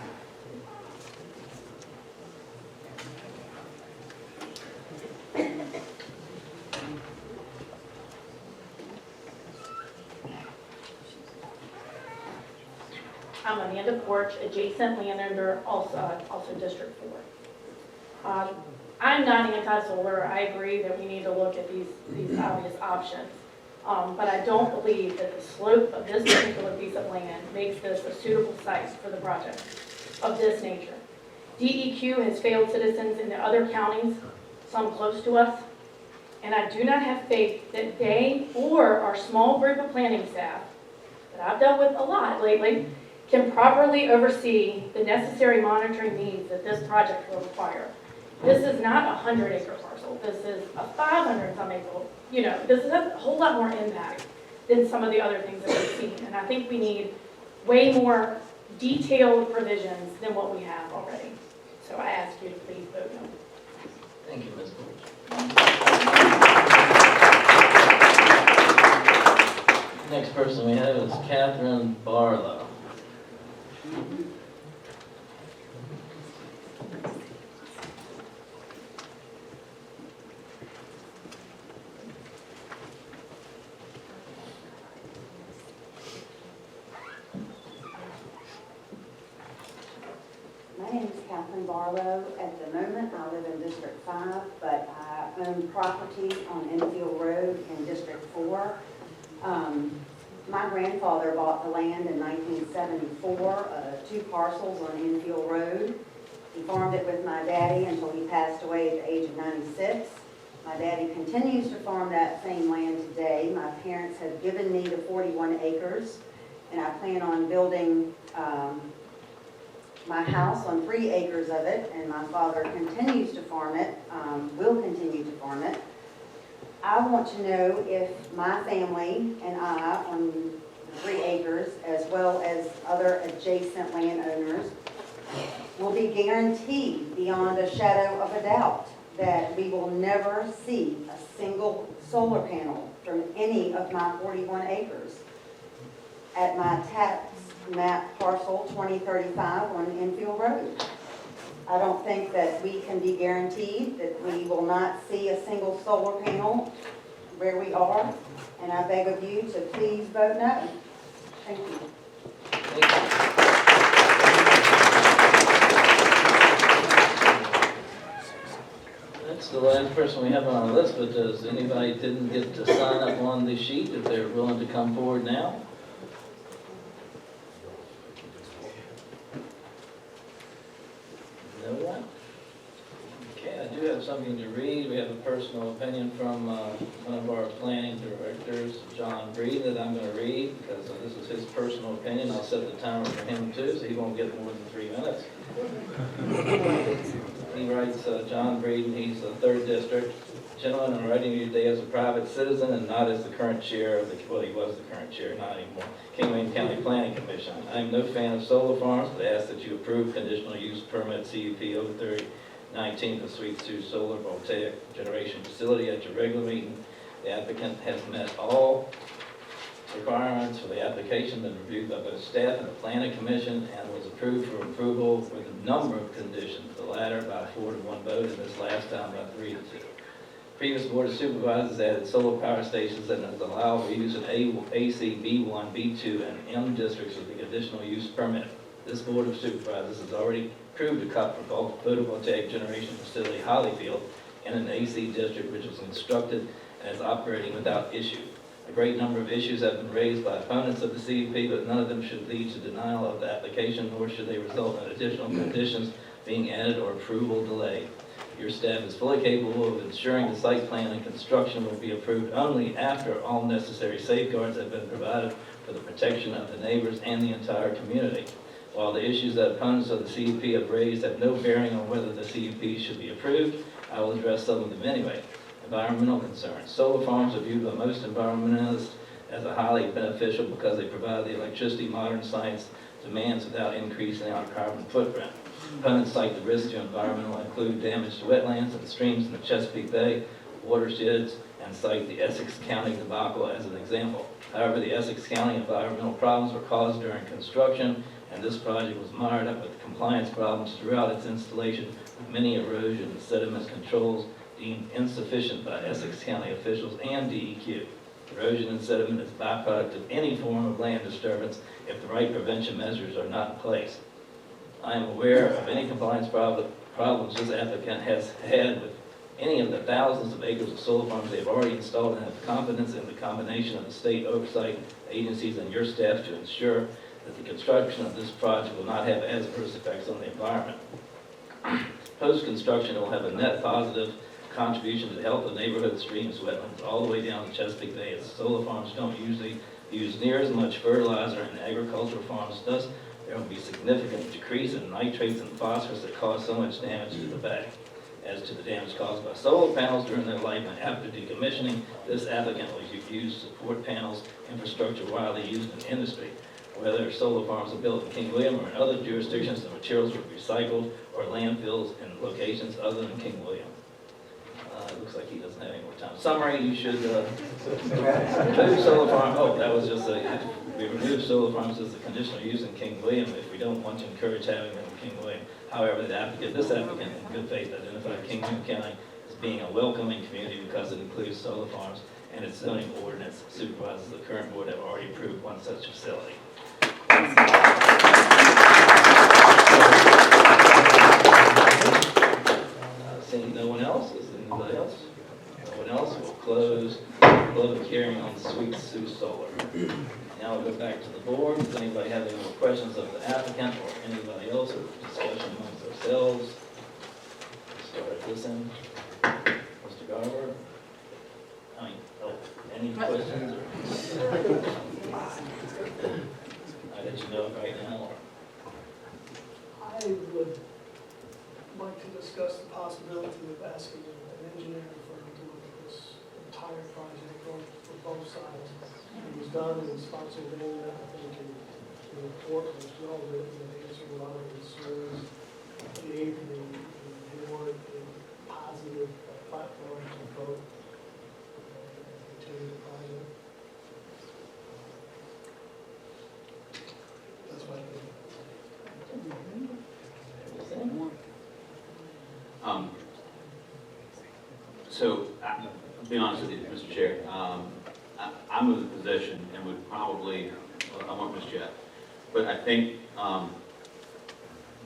S5: I'm Amanda Porch, adjacent landowner, also District 4. I'm not anti-solar. I agree that we need to look at these obvious options. But I don't believe that the slope of this particular piece of land makes this a suitable site for the project of this nature. DEQ has failed citizens in the other counties, some close to us, and I do not have faith that they or our small group of planning staff that I've dealt with a lot lately can properly oversee the necessary monitoring needs that this project will require. This is not a 100-acre parcel. This is a 500-some acre. This is a whole lot more impact than some of the other things that we've seen. And I think we need way more detailed provisions than what we have already. So I ask you to please vote no.
S4: Thank you, Ms. Porch. Next person we have is Catherine Barlow.
S22: My name is Catherine Barlow. At the moment, I live in District 5, but I own property on Enfield Road in District 4. My grandfather bought the land in 1974, 2 parcels on Enfield Road. He farmed it with my daddy until he passed away at the age of 96. My daddy continues to farm that same land today. My parents have given me the 41 acres, and I plan on building my house on 3 acres of it, and my father continues to farm it, will continue to farm it. I want to know if my family and I on the 3 acres, as well as other adjacent landowners, will be guaranteed beyond a shadow of a doubt that we will never see a single solar panel from any of my 41 acres at my tax map parcel 2035 on Enfield Road. I don't think that we can be guaranteed that we will not see a single solar panel where we are, and I beg of you to please vote no. Thank you.
S4: That's the last person we have on our list, but does anybody didn't get to sign up on the sheet if they're willing to come forward now? No one? Okay, I do have something to read. We have a personal opinion from one of our planning directors, John Breed, that I'm going to read because this is his personal opinion. I'll set the timer for him too, so he won't get more than 3 minutes. He writes, John Breed, and he's the 3rd District. Gentlemen, I'm writing you today as a private citizen and not as the current chair of the, well, he was the current chair, not anymore, King William County Planning Commission. I am no fan of solar farms, but I ask that you approve conditional use permit CUP 03019 for Sweet Sioux Solar Voltaic Generation Facility at your regular meeting. The applicant has met all requirements for the application, been reviewed by both staff and the planning commission, and was approved for approval with a number of conditions, the latter by 4 to 1 vote, and this last time by 3 to 2. Previous Board of Supervisors added solar power stations and has allowed for use in AC, B1, B2, and M districts with the additional use permit. This Board of Supervisors has already approved a cut for photovoltaic generation facility Hollyfield in an AC district which was constructed and is operating without issue. A great number of issues have been raised by opponents of the CUP, but none of them should lead to denial of the application, nor should they result in additional conditions being added or approval delayed. Your staff is fully capable of ensuring the site plan and construction will be approved only after all necessary safeguards have been provided for the protection of the neighbors and the entire community. While the issues that opponents of the CUP have raised have no bearing on whether the CUP should be approved, I will address some of them anyway. Environmental concerns. Solar farms are viewed by most environmentalists as a highly beneficial because they provide the electricity modern science demands without increasing our carbon footprint. Opponents cite the risks to environmental include damage to wetlands and streams in the Chesapeake Bay, watersheds, and cite the Essex County debacle as an example. However, the Essex County environmental problems were caused during construction, and this project was mired up with compliance problems throughout its installation, with many erosion and sediment controls deemed insufficient by Essex County officials and DEQ. Erosion and sediment is a byproduct of any form of land disturbance if the right prevention measures are not in place. I am aware of any compliance problems this applicant has had with any of the thousands of acres of solar farms they have already installed, and have confidence in the combination of the state oversight agencies and your staff to ensure that the construction of this project will not have adverse effects on the environment. Post-construction, it will have a net positive contribution to the health of neighborhood streams, wetlands, all the way down to Chesapeake Bay, as solar farms don't usually use near as much fertilizer in agricultural farms. Thus, there will be significant decrease in nitrates and phosphorus that cause so much damage to the bay. As to the damage caused by solar panels during their life and after decommissioning, this applicant will use support panels infrastructure widely used in industry. Whether solar farms are built in King William or in other jurisdictions, the materials were recycled or landfills in locations other than King William. It looks like he doesn't have any more time. Summary, you should remove solar farm. Oh, that was just we remove solar farms as a conditional use in King William if we don't want to encourage having them in King William. However, this applicant in good faith identified King William County as being a welcoming community because it includes solar farms, and its zoning ordinance supervisors of the current board have already approved one such facility. Seeing no one else, is there anybody else? No one else, we'll close public hearing on Sweet Sioux Solar. Now we'll go back to the board. Does anybody have any more questions of the applicant or anybody else, or discussion amongst ourselves? Start at this end. Mr. Garber? Any questions? I let you know right now.
S12: I would like to discuss the possibility of asking an engineering firm to look at this entire project for both sides. It was done in Spotsylvania, I think, in the report was well written and answered a lot of concerns. Gave the board a positive platform to vote and continue the project. That's my opinion.
S7: So, I'll be honest with you, Mr. Chair, I'm in the position and would probably, I won't miss yet, but I think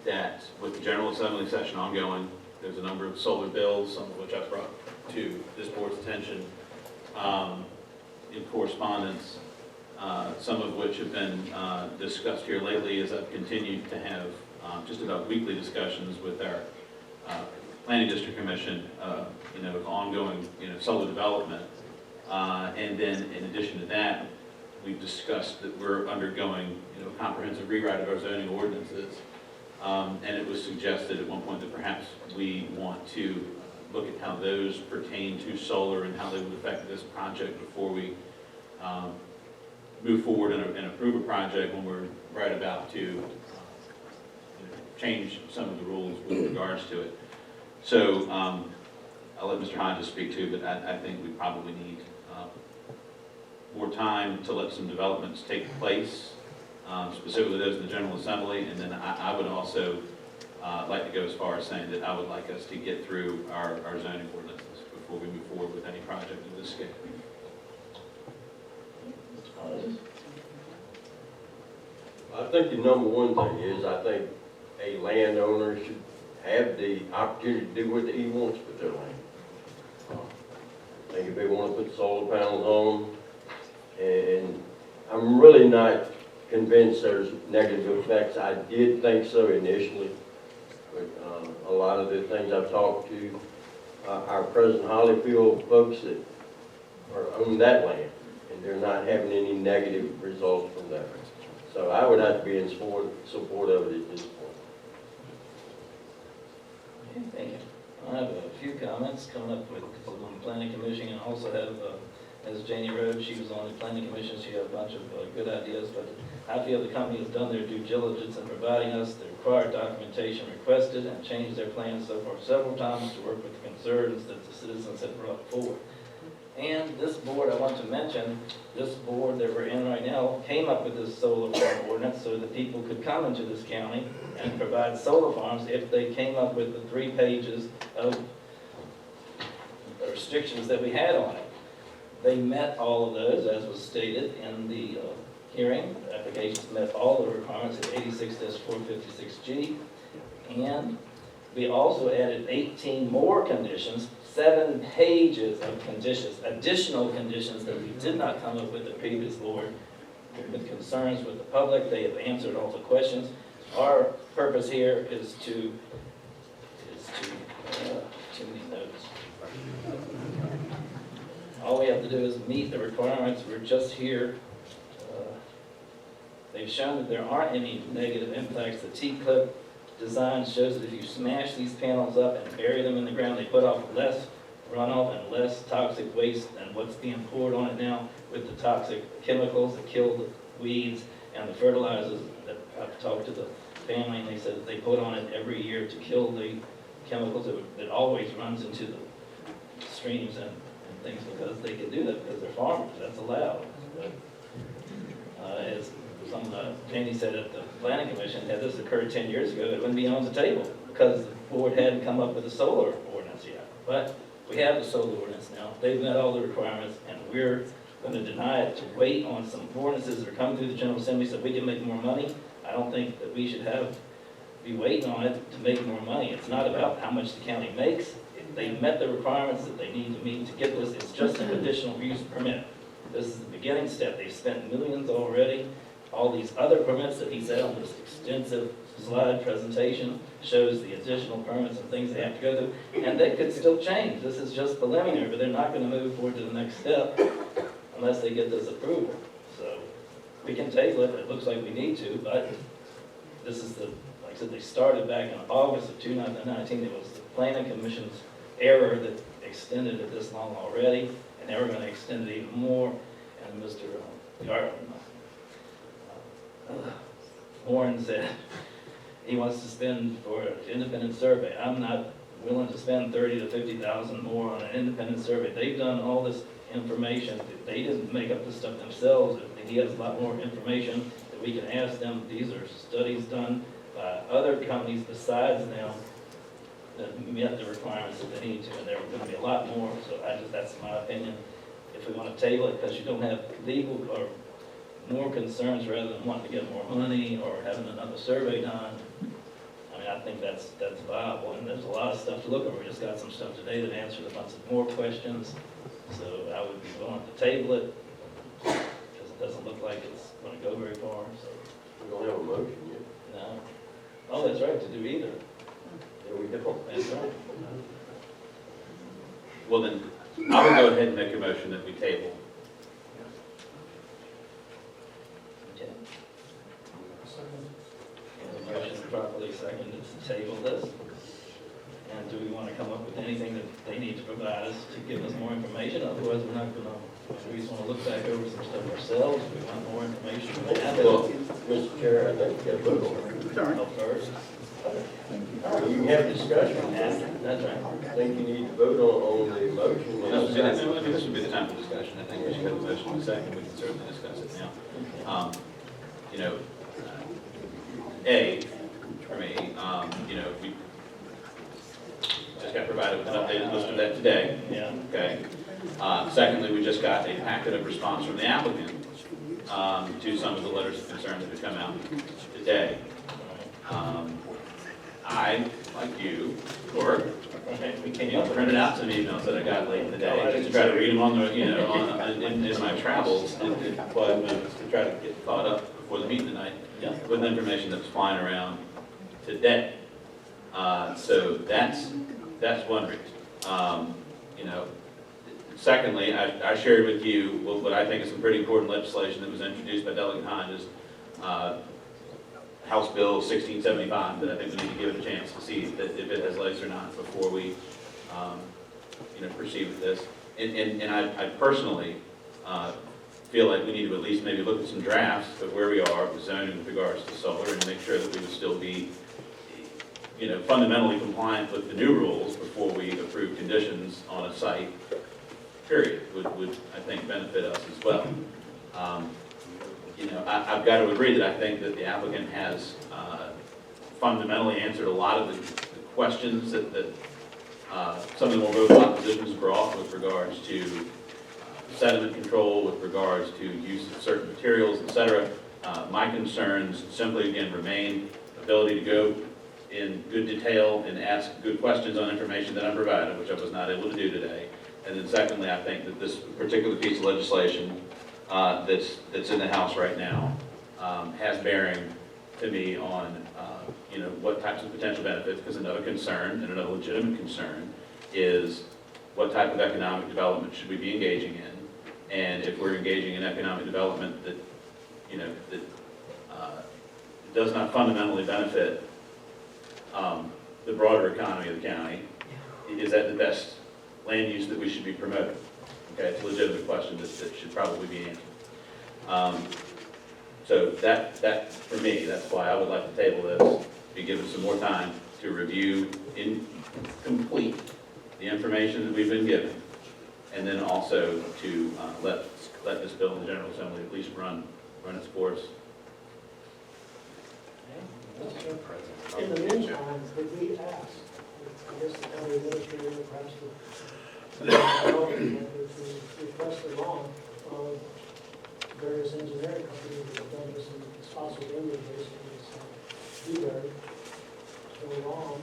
S7: that with the General Assembly session ongoing, there's a number of solar bills, some of which I've brought to this board's attention in correspondence, some of which have been discussed here lately as I've continued to have just about weekly discussions with our Planning District Commission, ongoing, solar development. And then in addition to that, we've discussed that we're undergoing, a comprehensive rewrite of our zoning ordinances. And it was suggested at one point that perhaps we want to look at how those pertain to solar and how they would affect this project before we move forward and approve a project when we're right about to change some of the rules with regards to it. So I'll let Mr. Hodges speak to, but I think we probably need more time to let some developments take place, specifically those in the General Assembly. And then I would also like to go as far as saying that I would like us to get through our zoning ordinances before we move forward with any project of this scale.
S6: I think the number one thing is, I think a landowner should have the opportunity to do what he wants with their land. I think if they want to put solar panels on, and I'm really not convinced there's negative effects. I did think so initially, but a lot of the things I've talked to, our present Hollyfield folks that own that land, and they're not having any negative results from that. So I would have to be in support of it at this point.
S4: Okay, thank you. I have a few comments coming up with, because I'm on the planning commission, and also have, as Janie Rhodes, she was on the planning commission, she had a bunch of good ideas, but I feel the company has done their due diligence in providing us the required documentation requested and changed their plans so far several times to work with the concerns that the citizens have brought forward. And this board, I want to mention, this board that we're in right now came up with this solar farm ordinance so that people could come into this county and provide solar farms if they came up with the 3 pages of restrictions that we had on it. They met all of those, as was stated in the hearing. The applications met all the requirements of 86-456G. And we also added 18 more conditions, 7 pages of conditions, additional conditions that we did not come up with the previous board with concerns with the public. They have answered all the questions. Our purpose here is to too many notes. All we have to do is meet the requirements. We're just here. They've shown that there aren't any negative impacts. The T-clip design shows that if you smash these panels up and bury them in the ground, they put off less runoff and less toxic waste than what's being poured on it now with the toxic chemicals that kill the weeds and the fertilizers. That I've talked to the family, and they said that they put on it every year to kill the chemicals that always runs into the streams and things, because they can do that because they're farmers. That's allowed. As Janie said at the planning commission, had this occurred 10 years ago, it wouldn't be on the table because the board hadn't come up with a solar ordinance yet. But we have the solar ordinance now. They've met all the requirements, and we're going to deny it to wait on some ordinances that are coming through the General Assembly so we can make more money. I don't think that we should be waiting on it to make more money. It's not about how much the county makes. They met the requirements that they need to meet to get this. It's just a conditional use permit. This is the beginning step. They've spent millions already. All these other permits that he said on this extensive slide presentation shows the additional permits and things they have to go through, and they could still change. This is just preliminary, but they're not going to move forward to the next step unless they get this approval. So we can table it. It looks like we need to, but this is like I said, they started back in August of 2019. It was the planning commission's error that extended it this long already, and they were going to extend it even more. And Mr. Warren said he wants to spend for an independent survey. I'm not willing to spend $30,000 to $50,000 more on an independent survey. They've done all this information. They didn't make up this stuff themselves. He has a lot more information that we can ask them. These are studies done by other companies besides them that met the requirements that they need to, and there are going to be a lot more. So that's my opinion. If we want to table it because you don't have legal or more concerns rather than wanting to get more money or having another survey done, I mean, I think that's viable, and there's a lot of stuff to look over. We just got some stuff today that answered a bunch of more questions, so I would be willing to table it because it doesn't look like it's going to go very far. So
S6: We don't have a motion yet.
S4: no. Oh, that's right, to do either.
S6: Yeah, we don't.
S4: That's right.
S7: Well, then, I will go ahead and make a motion that we table.
S4: Okay. The motion is properly seconded to table this. And do we want to come up with anything that they need to provide us to give us more information? Otherwise, we're not going to, we just want to look back over some stuff ourselves. We want more information.
S6: Well, Mr. Chair, I think we got to vote on it.
S4: Oh, first.
S6: You can have discussion.
S4: That's right.
S6: I think you need to vote on the motion.
S7: This would be the time for discussion. I think we should have the motion in a second. We can certainly discuss it now. You know, for me, you know, we just got provided with an updated list of that today.
S4: Yeah.
S7: Okay. Secondly, we just got a packet of response from the applicant to some of the letters of concern that have come out today. I, like you, or we printed out some emails that I got late in the day, just to try to read them on the, in my travels, but to try to get caught up before the meeting tonight with the information that's flying around today. So that's one reason. Secondly, I shared with you what I think is some pretty important legislation that was introduced by Delegate Hodges, House Bill 1675, that I think we need to give it a chance to see if it has legs or not before we, proceed with this. And I personally feel like we need to at least maybe look at some drafts of where we are with zoning with regards to solar and make sure that we would still be, fundamentally compliant with the new rules before we approve conditions on a site. Period, would I think benefit us as well. I've got to agree that I think that the applicant has fundamentally answered a lot of the questions that some of the more robust positions brought with regards to sediment control, with regards to use of certain materials, et cetera. My concerns simply, again, remain ability to go in good detail and ask good questions on information that I'm provided, which I was not able to do today. And then secondly, I think that this particular piece of legislation that's in the House right now has bearing to me on what types of potential benefits, because another concern and another legitimate concern is what type of economic development should we be engaging in, and if we're engaging in economic development that does not fundamentally benefit the broader economy of the county, is that the best land use that we should be promoting? Okay, it's a legitimate question that should probably be answered. So that for me, that's why I would like to table this, be given some more time to review in complete the information that we've been given, and then also to let this bill in the General Assembly at least run its course.
S12: In the meantime, could we ask, I guess the county administrator, perhaps the to request a loan of various engineering companies that have done this in sponsored image, basically, do there so long,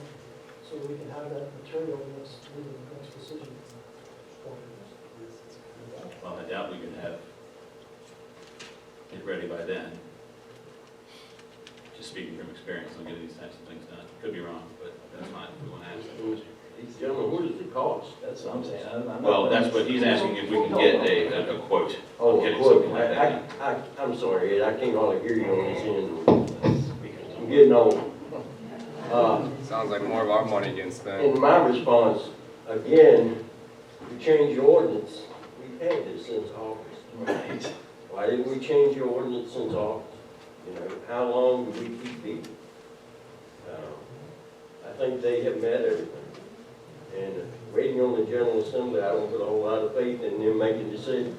S12: so we can have that material in this next decision point.
S7: Well, I doubt we can have it ready by then. Just speaking from experience on getting these types of things done. Could be wrong, but that's fine. We want to ask that question.
S16: Gentlemen, what does it cost?
S4: That's what I'm saying.
S7: Well, that's what he's asking, if we can get a quote.
S16: Oh,
S7: on getting
S16: quote.
S7: something like that.
S16: I'm sorry, Ed, I can't hardly hear you on this end. I'm getting old.
S1: Sounds like more of our money getting spent.
S16: In my response, again, we changed your ordinance. We've had this since August.
S4: Right.
S16: Why didn't we change your ordinance since August? How long do we keep these? I think they have met everything. And waiting on the General Assembly, I don't put a whole lot of faith in them making decisions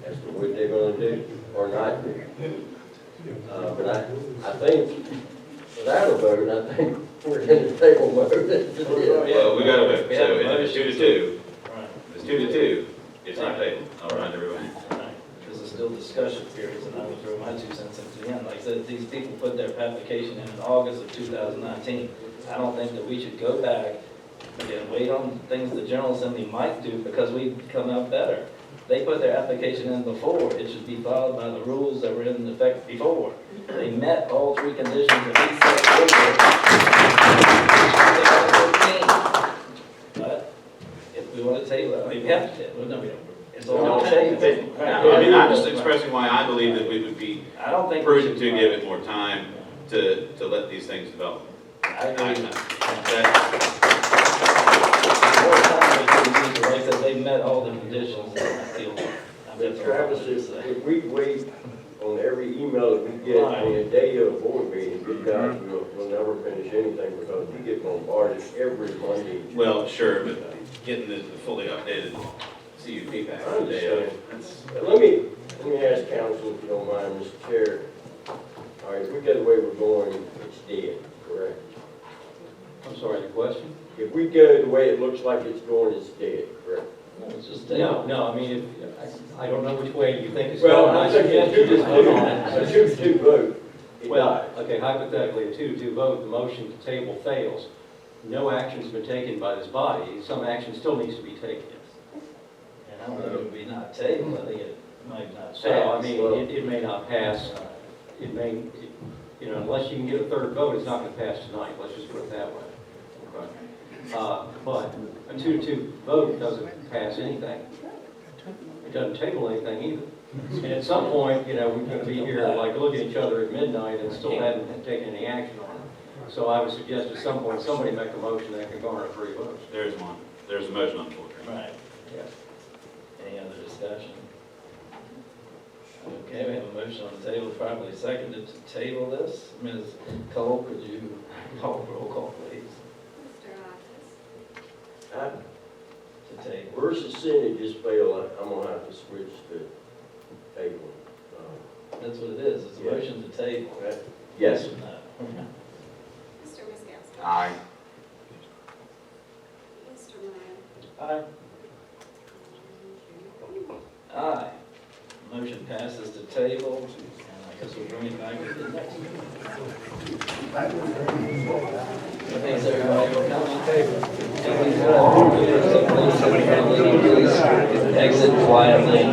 S16: as to what they're going to do or not do. But I think without a vote, I think we're in the table mode.
S7: Well, we got to vote. So if it's 2-2, if it's 2-2, it's not tabled. I'll remind everybody.
S4: This is still discussion periods, and I will throw my 2 cents into the end. Like I said, these people put their application in August of 2019. I don't think that we should go back and wait on things the General Assembly might do because we come out better. They put their application in before. It should be followed by the rules that were in effect before. They met all 3 conditions that we set forward. But if we want to table it, I mean, we have to, well, no, we don't. It's all tabled.
S7: I'm just expressing why I believe that we would be prudent to give it more time to let these things develop.
S4: I agree. Like I said, they met all the conditions.
S16: Travis, if we wait on every email that we get on the day of a board meeting, good guys, we'll never finish anything because we get bombarded every Monday.
S7: Well, sure, but getting the fully updated CUP back on the day of.
S16: Let me ask council, if you don't mind, Mr. Chair. All right, if we get the way we're going, it's dead, correct?
S4: I'm sorry, the question?
S16: If
S6: if we go the way it looks like it's going, it's dead, correct?
S4: No, it's just
S9: No, I mean, I don't know which way you think it's
S6: Well,
S9: going. I
S6: I'm thinking
S9: suggest you just vote on
S6: a
S9: it.
S6: 2-2 vote, it
S9: Well,
S6: dies.
S9: okay, hypothetically, a 2-2 vote, the motion to table fails. No action's been taken by this body, some action still needs to be taken.
S4: And I don't think it would be not tabled, I think it might not pass.
S9: So, I mean, it may not pass, you know, unless you can get a third vote, it's not gonna pass tonight, let's just put it that way. But a 2-2 vote doesn't pass anything. It doesn't table anything either. And at some point, you know, we're gonna be here like looking at each other at midnight and still haven't taken any action on it. So I would suggest at some point, somebody make a motion that can garner 3 votes.
S7: There's one. There's a motion on the floor.
S4: Right.
S9: Yes.
S4: Any other discussion? Okay, we have a motion on the table, probably seconded to table this. Ms. Cole, could you call the roll call, please? To table.
S6: Where's the percentages fail, I'm gonna have to switch to table.
S4: That's what it is, it's a
S6: Yeah.
S4: motion to table.
S6: Yes.
S4: Or no?
S13: Mr. Miskowski.
S7: Aye.
S13: Mr. Meyer.
S12: Aye.
S4: Aye. Motion passes to table, and I guess we'll bring it back to the next meeting. Thanks, everybody, for coming. And please exit quietly.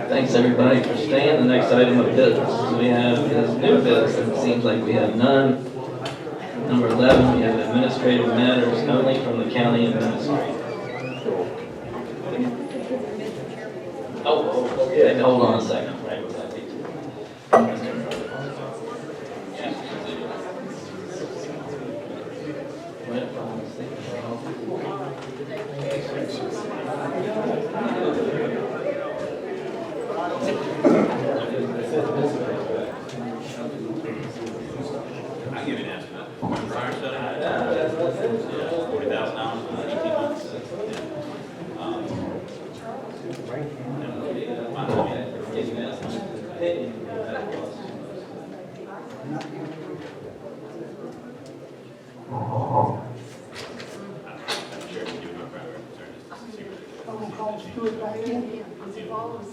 S4: Thanks, everybody, for staying. The next item of business we have is new business. It seems like we have none. Number 11, we have administrative matters only from the county administrator. Oh, yeah, hold on a second. Right, with that detail.
S7: I'll give you an estimate. Fire study? $40,000, 18 months.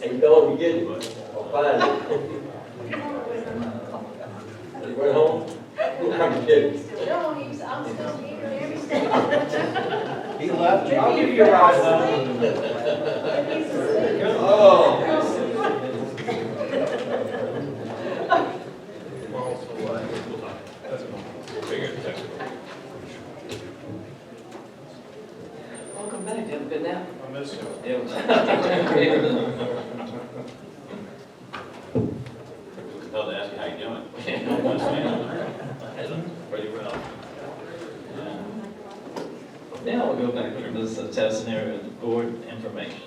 S6: And don't forget it, I'll find it.
S9: Going home? I'm kidding.
S3: No, I'm still here every step.
S16: He left you.
S9: I'll give you a ride home. Oh. Welcome back, you have a good nap?
S11: I miss you.
S7: Compelled to ask you how you're doing. Pretty well.
S4: Now we'll go back to this testing area of the board information.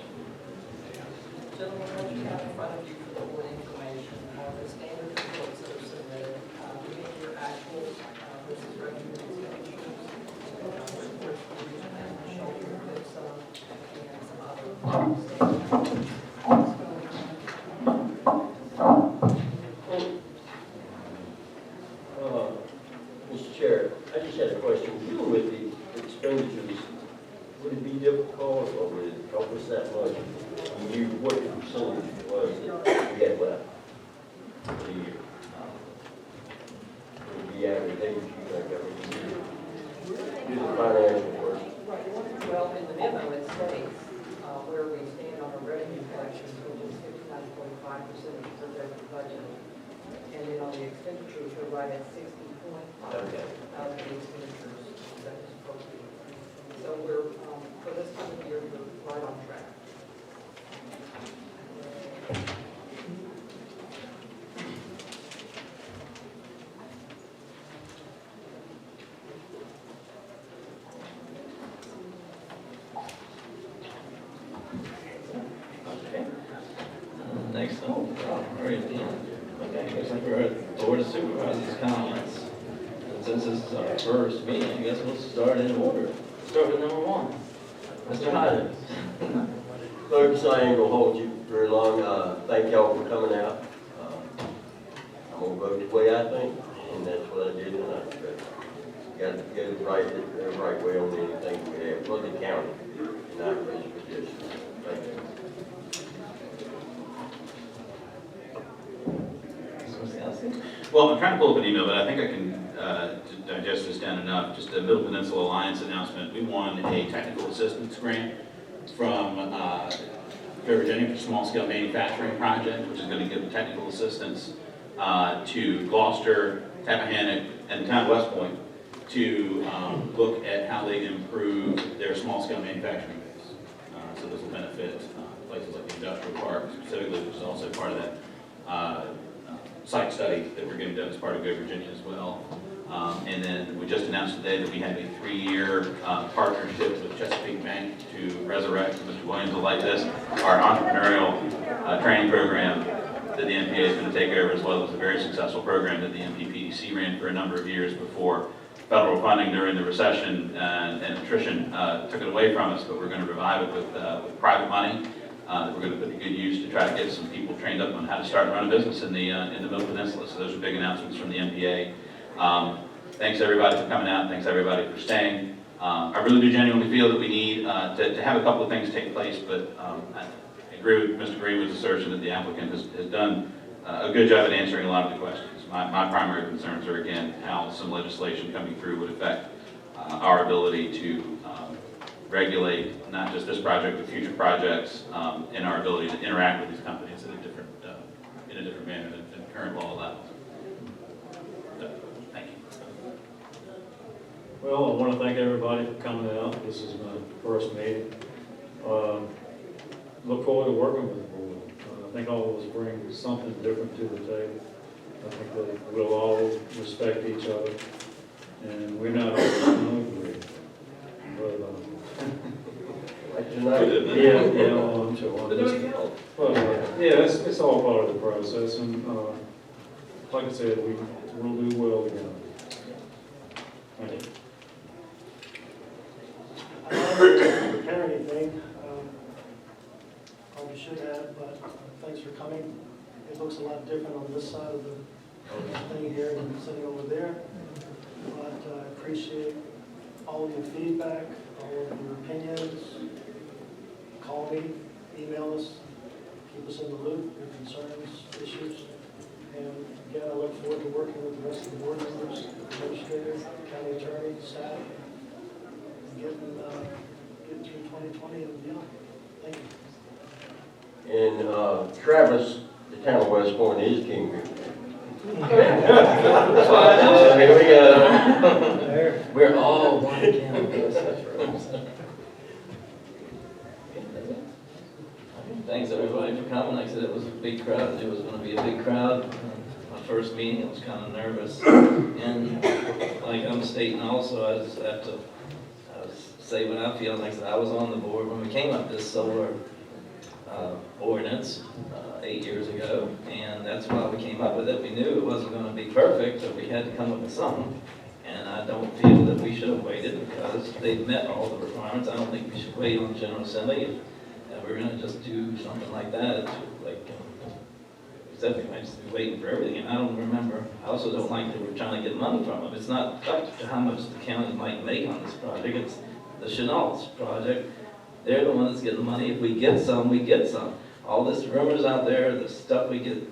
S10: Gentlemen, what you have in front of you for the board information are the standard reports that are submitted, giving your actual versus revenue expenditures, reports for region and shoulder, and some other
S9: Mr. Chair, I just had a question. Dealing with the expenditures, would it be difficult or would it help us that much? What percentage was it we had left for the year? Would it be advantageous, you think, every year? Do the financial work.
S10: Well, in the memo, it states where we stand on our revenue collections, which is 59.5% of the projected budget. And then on the expenditures, we're right at 60.5% of the expenditures that is appropriate. So we're, for this coming year, we're right on track.
S4: Okay. Next up, very at the end. Okay, looks like we're at Board of Supervisors comments. And since this is our first meeting, I guess we'll start in order. Start with number one. Mr. Hodges.
S9: Folks, I ain't gonna hold you very long. Thank y'all for coming out. I'm gonna vote the way I think, and that's what I did tonight. But got to get it the right way on anything we have for the county, not for this position. Thank you.
S7: Well, I'm trying to pull up an email, but I think I can digest this down enough. Just a Middle Peninsula Alliance announcement. We won a technical assistance grant from Virginia for small-scale manufacturing project, which is going to give technical assistance to Gloucester, Tappahannock, and the town of West Point to look at how they improve their small-scale manufacturing base. So this will benefit places like the industrial park specifically, which is also part of that site study that we're getting done as part of Go Virginia as well. And then we just announced today that we have a 3-year partnership with Chesapeake Bank to resurrect, Mr. Williams will like this, our entrepreneurial training program that the MPA is going to take over, as well as a very successful program that the MPPDC ran for a number of years before federal funding during the recession and attrition took it away from us, but we're going to revive it with private money. That we're going to put to good use to try to get some people trained up on how to start and run a business in the Middle Peninsula. So those are big announcements from the MPA. Thanks everybody for coming out. Thanks everybody for staying. I really do genuinely feel that we need to have a couple of things take place, but I agree with Mr. Greenwood's assertion that the applicant has done a good job at answering a lot of the questions. My primary concerns are, again, how some legislation coming through would affect our ability to regulate not just this project, but future projects, and our ability to interact with these companies in a different manner than current law allows. So, thank you.
S11: Well, I want to thank everybody for coming out. This is my first meeting. Look forward to working with the board. I think all of us bring something different to the table. I think that we'll all respect each other, and we're not always going to agree. But, yeah, well, I'm sure. Well, yeah, it's all part of the process, and like I said, we'll do well together. Thank you.
S12: I don't prepare anything, probably should have, but thanks for coming. It looks a lot different on this side of the thing here than sitting over there, but I appreciate all of your feedback, all of your opinions. Call me, email us, keep us in the loop, your concerns, issues. And again, I look forward to working with the rest of the board members, administrators, county attorney, staff, and getting through 2020 and beyond. Thank you.
S9: And Travis, the town of West Point is king.
S4: Here we go. We're all one county. Thanks everybody for coming. Like I said, it was a big crowd. It was going to be a big crowd. My first meeting, I was kind of nervous. And like I'm stating also, I just have to say what I feel. Like I said, I was on the board when we came up with this solar ordinance 8 years ago, and that's why we came up with it. We knew it wasn't going to be perfect, but we had to come up with something. And I don't feel that we should have waited because they've met all the requirements. I don't think we should wait on General Assembly. If we're going to just do something like that, it's like, except we might just be waiting for everything. And I don't remember, I also don't like that we're trying to get money from them. It's not up to how much the county might make on this project. It's the Chenault's project. They're the one that's getting money. If we get some, we get some. All this rumors out there, the stuff we get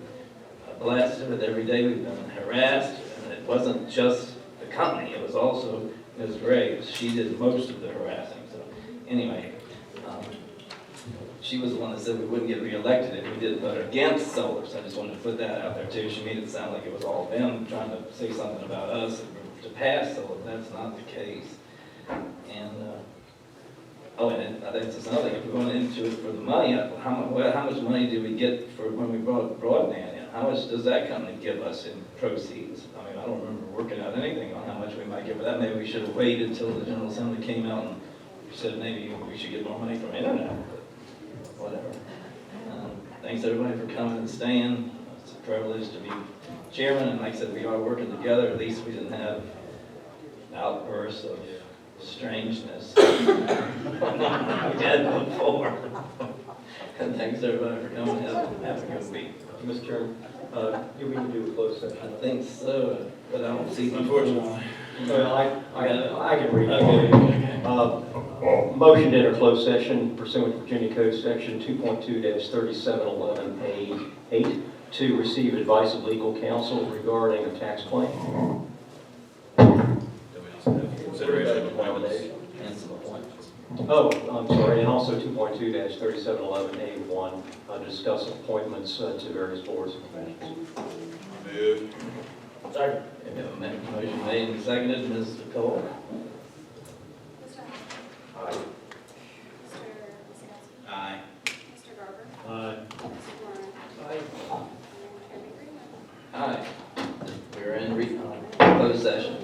S4: blasted with every day, we've been harassed. And it wasn't just the company, it was also Ms. Graves. She did most of the harassing. So anyway, she was the one that said we wouldn't get reelected if we did vote against solar. So I just wanted to put that out there too. She made it sound like it was all them trying to say something about us to pass solar. That's not the case. And and I think it's another thing. If we're going into it for the money, how much money do we get for when we brought broadband in? How much does that company give us in proceeds? I mean, I don't remember working out anything on how much we might get for that. Maybe we should have waited until the General Assembly came out and said maybe we should get more money from internet. Whatever. Thanks everybody for coming and staying. It's a privilege to be chairman, and like I said, we are working together. At least we didn't have outbursts of strangeness we had before. And thanks everybody for coming. Have a good week.
S9: Mr. Chairman, do we need to do a closed session?
S4: I think so, but I don't see, unfortunately.
S9: Well, I can read it. Motion to enter closed session pursuant to Virginia Code Section 2.2-3711A8 to receive advice of legal counsel regarding a tax claim.
S7: Consideration of appointments.
S4: Cancel appointments.
S9: Oh, I'm sorry, and also 2.2-3711A1, discuss appointments to various boards and commissions.
S7: Move.
S9: Second.
S4: We have a motion made and seconded. Ms. Cole?
S9: Aye.
S7: Aye.
S11: Aye.
S4: Aye. We're in closed session.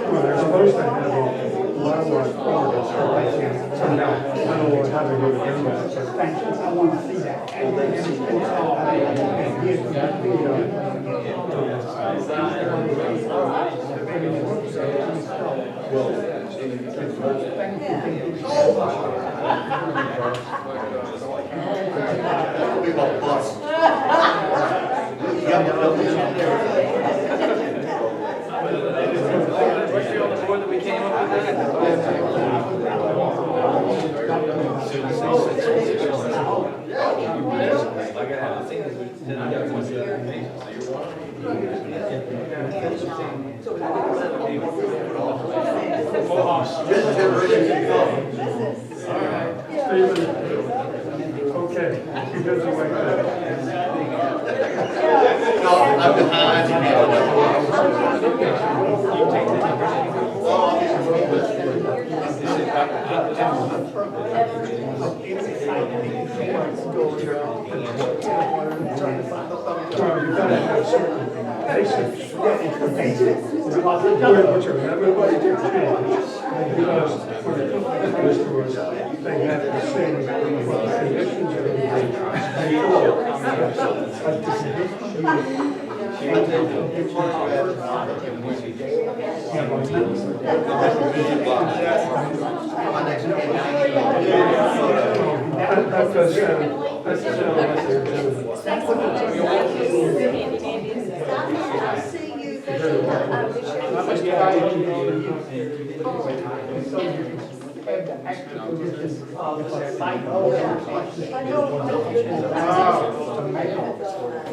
S6: Well, they're supposed to have wildlife corridors, so they can send out, I don't know how they do it anyway. Thank you, I want to see that. Okay, she doesn't like that.
S14: I'm behind.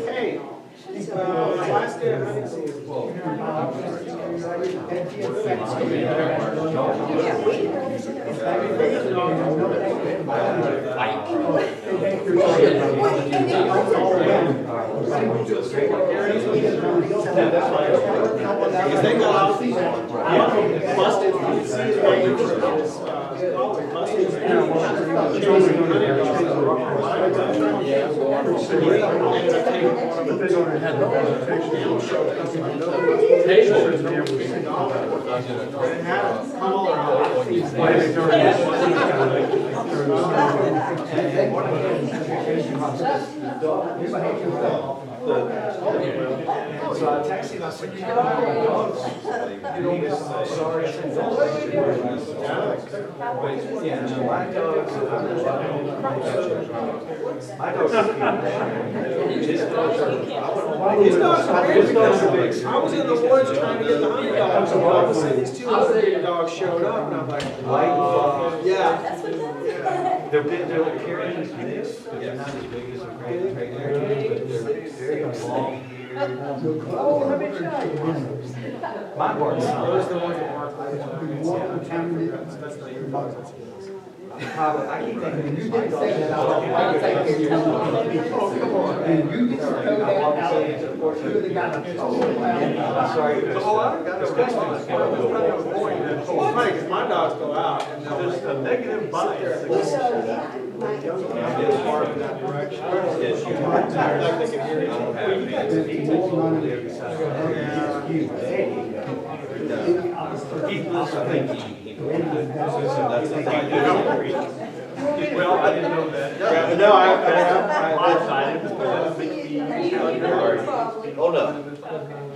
S12: Hey, last day of hunting season. Because they got out busted, you see it right here.
S6: So I texted him, I said, you got my dogs. You know, I'm sorry, I said, don't let you worry. Yeah, no, my dogs,
S12: I was in the woods trying to get the hunting dogs, and all of a sudden these two other dogs showed up, and I'm like, yeah.
S6: They're carrying this, but they're not as big as a great terrier, but they're very long.
S12: Oh, let me tell you.
S6: My bark's not.
S12: Those are the ones that mark. That's not your dog.
S6: Probably, I keep thinking, you did say that, I was thinking, oh, come on, and you did say that, you would have gotten I'm sorry.
S12: Oh, I got disgusting. It's funny, because my dogs go out, and there's a negative bias. Well, I didn't know that. No, I modified it.
S14: Hold up.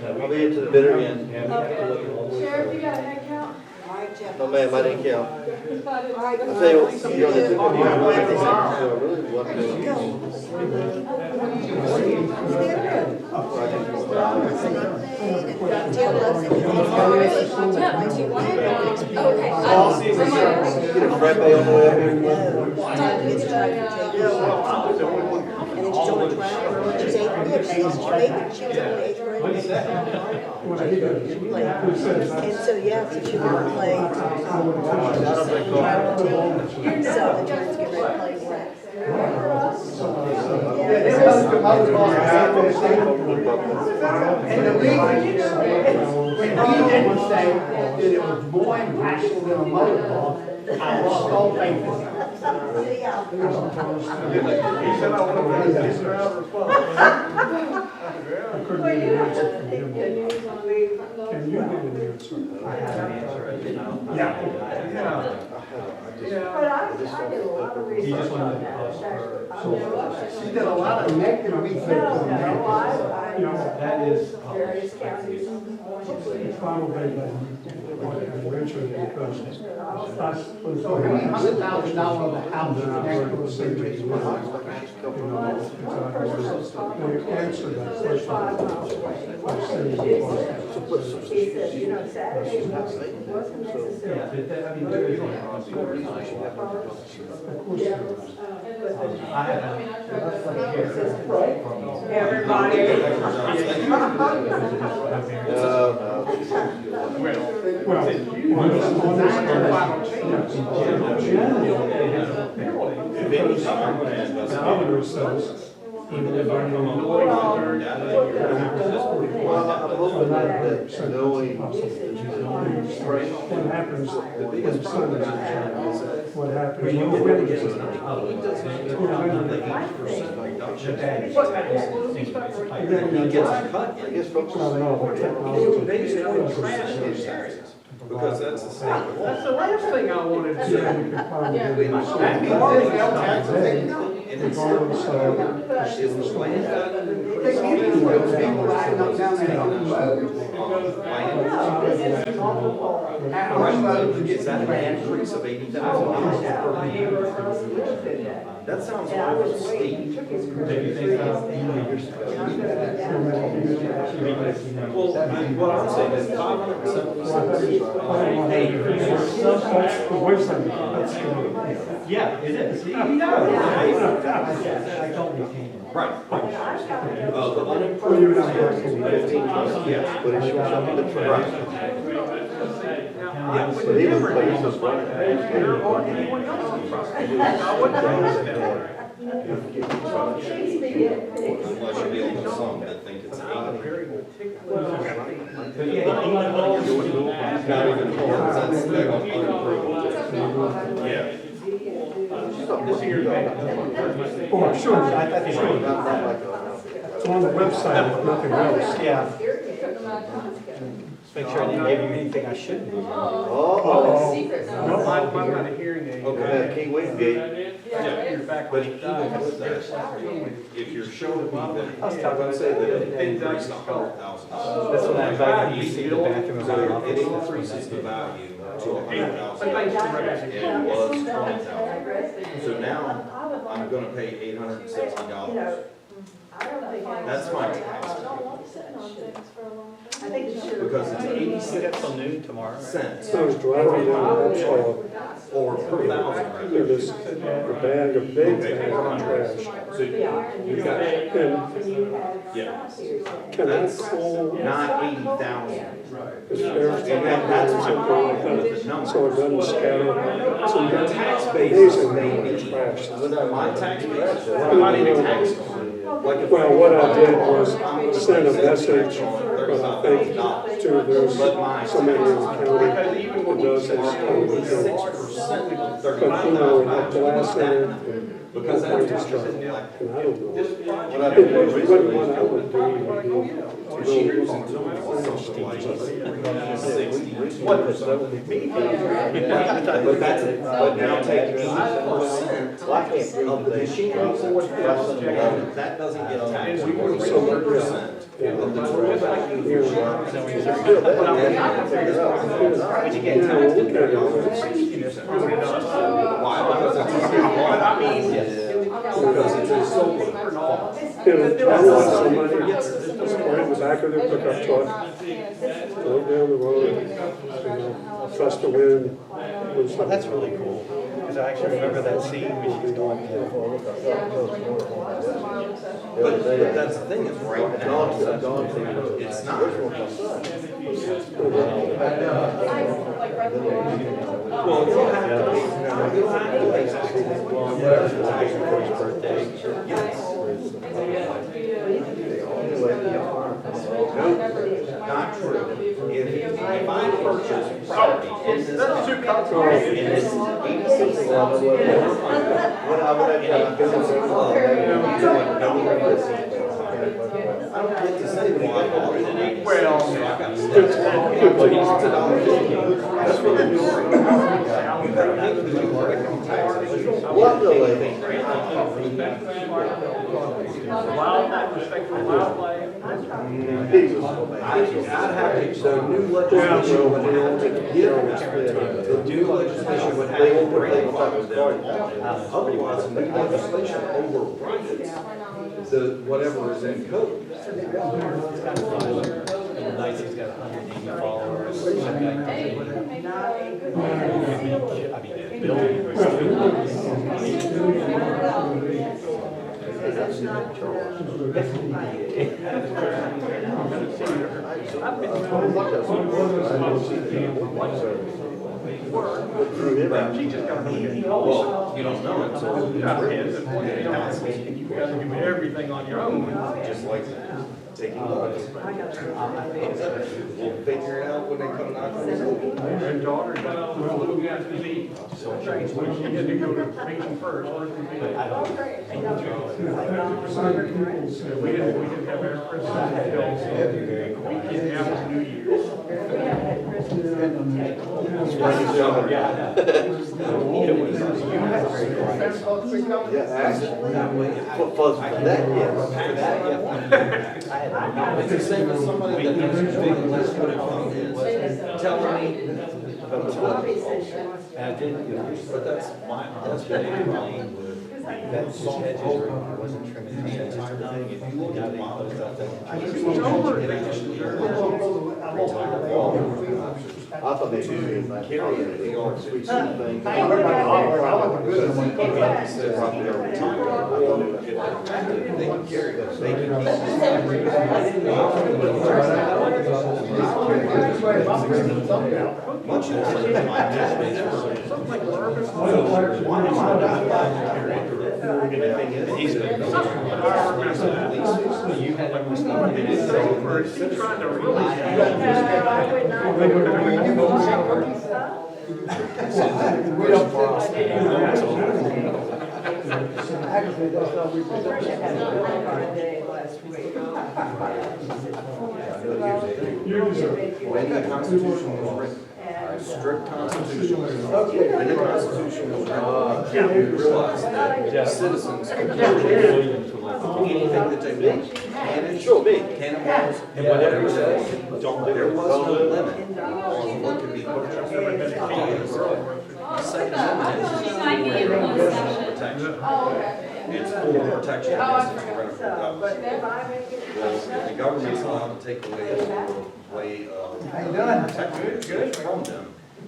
S14: I'll be into the bitter end.
S5: Sheriff, you got a head count?
S14: No, ma'am, I didn't count. I'll tell you, you know, they took me to one thing, so I really want get a frappe on the way up here.
S19: And then she told me, well, she's 8 years, she was only 8 years
S22: And so, yes, it should be played. Self-insurance, get ready to play black.
S16: And the reason, when he didn't say that it was more impactful than a motor car, I lost all faith in him.
S20: He said I want to be his driver as well.
S12: Can you give an answer?
S16: I have an answer, as you know.
S20: Yeah.
S3: But I did a lot of research on that.
S16: She did a lot of negative research on that.
S3: That is. Various counties.
S12: Probably Richard, because that's.
S16: So $100,000 of the house is next to a cemetery.
S12: The answer to that question.
S3: He said, you know, Saturday wasn't necessary. Everybody.
S12: The governor says, even if I'm
S14: Well, I'm hoping that knowing
S12: what happens when the sun is what happens when the wind is
S14: I guess folks because that's the same.
S20: That's the last thing I wanted to say.
S12: regardless of
S14: Is the land is that an increase of $80,000 per year? That sounds awful steep. Well, what I'm saying is 576.
S12: yeah, it is.
S14: Right. The unimproved is 15, yes, but it shows up in the trash.
S20: Yes, but even for Jesus, or anyone else on trust. I wouldn't do that.
S14: Unless you're dealing with some that think it's
S20: Very meticulous.
S14: not even close, that's unimproved. Yeah.
S12: Oh, sure, it's on the website, if nothing else.
S16: Yeah.
S9: Just make sure I didn't give you anything I shouldn't give you.
S14: Oh.
S20: No, I'm not a hearing aid.
S14: Okay, King Wingate.
S20: Yeah,
S14: But even with that, if you're showing me that, I was gonna say that it increased $100,000.
S9: That's when I invited you to see the bathroom.
S14: So it increases the value to $100,000. It was $20,000. So now I'm gonna pay $860. That's my tax.
S3: I think you should.
S14: Because it's 86
S9: till noon tomorrow.
S14: cents
S12: I was driving down Upshaw,
S14: or per thousand.
S12: there's this, a bag of big bag of trash.
S14: So you got, yeah,
S12: Can I call
S14: not 80,000.
S12: the sheriff's department or something like that, so it doesn't scatter? Some
S14: Your tax base
S12: amazing
S14: may
S12: amount of
S14: be,
S12: trash.
S14: my tax base, what am I even taxed on? Like if
S12: Well, what I did was send a message, but I think to there's somebody in the county that does this kind of thing.
S14: 6%
S12: But you know, we have glass in it, and
S14: because
S12: all kinds of
S14: that's
S12: stuff, and I don't know.
S14: what I did
S12: What
S14: recently.
S12: I would do would be to
S14: Machineries
S12: go
S14: and tools, something like 60.
S12: What does that would be?
S14: But that's, but now take 80% of the machineries, that doesn't get taxed. 1% of the tools that you use.
S9: But you get time to do
S14: Why? Because it's a solar.
S12: You know, I want somebody right in the back of their pickup truck, go down the road, you know, trust the wind.
S9: Well, that's really cool.
S14: Because I actually remember that scene when she's going to. But that's the thing, is right now, it's not. Well, you'll have to be, you'll have to be. For his birthday. Yes. No, not true. If I purchase property in this county, and it's 86 lots, what I would have done, business club, I don't get to say, well, I bought it in 86, so I got to step back. But it's $1.50. That's what I'm doing. You got to pay for the income taxes. What the living?
S20: Wildlife, respect for wildlife.
S14: I'd have to, so new legislation would have to get, the new legislation would have to bring them up with them. Otherwise, new legislation overrides the, whatever is in code.
S4: Nice, he's got 180 followers. I mean, billions.
S3: That's not
S14: Well, you don't know until
S20: You have to do everything on your own.
S14: just like taking laws. We'll figure it out when they come knock on the door.
S20: My daughter got a little gas disease. So she had to go to meeting first. We didn't have our Christmas until we didn't have New Year's.
S14: Yeah, actually, for that, yes. It's the same as somebody that has a big list of what it is, telling me about the budget.
S4: And I did, but that's been a complaint with that salt hedges wasn't trimming the entire thing. If you look at those out there.
S14: I thought they did carry it, the old sweet thing. They can carry those, they can. Much more than my and the thing is, he's been.
S20: You had trying to really.
S14: When the Constitution was written, strict Constitution, when the Constitution was written, we realized that citizens could do anything that they want. Cannonballs, and whatever it is, there was no limit on what could be purchased. Second Amendment is for protection. It's for protection against the tyrannical government. Well, if the government's allowed to take away the way of protecting from them,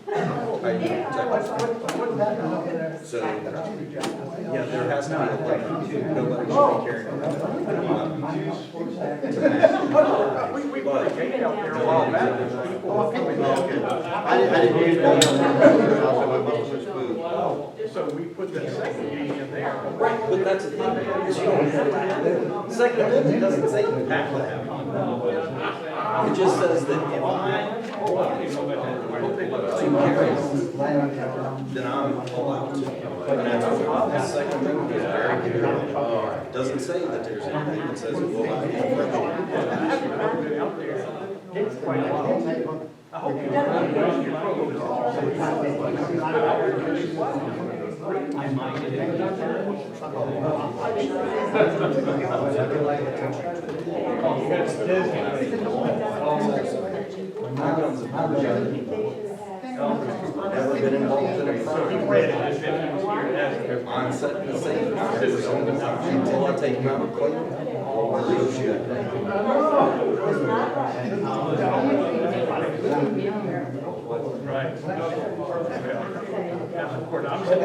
S14: how do you protect them? So, yeah, there has to be a limit. Nobody should be carrying around.
S20: We put a gate out there a while back.
S14: I didn't read that.
S20: So we put that second gate in there.
S14: Right, but that's the thing, is you don't have to have it. The Second Amendment doesn't say you have to have it. It just says that if I then I'm allowed to. And that's what the Second Amendment is very clear. It doesn't say that there's anything that says it will allow you to
S20: Out there. It's quite a while. I hope you don't
S14: Never been involved in a I'm setting the same until I take him out of Cleveland.
S11: Right. Yeah, of course, I'm still.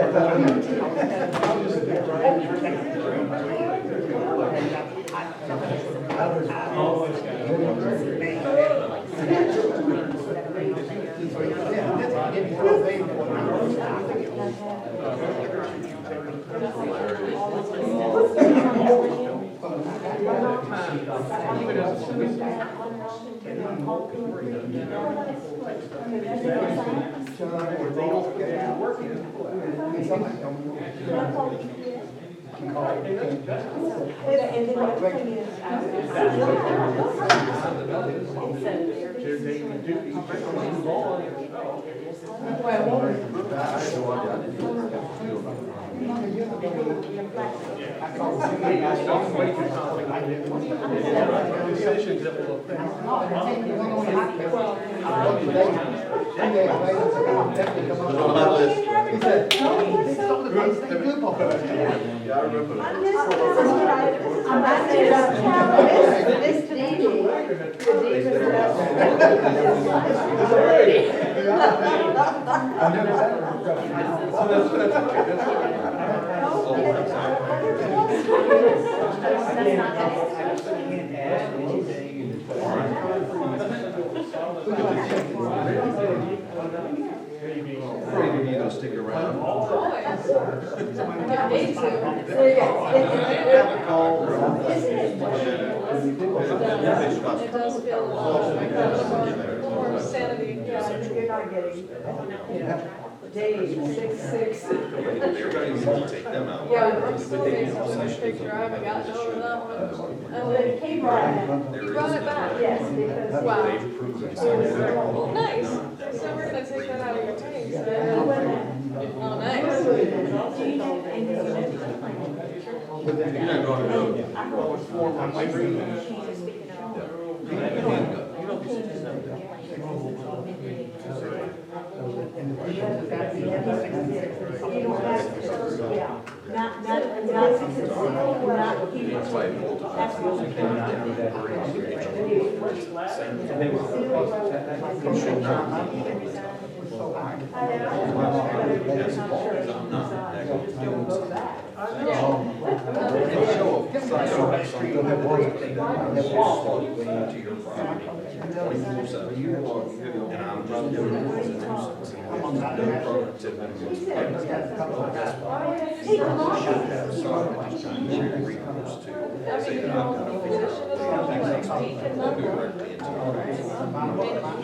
S11: Decisions that will affect.
S6: Stick around.
S10: It does feel more sanity.
S3: You're not getting, Dave, 6'6".
S6: Everybody needs to take them out.
S10: Yeah, I'm still amazed by this picture. I haven't gotten over that one.
S3: Well, they came right.
S10: You brought it back?
S3: Yes, because.
S10: Wow.
S6: Wow.
S10: Nice. So we're gonna take that out of your tank. Oh, nice.
S6: You're not going to go.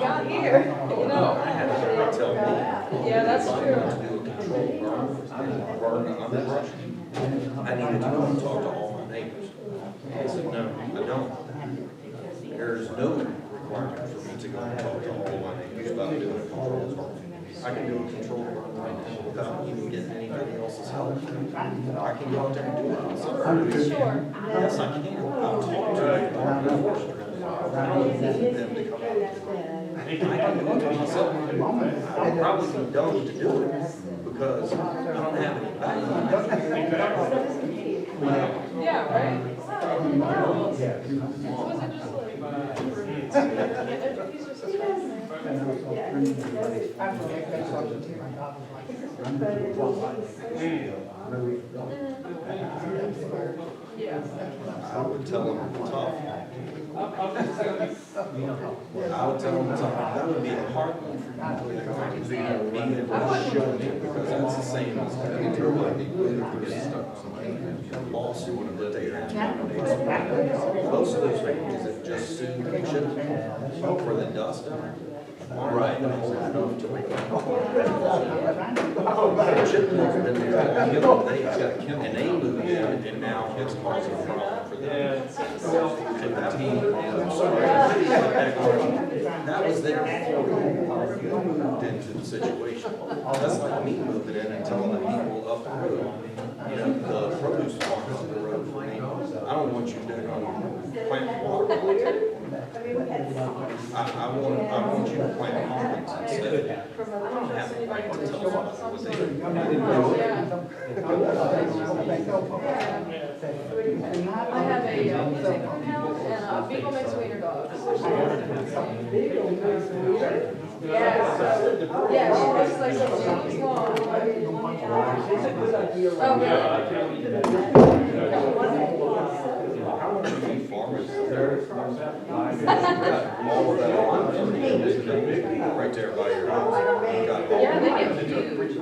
S10: Got here, you know. Yeah, that's true.
S6: I needed to go and talk to all my neighbors. I said, no, I don't. There's no requirement for me to go and talk to all my neighbors about doing a control burn. I can do a control burn right now without even getting anybody else's help. I can go out there and do it myself.
S10: Sure.
S6: Yes, I can. I'll talk to them. I don't need them to come out. I can do it myself. I'll probably be dumb to do it because I don't have anybody.
S10: Yeah, right? Wow. So was it just like? He's just yeah.
S6: I would tell them tough. I would tell them tough. That would be a hard one for you to be able to show me because that's the same as having to get stuck with somebody. Lawsuit and litigation. Most of those families that just sued should for the dust. Right. And they moved in, and now it's causing a problem for them. And the team, that was their fault. You moved into the situation. That's like me moving in and telling the people up the road, you know, the produce farm up the road for me, I don't want you to plant water. I want you to plant pumpkins instead. I don't have a right to tell them what they do.
S10: I have a hound and a beagle mixed wiener dog. Yeah, she looks like she's small.
S16: It's a good idea.
S14: Right there by your house.
S10: Yeah, they get huge.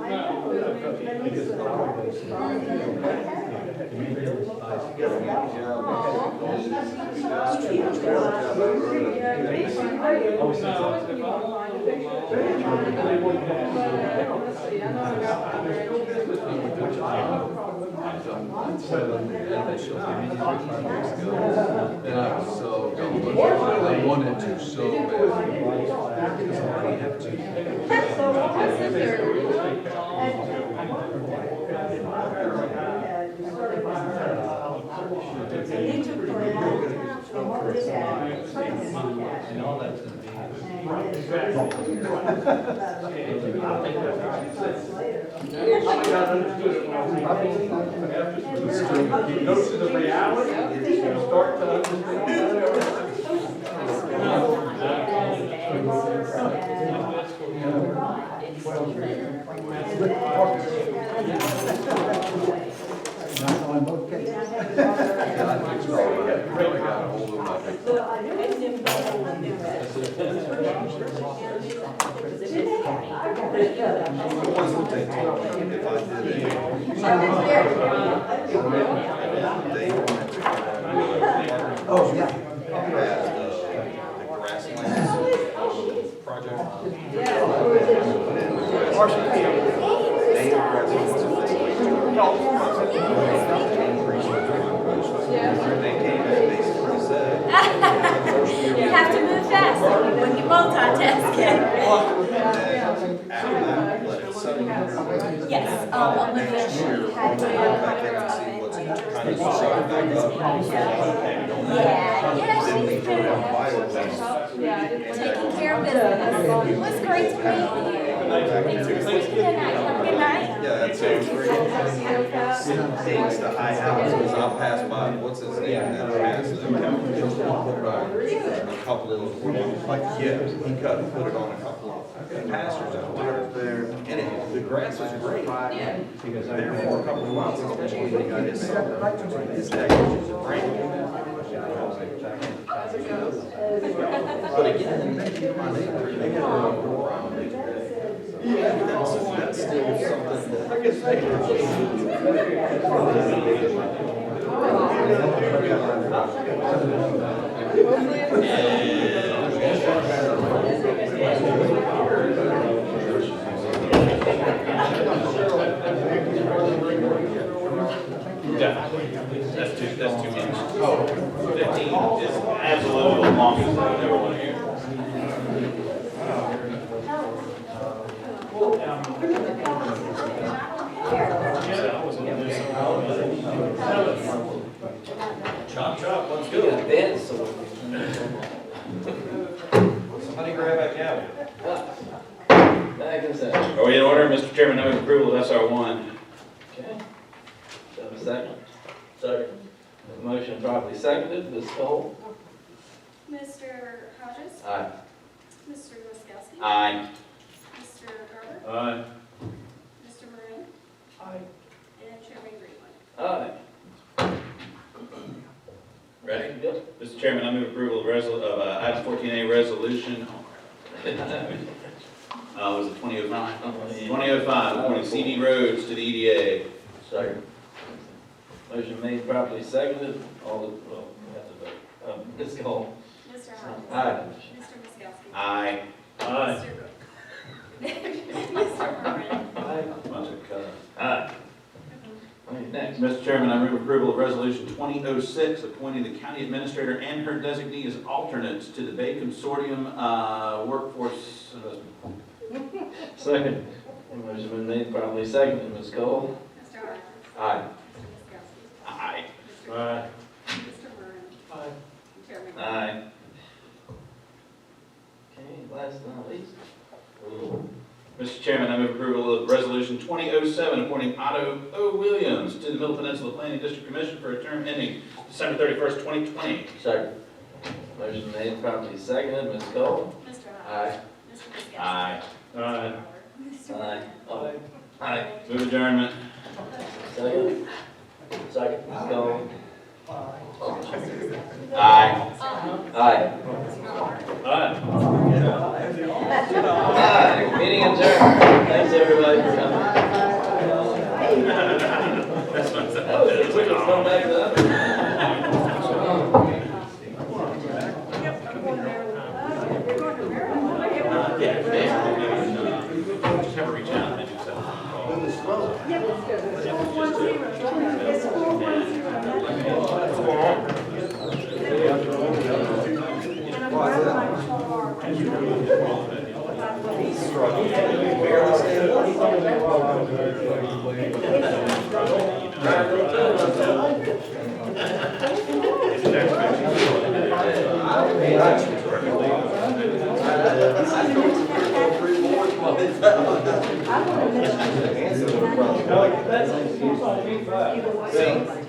S6: And I was so gullible. I wanted to so bad. Because I already have
S22: He took for a long time to work this out.
S4: And all that's gonna be.
S16: You go to the reality, you start to understand.
S6: really got a hold of my people.
S14: The ones that they told me if I did it, they wanted to.
S16: Oh, yeah.
S14: As the grasslands project. They came and basically said.
S13: You have to move fast when you're multitasking. Yes, what litigation had to
S14: Back in and see what's kind of shot back up.
S13: Yeah,
S14: Then we
S13: she's
S14: put it on bio.
S13: taking care of business. It was great to meet you. Thanks for staying the night. Have a good night.
S14: Yeah, that sounds great. Thanks to High House, because I'll pass by, what's his name, and pass the county, put it on a couple of, like, yeah, he cut and put it on a couple of pastures out there. And the grass is great. Because there for a couple of months, especially when he got his son. His neck was just brand. But again, my neighbor, they had a go around. Yeah, that's still something that, I guess
S7: Definitely. That's too much. Oh, 15 is absolutely the longest I've ever want to hear.
S14: Chop, chop, let's go. Somebody grab that gavel.
S7: Are we in order, Mr. Chairman? I move approval of SR1.
S4: Okay. Do I have a second? Second. Motion properly seconded, Ms. Cole?
S8: Mr. Hodges?
S4: Aye.
S8: Mr. Miskowski?
S7: Aye.
S8: Mr. Garber?
S11: Aye.
S8: Mr. Maroon?
S12: Aye.
S8: And Chairman Greenwood?
S4: Aye.
S7: Ready? Mr. Chairman, I move approval of item 14A resolution. Was it 2005? 2005, appointing CD roads to the EDA.
S4: Second. Motion made properly seconded, all the, well, we have to vote. Ms. Cole?
S8: Mr. Hodges?
S4: Aye.
S8: Mr. Miskowski?
S7: Aye.
S11: Aye.
S8: Mr. Maroon?
S4: Aye. Next.
S7: Mr. Chairman, I move approval of resolution 2006, appointing the county administrator and her designee as alternates to the Bay Consortium Workforce Investment.
S4: Second. Motion been made properly seconded, Ms. Cole?
S8: Mr. Hodges?
S4: Aye.
S8: Mr. Miskowski?
S7: Aye.
S11: Aye.
S8: Mr. Maroon?
S12: Aye.
S8: And Chairman Greenwood?
S4: Aye. Okay, last but not least.
S7: Mr. Chairman, I move approval of resolution 2007, appointing Otto O. Williams to the Middle Peninsula Planning District Commission for a term ending December 31st, 2020.
S4: Second. Motion made properly seconded, Ms. Cole?
S8: Mr.
S4: Aye.
S8: Hodges?
S7: Aye.
S11: Aye.
S4: Aye.
S7: Aye. Move adjournment.
S4: Second? Second, go.
S7: Aye.
S4: Aye.
S11: Aye.
S4: Aye, meeting adjourned. Thanks, everybody, for coming.
S7: That's what
S4: That was the quickest comeback ever.
S7: Just have a reach out and do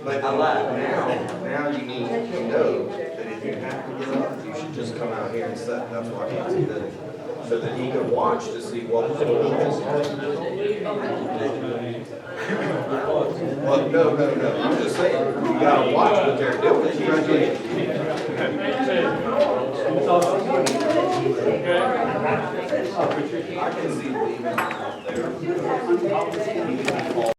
S14: But I like now you need to know that if you have to get up, you should just come out here and sit. That's why he did it. So that he can watch to see what was going on. Well, no. I'm just saying, you gotta watch what they're doing. I can see leaving out there.